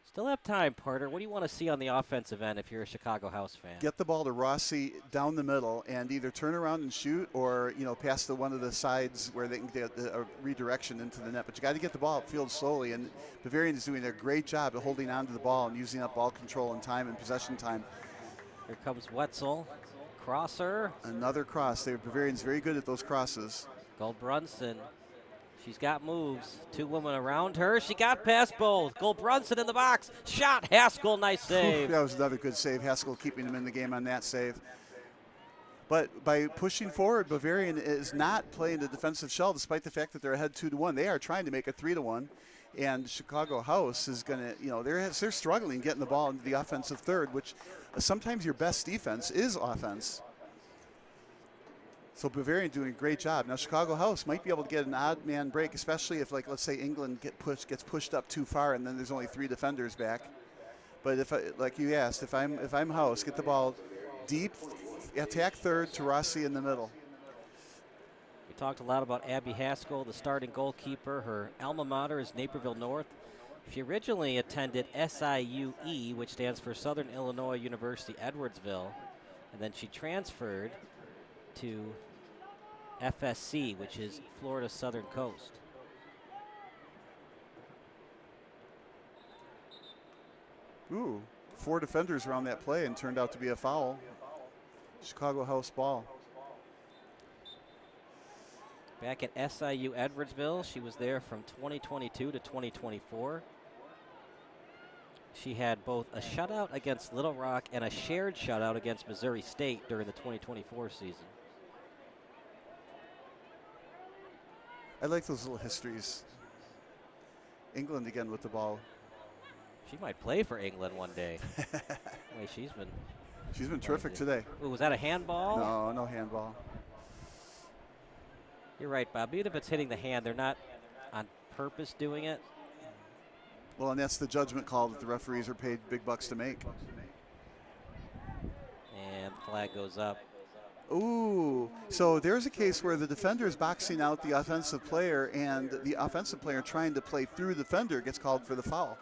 Still have time, Porter. What do you want to see on the offensive end if you're a Chicago House fan? Get the ball to Rossi down the middle and either turn around and shoot or, pass to one of the sides where they can get a redirection into the net. But you got to get the ball upfield slowly, and Bavarian is doing a great job of holding on to the ball and using up ball control and time and possession time. Here comes Wetzel. Crosser. Another cross. Bavarian's very good at those crosses. Goldbrunson. She's got moves. 2 women around her. She got past both. Goldbrunson in the box. Shot. Haskell. Nice save. That was another good save. Haskell keeping him in the game on that save. But by pushing forward, Bavarian is not playing the defensive shell despite the fact that they're ahead 2-1. They are trying to make it 3-1. And Chicago House is going to, they're struggling getting the ball into the offensive third, which sometimes your best defense is offense. So Bavarian doing a great job. Now Chicago House might be able to get an odd man break, especially if, let's say England gets pushed up too far and then there's only 3 defenders back. But if, like you asked, if I'm House, get the ball deep, attack third to Rossi in the middle. We talked a lot about Abby Haskell, the starting goalkeeper. Her alma mater is Naperville North. She originally attended SIUE, which stands for Southern Illinois University Edwardsville, and then she transferred to FSC, which is Florida Southern Coast. Ooh, 4 defenders around that play and turned out to be a foul. Chicago House ball. Back at SIU Edwardsville, she was there from 2022 to 2024. She had both a shutout against Little Rock and a shared shutout against Missouri State during the 2024 season. I like those little histories. England again with the ball. She might play for England one day. The way she's been terrific today. Ooh, was that a handball? No handball. You're right, Bob. Even if it's hitting the hand, they're not on purpose doing it. Well, and that's the judgment call that the referees are paid big bucks to make. And the flag goes up. Ooh, so there's a case where the defender is boxing out the offensive player, and the offensive player trying to play through the defender gets called for the foul.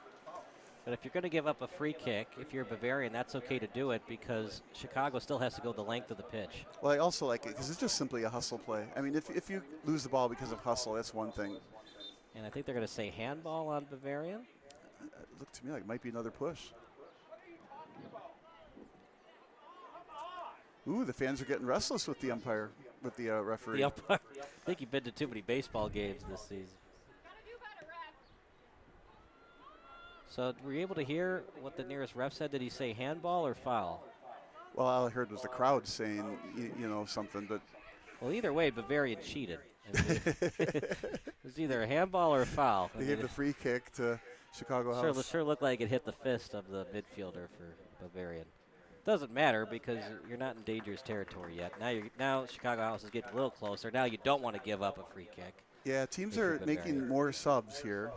But if you're going to give up a free kick, if you're Bavarian, that's okay to do it because Chicago still has to go the length of the pitch. Well, I also like it because it's just simply a hustle play. I mean, if you lose the ball because of hustle, that's one thing. And I think they're going to say handball on Bavarian. It looked to me like it might be another push. Ooh, the fans are getting restless with the umpire, with the referee. The umpire. I think you've been to too many baseball games this season. So were you able to hear what the nearest ref said? Did he say handball or foul? Well, all I heard was the crowd saying, something, but. Well, either way, Bavarian cheated. It was either a handball or a foul. They gave the free kick to Chicago House. Sure looked like it hit the fist of the midfielder for Bavarian. Doesn't matter because you're not in dangerous territory yet. Now Chicago House is getting a little closer. Now you don't want to give up a free kick. Yeah, teams are making more subs here.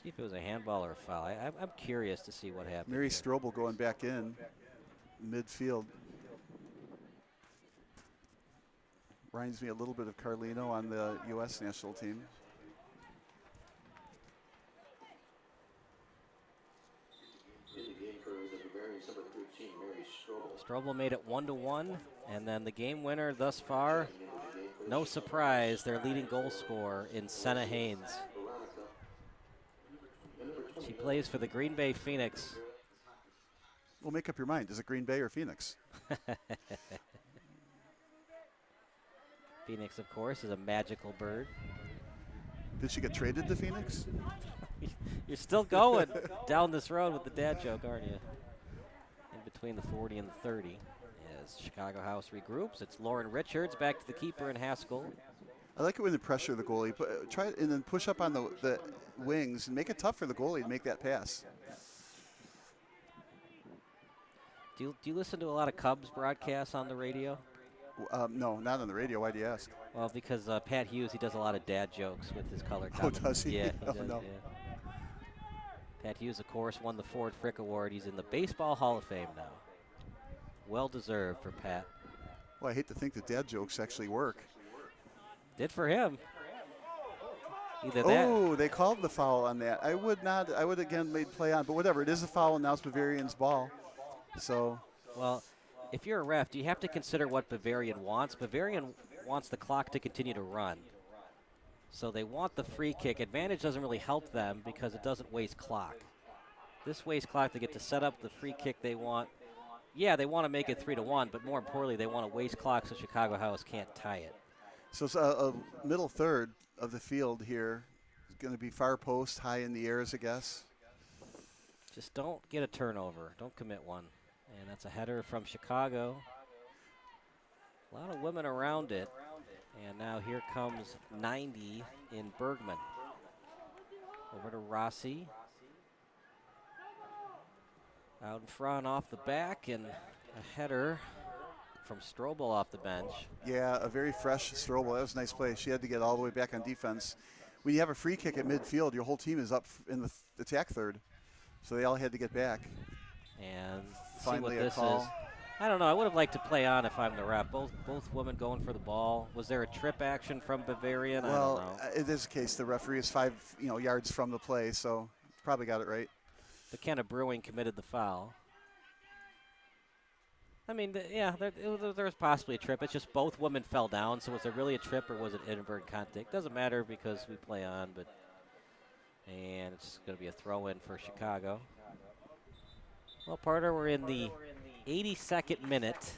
See if it was a handball or a foul. I'm curious to see what happened. Mary Strobel going back in midfield. Reminds me a little bit of Carlino on the U.S. national team. Strobel made it 1-1, and then the game winner thus far, no surprise, their leading goal scorer in Senna Haynes. She plays for the Green Bay Phoenix. Well, make up your mind. Is it Green Bay or Phoenix? Phoenix, of course, is a magical bird. Did she get traded to Phoenix? You're still going down this road with the dad joke, aren't you? In between the 40 and the 30. As Chicago House regroups, it's Lauren Richards back to the keeper in Haskell. I like it when they pressure the goalie. Try it and then push up on the wings and make it tough for the goalie to make that pass. Do you listen to a lot of Cubs broadcasts on the radio? No, not on the radio. Why do you ask? Well, because Pat Hughes, he does a lot of dad jokes with his color comments. Oh, does he? Yeah, he Oh, does, no. yeah. Pat Hughes, of course, won the Ford Frick Award. He's in the Baseball Hall of Fame now. Well deserved for Pat. Well, I hate to think that dad jokes actually work. Did for him. Either that. Oh, they called the foul on that. I would again made play on, but whatever. It is a foul, and now it's Bavarian's ball. So. Well, if you're a ref, do you have to consider what Bavarian wants? Bavarian wants the clock to continue to run. So they want the free kick. Advantage doesn't really help them because it doesn't waste clock. This wastes clock to get to set up the free kick they want. Yeah, they want to make it 3-1, but more importantly, they want to waste clock so Chicago House can't tie it. So it's a middle third of the field here. It's going to be far post, high in the air as a guess. Just don't get a turnover. Don't commit one. And that's a header from Chicago. A lot of women around it. And now here comes 90 in Bergman. Over to Rossi. Out in front off the back, and a header from Strobel off the bench. Yeah, a very fresh Strobel. That was a nice play. She had to get all the way back on defense. When you have a free kick at midfield, your whole team is up in the attack third. So they all had to get back. And finally see what this a call. is. I don't know. I would have liked to play on if I'm the ref. Both women going for the ball. Was there a trip action from Bavarian? Well, I don't know. in this case, the referee is 5 yards from the play, so probably got it right. McKenna Brewing committed the foul. I mean, there was possibly a trip. It's just both women fell down. So was there really a trip or was it inadvertent contact? Doesn't matter because we play on, and it's going to be a throw-in for Chicago. Well, Parter, we're in the 82nd minute.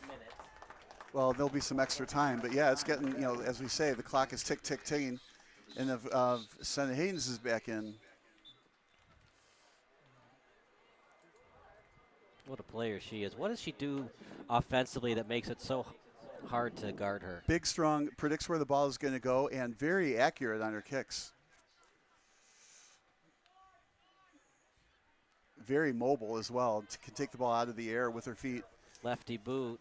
Well, there'll be some extra time, but yeah, it's getting, as we say, the clock is ticking, and if Senna Haynes is back in. What a player she is. What does she do offensively that makes it so hard to guard her? Big, strong, predicts where the ball is going to go, and very accurate on her kicks. Very mobile as well. Can take the ball out of the air with her feet. Lefty boot.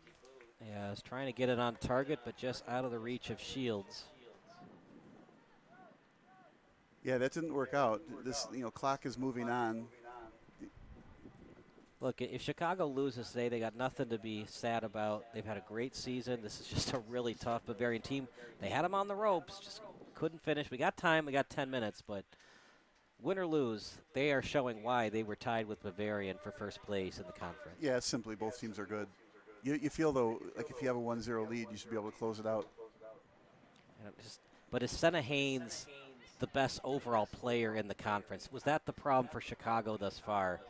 Yeah, is trying to get it on target, but just out of the reach of Shields. Yeah, that didn't work out. This, clock is moving on. Look, if Chicago loses today, they got nothing to be sad about. They've had a great season. This is just a really tough Bavarian team. They had them on the ropes, just couldn't finish. We got time. We got 10 minutes, but win or lose, they are showing why they were tied with Bavarian for first place in the conference. Yeah, it's simply both teams are good. You feel, though, like if you have a 1-0 lead, you should be able to close it out. But is Senna Haynes the best overall player in the conference? Was that the problem for Chicago thus far?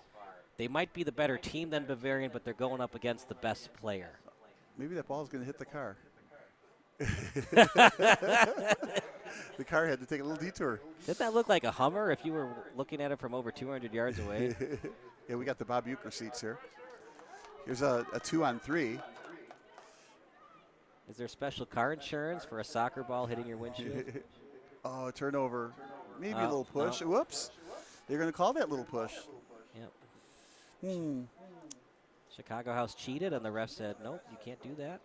They might be the better team than Bavarian, but they're going up against the best player. Maybe that ball is going to hit the car. The car had to take a little detour. Didn't that look like a Hummer if you were looking at it from over 200 yards away? Yeah, we got the Bob Uecker seats here. Here's a 2-on-3. Is there special car insurance for a soccer ball hitting your windshield? Oh, turnover. Maybe a little push. No. Whoops. They're going to call that little push. Yep. Chicago House cheated, and the ref said, nope, you can't do that.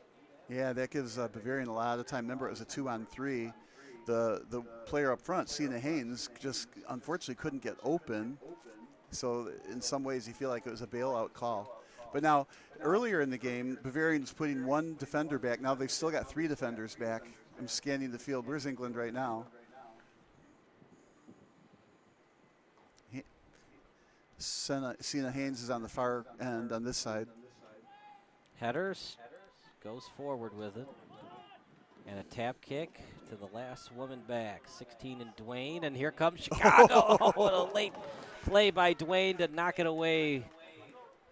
Yeah, that gives Bavarian a lot of time. Remember, it was a 2-on-3. The player up front, Cena Haynes, just unfortunately couldn't get open. So in some ways, you feel like it was a bailout call. But now, earlier in the game, Bavarian's putting one defender back. Now they've still got 3 defenders back. I'm scanning the field. Where's England right now? Cena Haynes is on the far end on this side. Headers goes forward with it. And a tap kick to the last woman back. 16 and Dwayne, and here comes Chicago. Oh, what a late play by Dwayne to knock it away.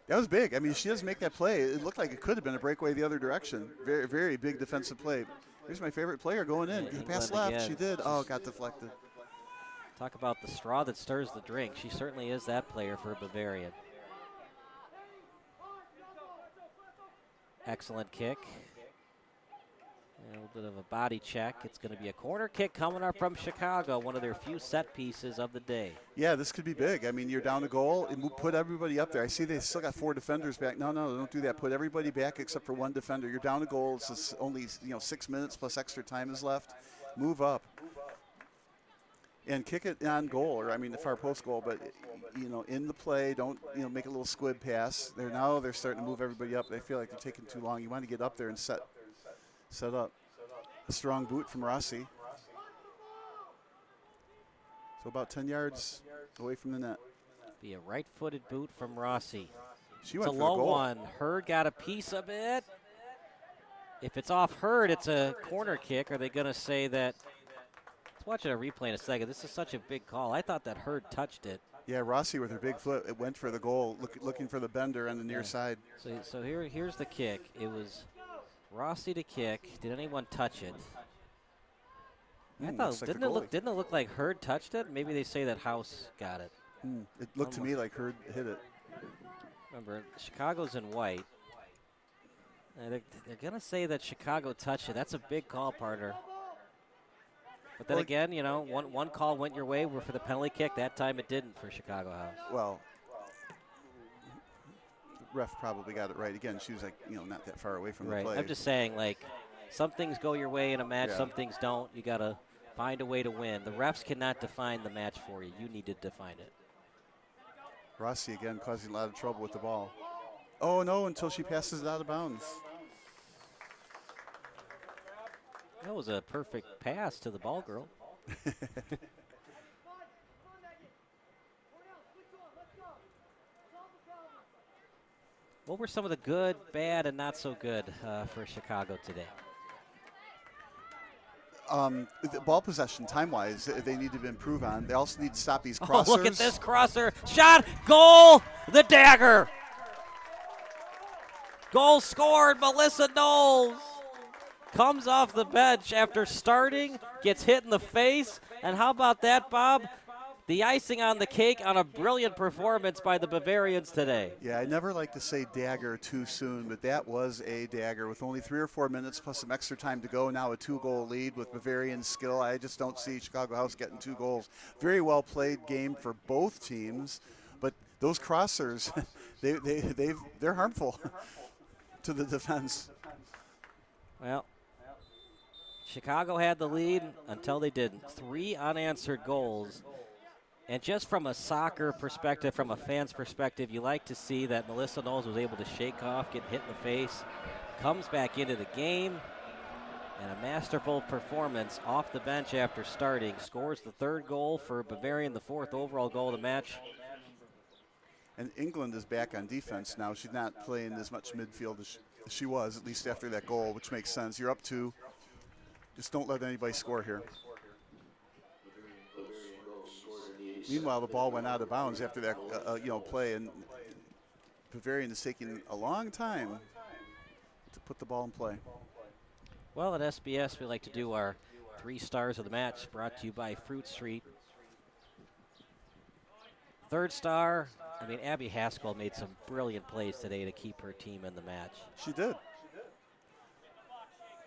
That was big. I mean, she doesn't make that play. It looked like it could have been a breakaway the other direction. Very, very big defensive play. Here's my favorite player going in. Pass left. Again. She did. Oh, got deflected. Talk about the straw that stirs the drink. She certainly is that player for Bavarian. Excellent kick. A little bit of a body check. It's going to be a corner kick coming up from Chicago, one of their few set pieces of the day. Yeah, this could be big. I mean, you're down a goal. Put everybody up there. I see they still got 4 defenders back. No, don't do that. Put everybody back except for one defender. You're down a goal. It's only 6 minutes plus extra time is left. Move up. And kick it on goal, or I mean the far post goal, but in the play, don't make a little squib pass. They're starting to move everybody up. They feel like they're taking too long. You want to get up there and set up. A strong boot from Rossi. So about 10 yards away from the net. Be a right-footed boot from Rossi. She went it's a for low the goal. One. Hurd got a piece of it. If it's off Hurd, it's a corner kick. Are they going to say that? Let's watch a replay in a second. This is such a big call. I thought that Hurd touched it. Yeah, Rossi with her big foot, it went for the goal, looking for the bender on the near side. So here's the kick. It was Rossi to kick. Did anyone touch it? I thought like didn't it look like Hurd touched it? Maybe they say that House got it. It looked to me like Hurd hit it. Remember, Chicago's in white. They're gonna say that Chicago touched it. That's a big call, partner. But then again, one call went your way for the penalty kick. That time it didn't for Chicago House. Well, the ref probably got it right. Again, she was like, not that far away from the play. I'm just saying, like, some things go your way in a match, some things don't. You got to find a way to win. The refs cannot define the match for you. You need to define it. Rossi, again, causing a lot of trouble with the ball. Oh, no, until she passes it out of bounds. That was a perfect pass to the ball girl. What were some of the good, bad, and not so good for Chicago today? The ball possession, time-wise, they need to improve on. They also need to stop these crossers. Oh, look at this crosser. Shot, goal, the dagger. Goal scored, Melissa Knowles. Comes off the bench after starting, gets hit in the face. And how about that, Bob? The icing on the cake on a brilliant performance by the Bavarians today. Yeah, I never like to say dagger too soon, but that was a dagger with only 3 or 4 minutes plus some extra time to go. Now a 2-goal lead with Bavarian skill. I just don't see Chicago House getting 2 goals. Very well played game for both teams, but those crossers, they're harmful to the defense. Well, Chicago had the lead until they didn't. 3 unanswered goals. And just from a soccer perspective, from a fan's perspective, you like to see that Melissa Knowles was able to shake off, get hit in the face, comes back into the game, and a masterful performance off the bench after starting. Scores the 3rd goal for Bavarian, the 4th overall goal of the match. And England is back on defense now. She's not playing as much midfield as she was, at least after that goal, which makes sense. You're up 2. Just don't let anybody score here. Meanwhile, the ball went out of bounds after that play, and Bavarian is taking a long time to put the ball in play. Well, at SBS, we like to do our 3 stars of the match brought to you by Fruit Street. Third star, I mean, Abby Haskell made some brilliant plays today to keep her team in the match. She did.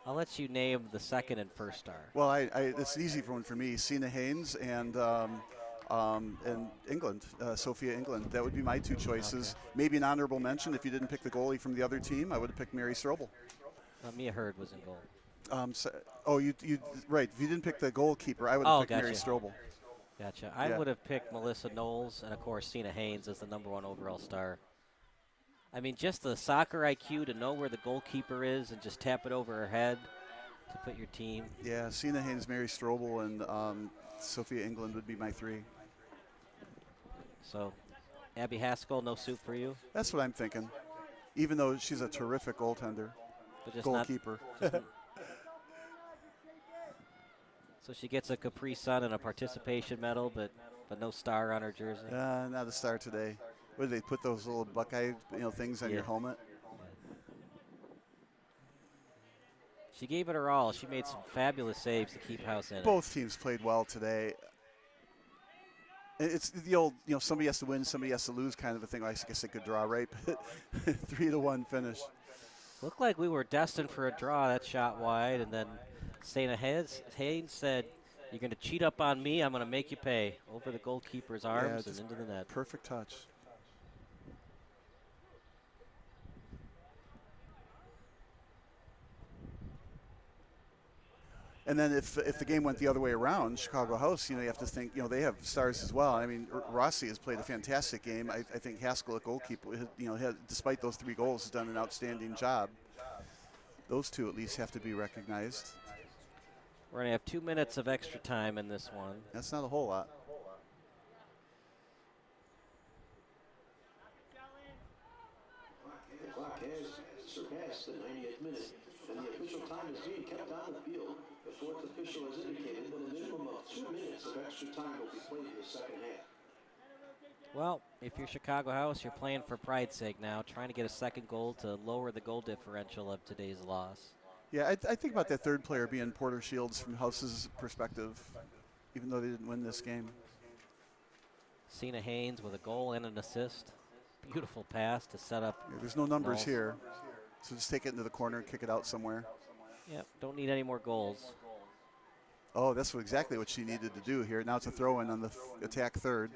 I'll let you name the second and first star. Well, it's an easy one for me. Sina Haynes and England, Sophia England. That would be my 2 choices. Okay. Maybe an honorable mention if you didn't pick the goalie from the other team. I would have picked Mary Strobel. Mia Hurd was in goal. You right. If you didn't pick the goalkeeper, I would have picked gotcha. Mary Strobel. Gotcha. I would have picked Melissa Knowles and, of course, Sina Haynes as the #1 overall star. I mean, just the soccer IQ to know where the goalkeeper is and just tap it over her head to put your team. Yeah, Sina Haynes, Mary Strobel, and Sophia England would be my 3. So, Abby Haskell, no soup for you? That's what I'm thinking. Even though she's a terrific goaltender, but just goalkeeper. So she gets a Capri Sun and a participation medal, but no star on her jersey. Not a star today. What did they put those little Buckeye things on your helmet? She gave it her all. She made some fabulous saves to keep House in it. Both teams played well today. It's the old, somebody has to win, somebody has to lose kind of a thing. I guess they could draw, right? But 3-1 finish. Looked like we were destined for a draw. That shot wide, and then Sina Haynes said, "You're going to cheat up on me. I'm going to make you pay." Over the goalkeeper's arms and into the net. Perfect touch. And then if the game went the other way around, Chicago House, you have to think, they have stars as well. I mean, Rossi has played a fantastic game. I think Haskell at goalkeeper, despite those 3 goals, has done an outstanding job. Those 2 at least have to be recognized. We're going to have 2 minutes of extra time in this one. That's not a whole lot. The clock has surpassed the 90th minute, and the official time is being kept on the field. The 4th official has indicated that a minimum of 2 minutes of extra time will be played in the second half. Well, if you're Chicago House, you're playing for pride's sake now, trying to get a second goal to lower the goal differential of today's loss. Yeah, I think about that third player being Porter Shields from House's perspective, even though they didn't win this game. Sina Haynes with a goal and an assist. Beautiful pass to set up. Yeah, there's no numbers goals. here, so just take it into the corner and kick it out somewhere. Yep, don't need any more goals. Oh, that's exactly what she needed to do here. Now it's a throw-in on the attack third.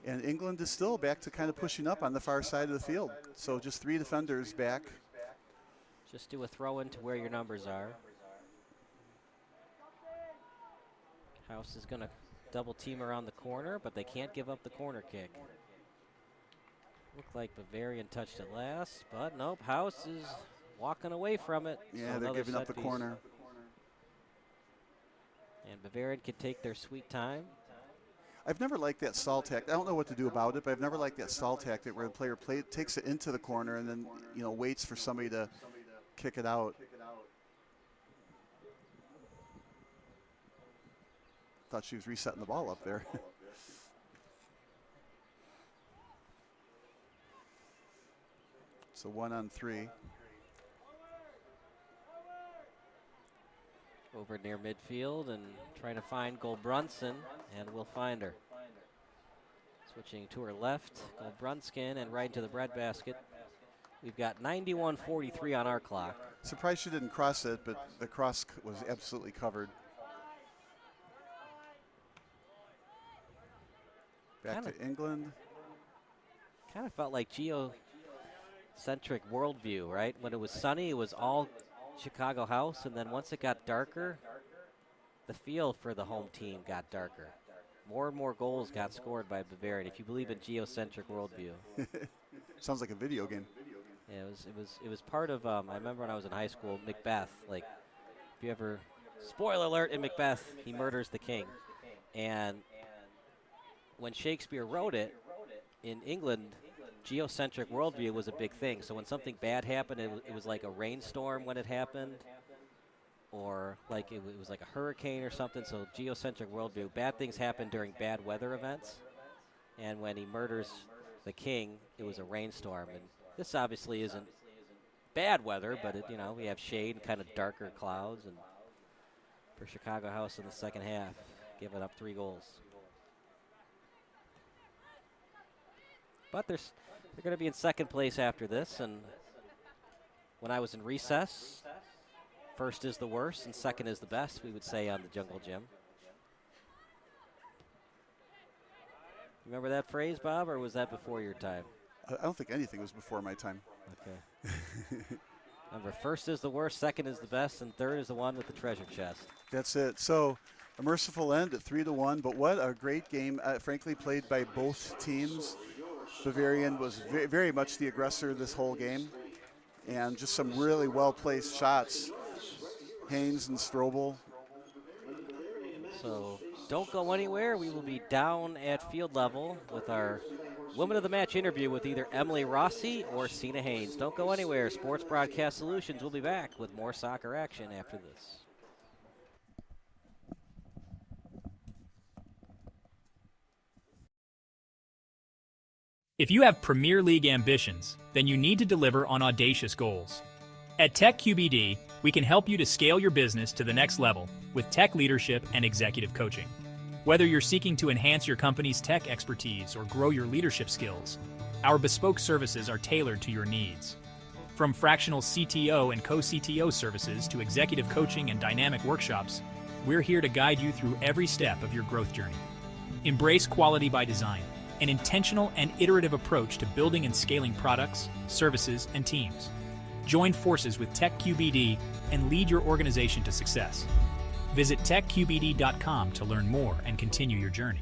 And England is still back to kind of pushing up on the far side of the field. So just 3 defenders back. Just do a throw-in to where your numbers are. House is going to double team around the corner, but they can't give up the corner kick. Looked like Bavarian touched it last, but nope, House is walking away from it. Yeah, so they're giving up the piece. corner. And Bavarian can take their sweet time. I've never liked that stall tactic. I don't know what to do about it, but I've never liked that stall tactic where the player takes it into the corner and then waits for somebody to kick it out. Thought she was resetting the ball up there. So 1-on-3. Over near midfield and trying to find Goldbrunson, and we'll find her. Switching to her left, Goldbrunskin, and right into the breadbasket. We've got 91:43 on our clock. Surprised she didn't cross it, but the cross was absolutely covered. Back to England. Kind of felt like geocentric worldview, right? When it was sunny, it was all Chicago House, and then once it got darker, the field for the home team got darker. More and more goals got scored by Bavarian, if you believe in geocentric worldview. Sounds like a video game. Yeah, it was part of. I remember when I was in high school, Macbeth. Like, if you ever, spoiler alert, in Macbeth, he murders the king, and when Shakespeare wrote it in England, geocentric worldview was a big thing. So when something bad happened, it was like a rainstorm when it happened, or like it was like a hurricane or something. So geocentric worldview, bad things happen during bad weather events, and when he murders the king, it was a rainstorm. And this obviously isn't bad weather, but we have shade and kind of darker clouds, and for Chicago House in the second half, giving up 3 goals. But they're going to be in second place after this, and when I was in recess, first is the worst and second is the best, we would say on the Jungle Gym. Remember that phrase, Bob, or was that before your time? I don't think anything was before my time. Okay. Remember, first is the worst, second is the best, and third is the one with the treasure chest. That's it. So a merciful end at 3-1, but what a great game, frankly, played by both teams. Bavarian was very much the aggressor this whole game, and just some really well-placed shots. Haynes and Strobel. So don't go anywhere. We will be down at field level with our Women of the Match interview with either Emily Rossi or Cena Haynes. Don't go anywhere. Sports Broadcast Solutions will be back with more soccer action after this. If you have Premier League ambitions, then you need to deliver on audacious goals. At Tech QBD, we can help you to scale your business to the next level with tech leadership and executive coaching. Whether you're seeking to enhance your company's tech expertise or grow your leadership skills, our bespoke services are tailored to your needs. From fractional CTO and co-CTO services to executive coaching and dynamic workshops, we're here to guide you through every step of your growth journey. Embrace quality by design, an intentional and iterative approach to building and scaling products, services, and teams. Join forces with Tech QBD and lead your organization to success. Visit techqbd.com to learn more and continue your journey.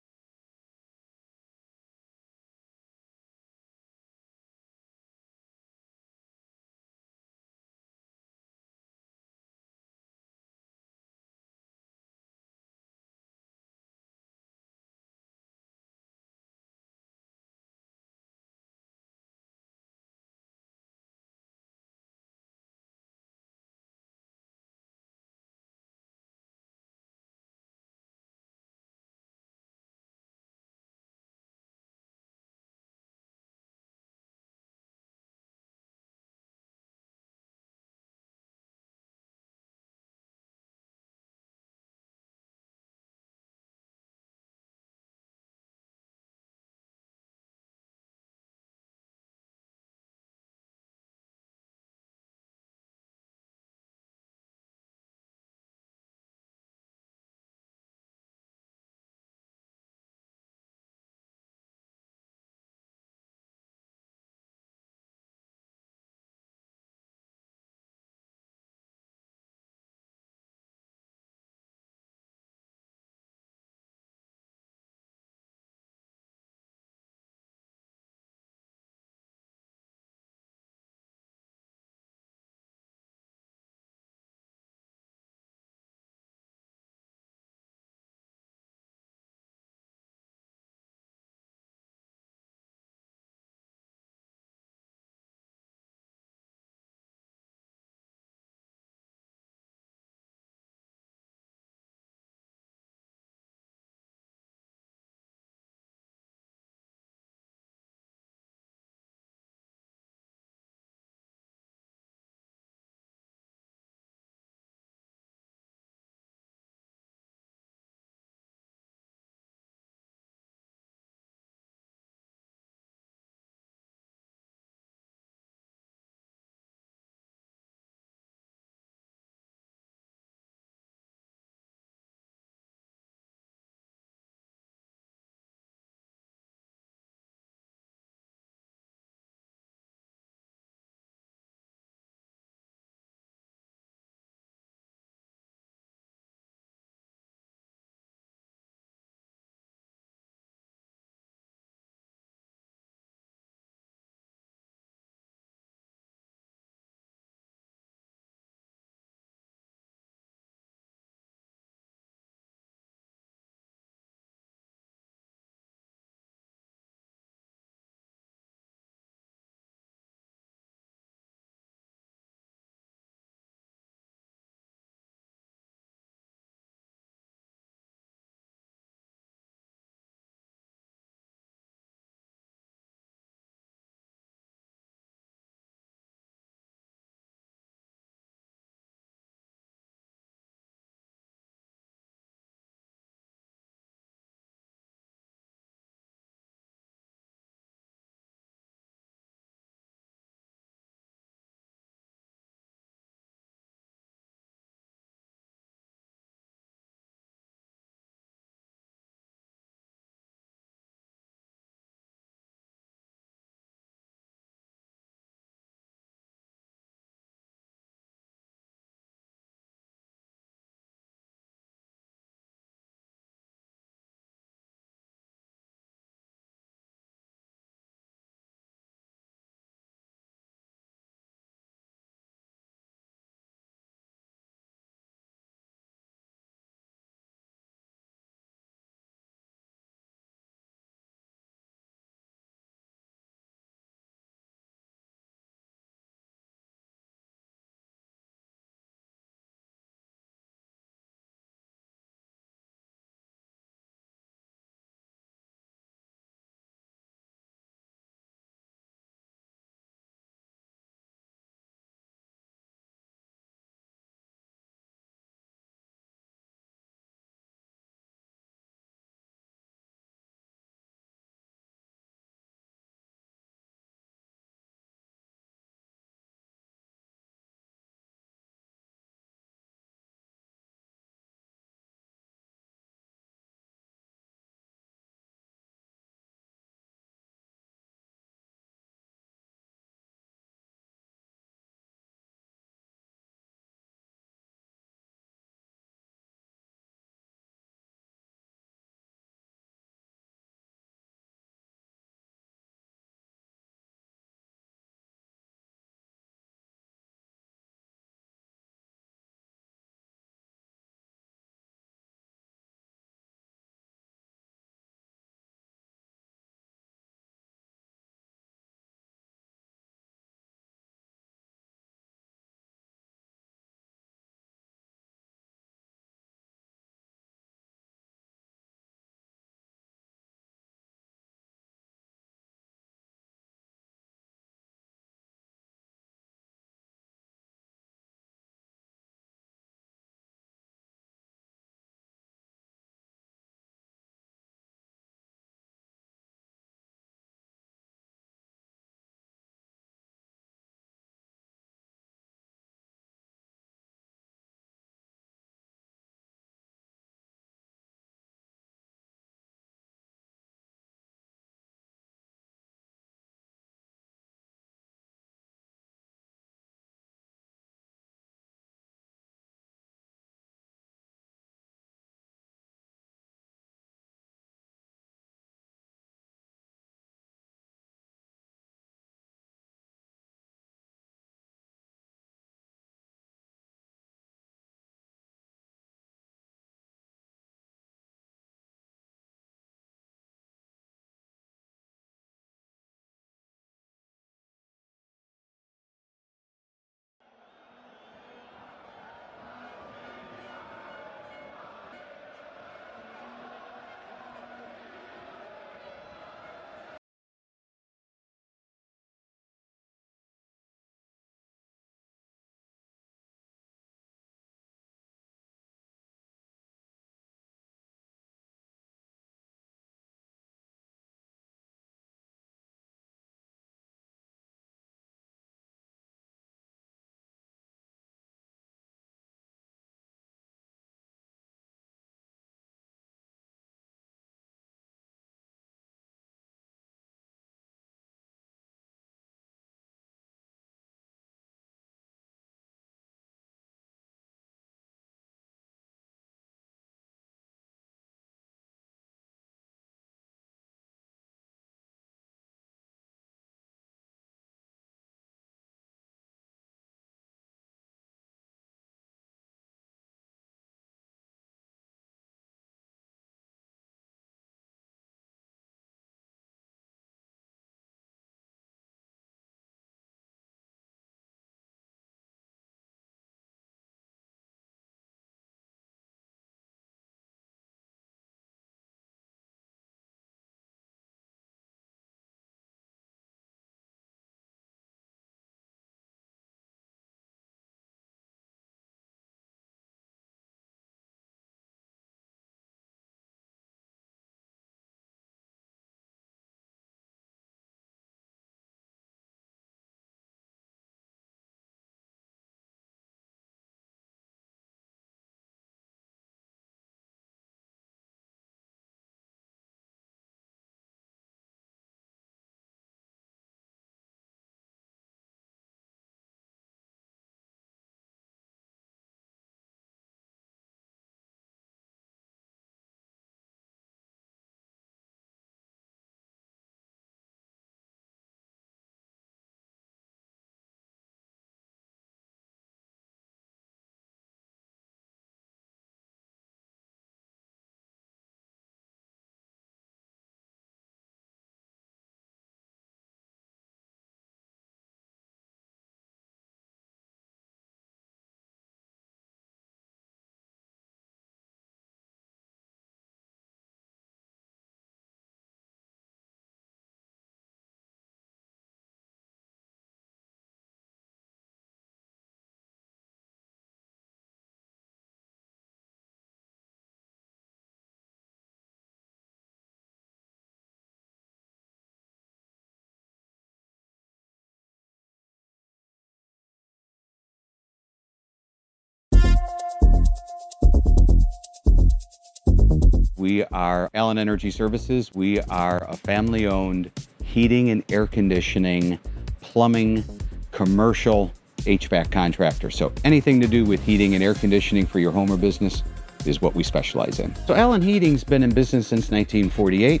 We are Allen Energy Services. We are a family-owned heating and air conditioning, plumbing, commercial HVAC contractor. So anything to do with heating and air conditioning for your home or business is what we specialize in. So Allen Heating's been in business since 1948.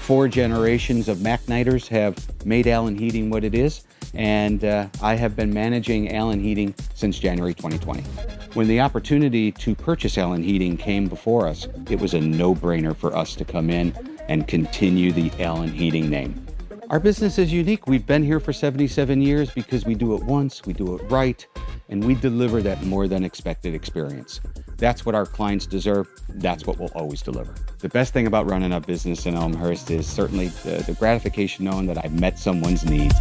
4 generations of Macknighters have made Allen Heating what it is, and I have been managing Allen Heating since January 2020. When the opportunity to purchase Allen Heating came before us, it was a no-brainer for us to come in and continue the Allen Heating name. Our business is unique. We've been here for 77 years because we do it once, we do it right, and we deliver that more than expected experience. That's what our clients deserve. That's what we'll always deliver. The best thing about running a business in Elmhurst is certainly the gratification knowing that I've met someone's needs.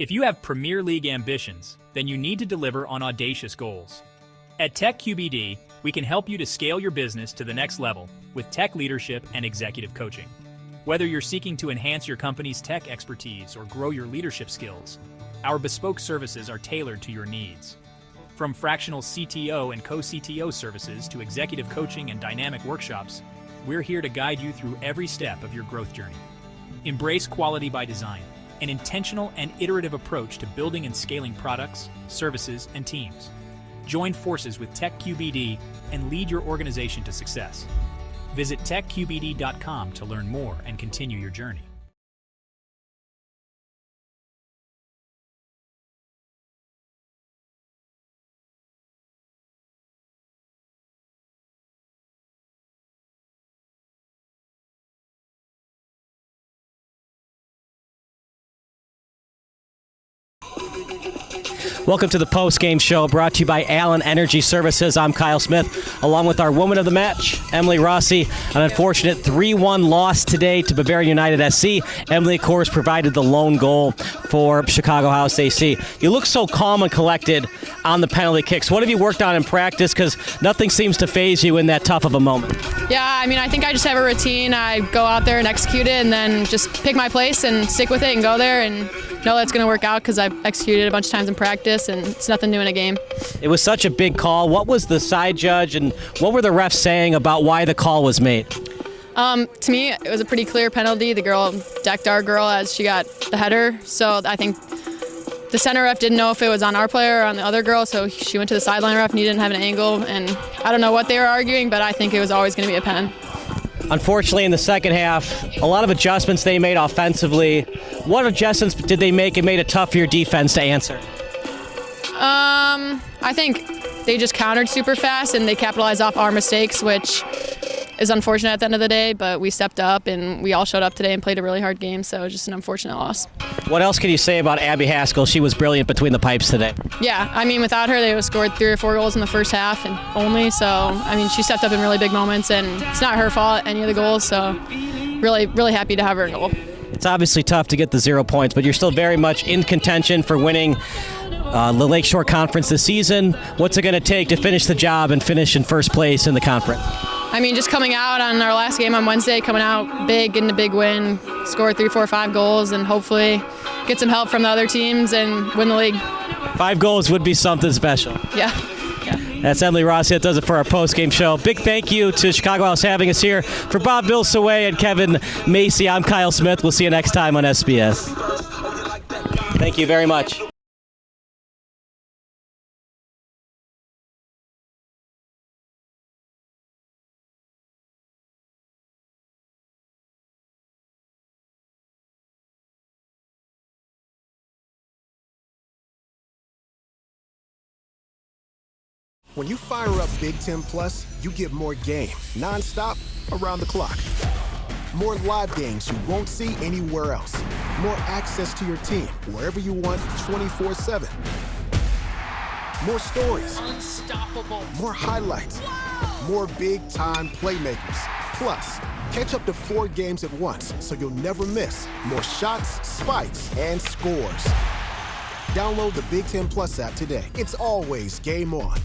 If you have Premier League ambitions, then you need to deliver on audacious goals. At Tech QBD, we can help you to scale your business to the next level with tech leadership and executive coaching. Whether you're seeking to enhance your company's tech expertise or grow your leadership skills, our bespoke services are tailored to your needs. From fractional CTO and co-CTO services to executive coaching and dynamic workshops, we're here to guide you through every step of your growth journey. Embrace quality by design, an intentional and iterative approach to building and scaling products, services, and teams. Join forces with Tech QBD and lead your organization to success. Visit techqbd.com to learn more and continue your journey. Welcome to the post-game show brought to you by Allen Energy Services. I'm Kyle Smith, along with our woman of the match, Emily Rossi. An unfortunate 3-1 loss today to Bavarian United SC. Emily, of course, provided the lone goal for Chicago House AC. You look so calm and collected on the penalty kicks. What have you worked on in practice? Because nothing seems to faze you in that tough of a moment. Yeah, I mean, I think I just have a routine. I go out there and execute it and then just pick my place and stick with it and go there and know that's going to work out because I've executed a bunch of times in practice and it's nothing new in a game. It was such a big call. What was the side judge and what were the refs saying about why the call was made? To me, it was a pretty clear penalty. The girl decked our girl as she got the header, so I think the center ref didn't know if it was on our player or on the other girl, so she went to the sideline ref and he didn't have an angle, and I don't know what they were arguing, but I think it was always going to be a pen. Unfortunately, in the second half, a lot of adjustments they made offensively. What adjustments did they make and made it tough for your defense to answer? I think they just countered super fast and they capitalized off our mistakes, which is unfortunate at the end of the day, but we stepped up and we all showed up today and played a really hard game, so it was just an unfortunate loss. What else can you say about Abby Haskell? She was brilliant between the pipes today. Yeah, I mean, without her, they would have scored 3 or 4 goals in the first half and only, so, I mean, she stepped up in really big moments, and it's not her fault, any of the goals, so really, really happy to have her in goal. It's obviously tough to get the 0 points, but you're still very much in contention for winning the Lakeshore Conference this season. What's it going to take to finish the job and finish in first place in the conference? I mean, just coming out on our last game on Wednesday, coming out big, getting a big win, score 3, 4, 5 goals, and hopefully get some help from the other teams and win the league. 5 goals would be something special. Yeah. That's Emily Rossi. That does it for our post-game show. Big thank you to Chicago House having us here. For Bob Vilsaway and Kevin Macy, I'm Kyle Smith. We'll see you next time on SBS. Thank you very much. When you fire up Big Ten Plus, you get more game, nonstop, around the clock. More live games you won't see anywhere else. More access to your team, wherever you want, 24/7. More stories. Unstoppable. More highlights. Wow. More big-time playmakers. Plus, catch up to 4 games at once, so you'll never miss more shots, spikes, and scores. Download the Big Ten Plus app today. It's always game on.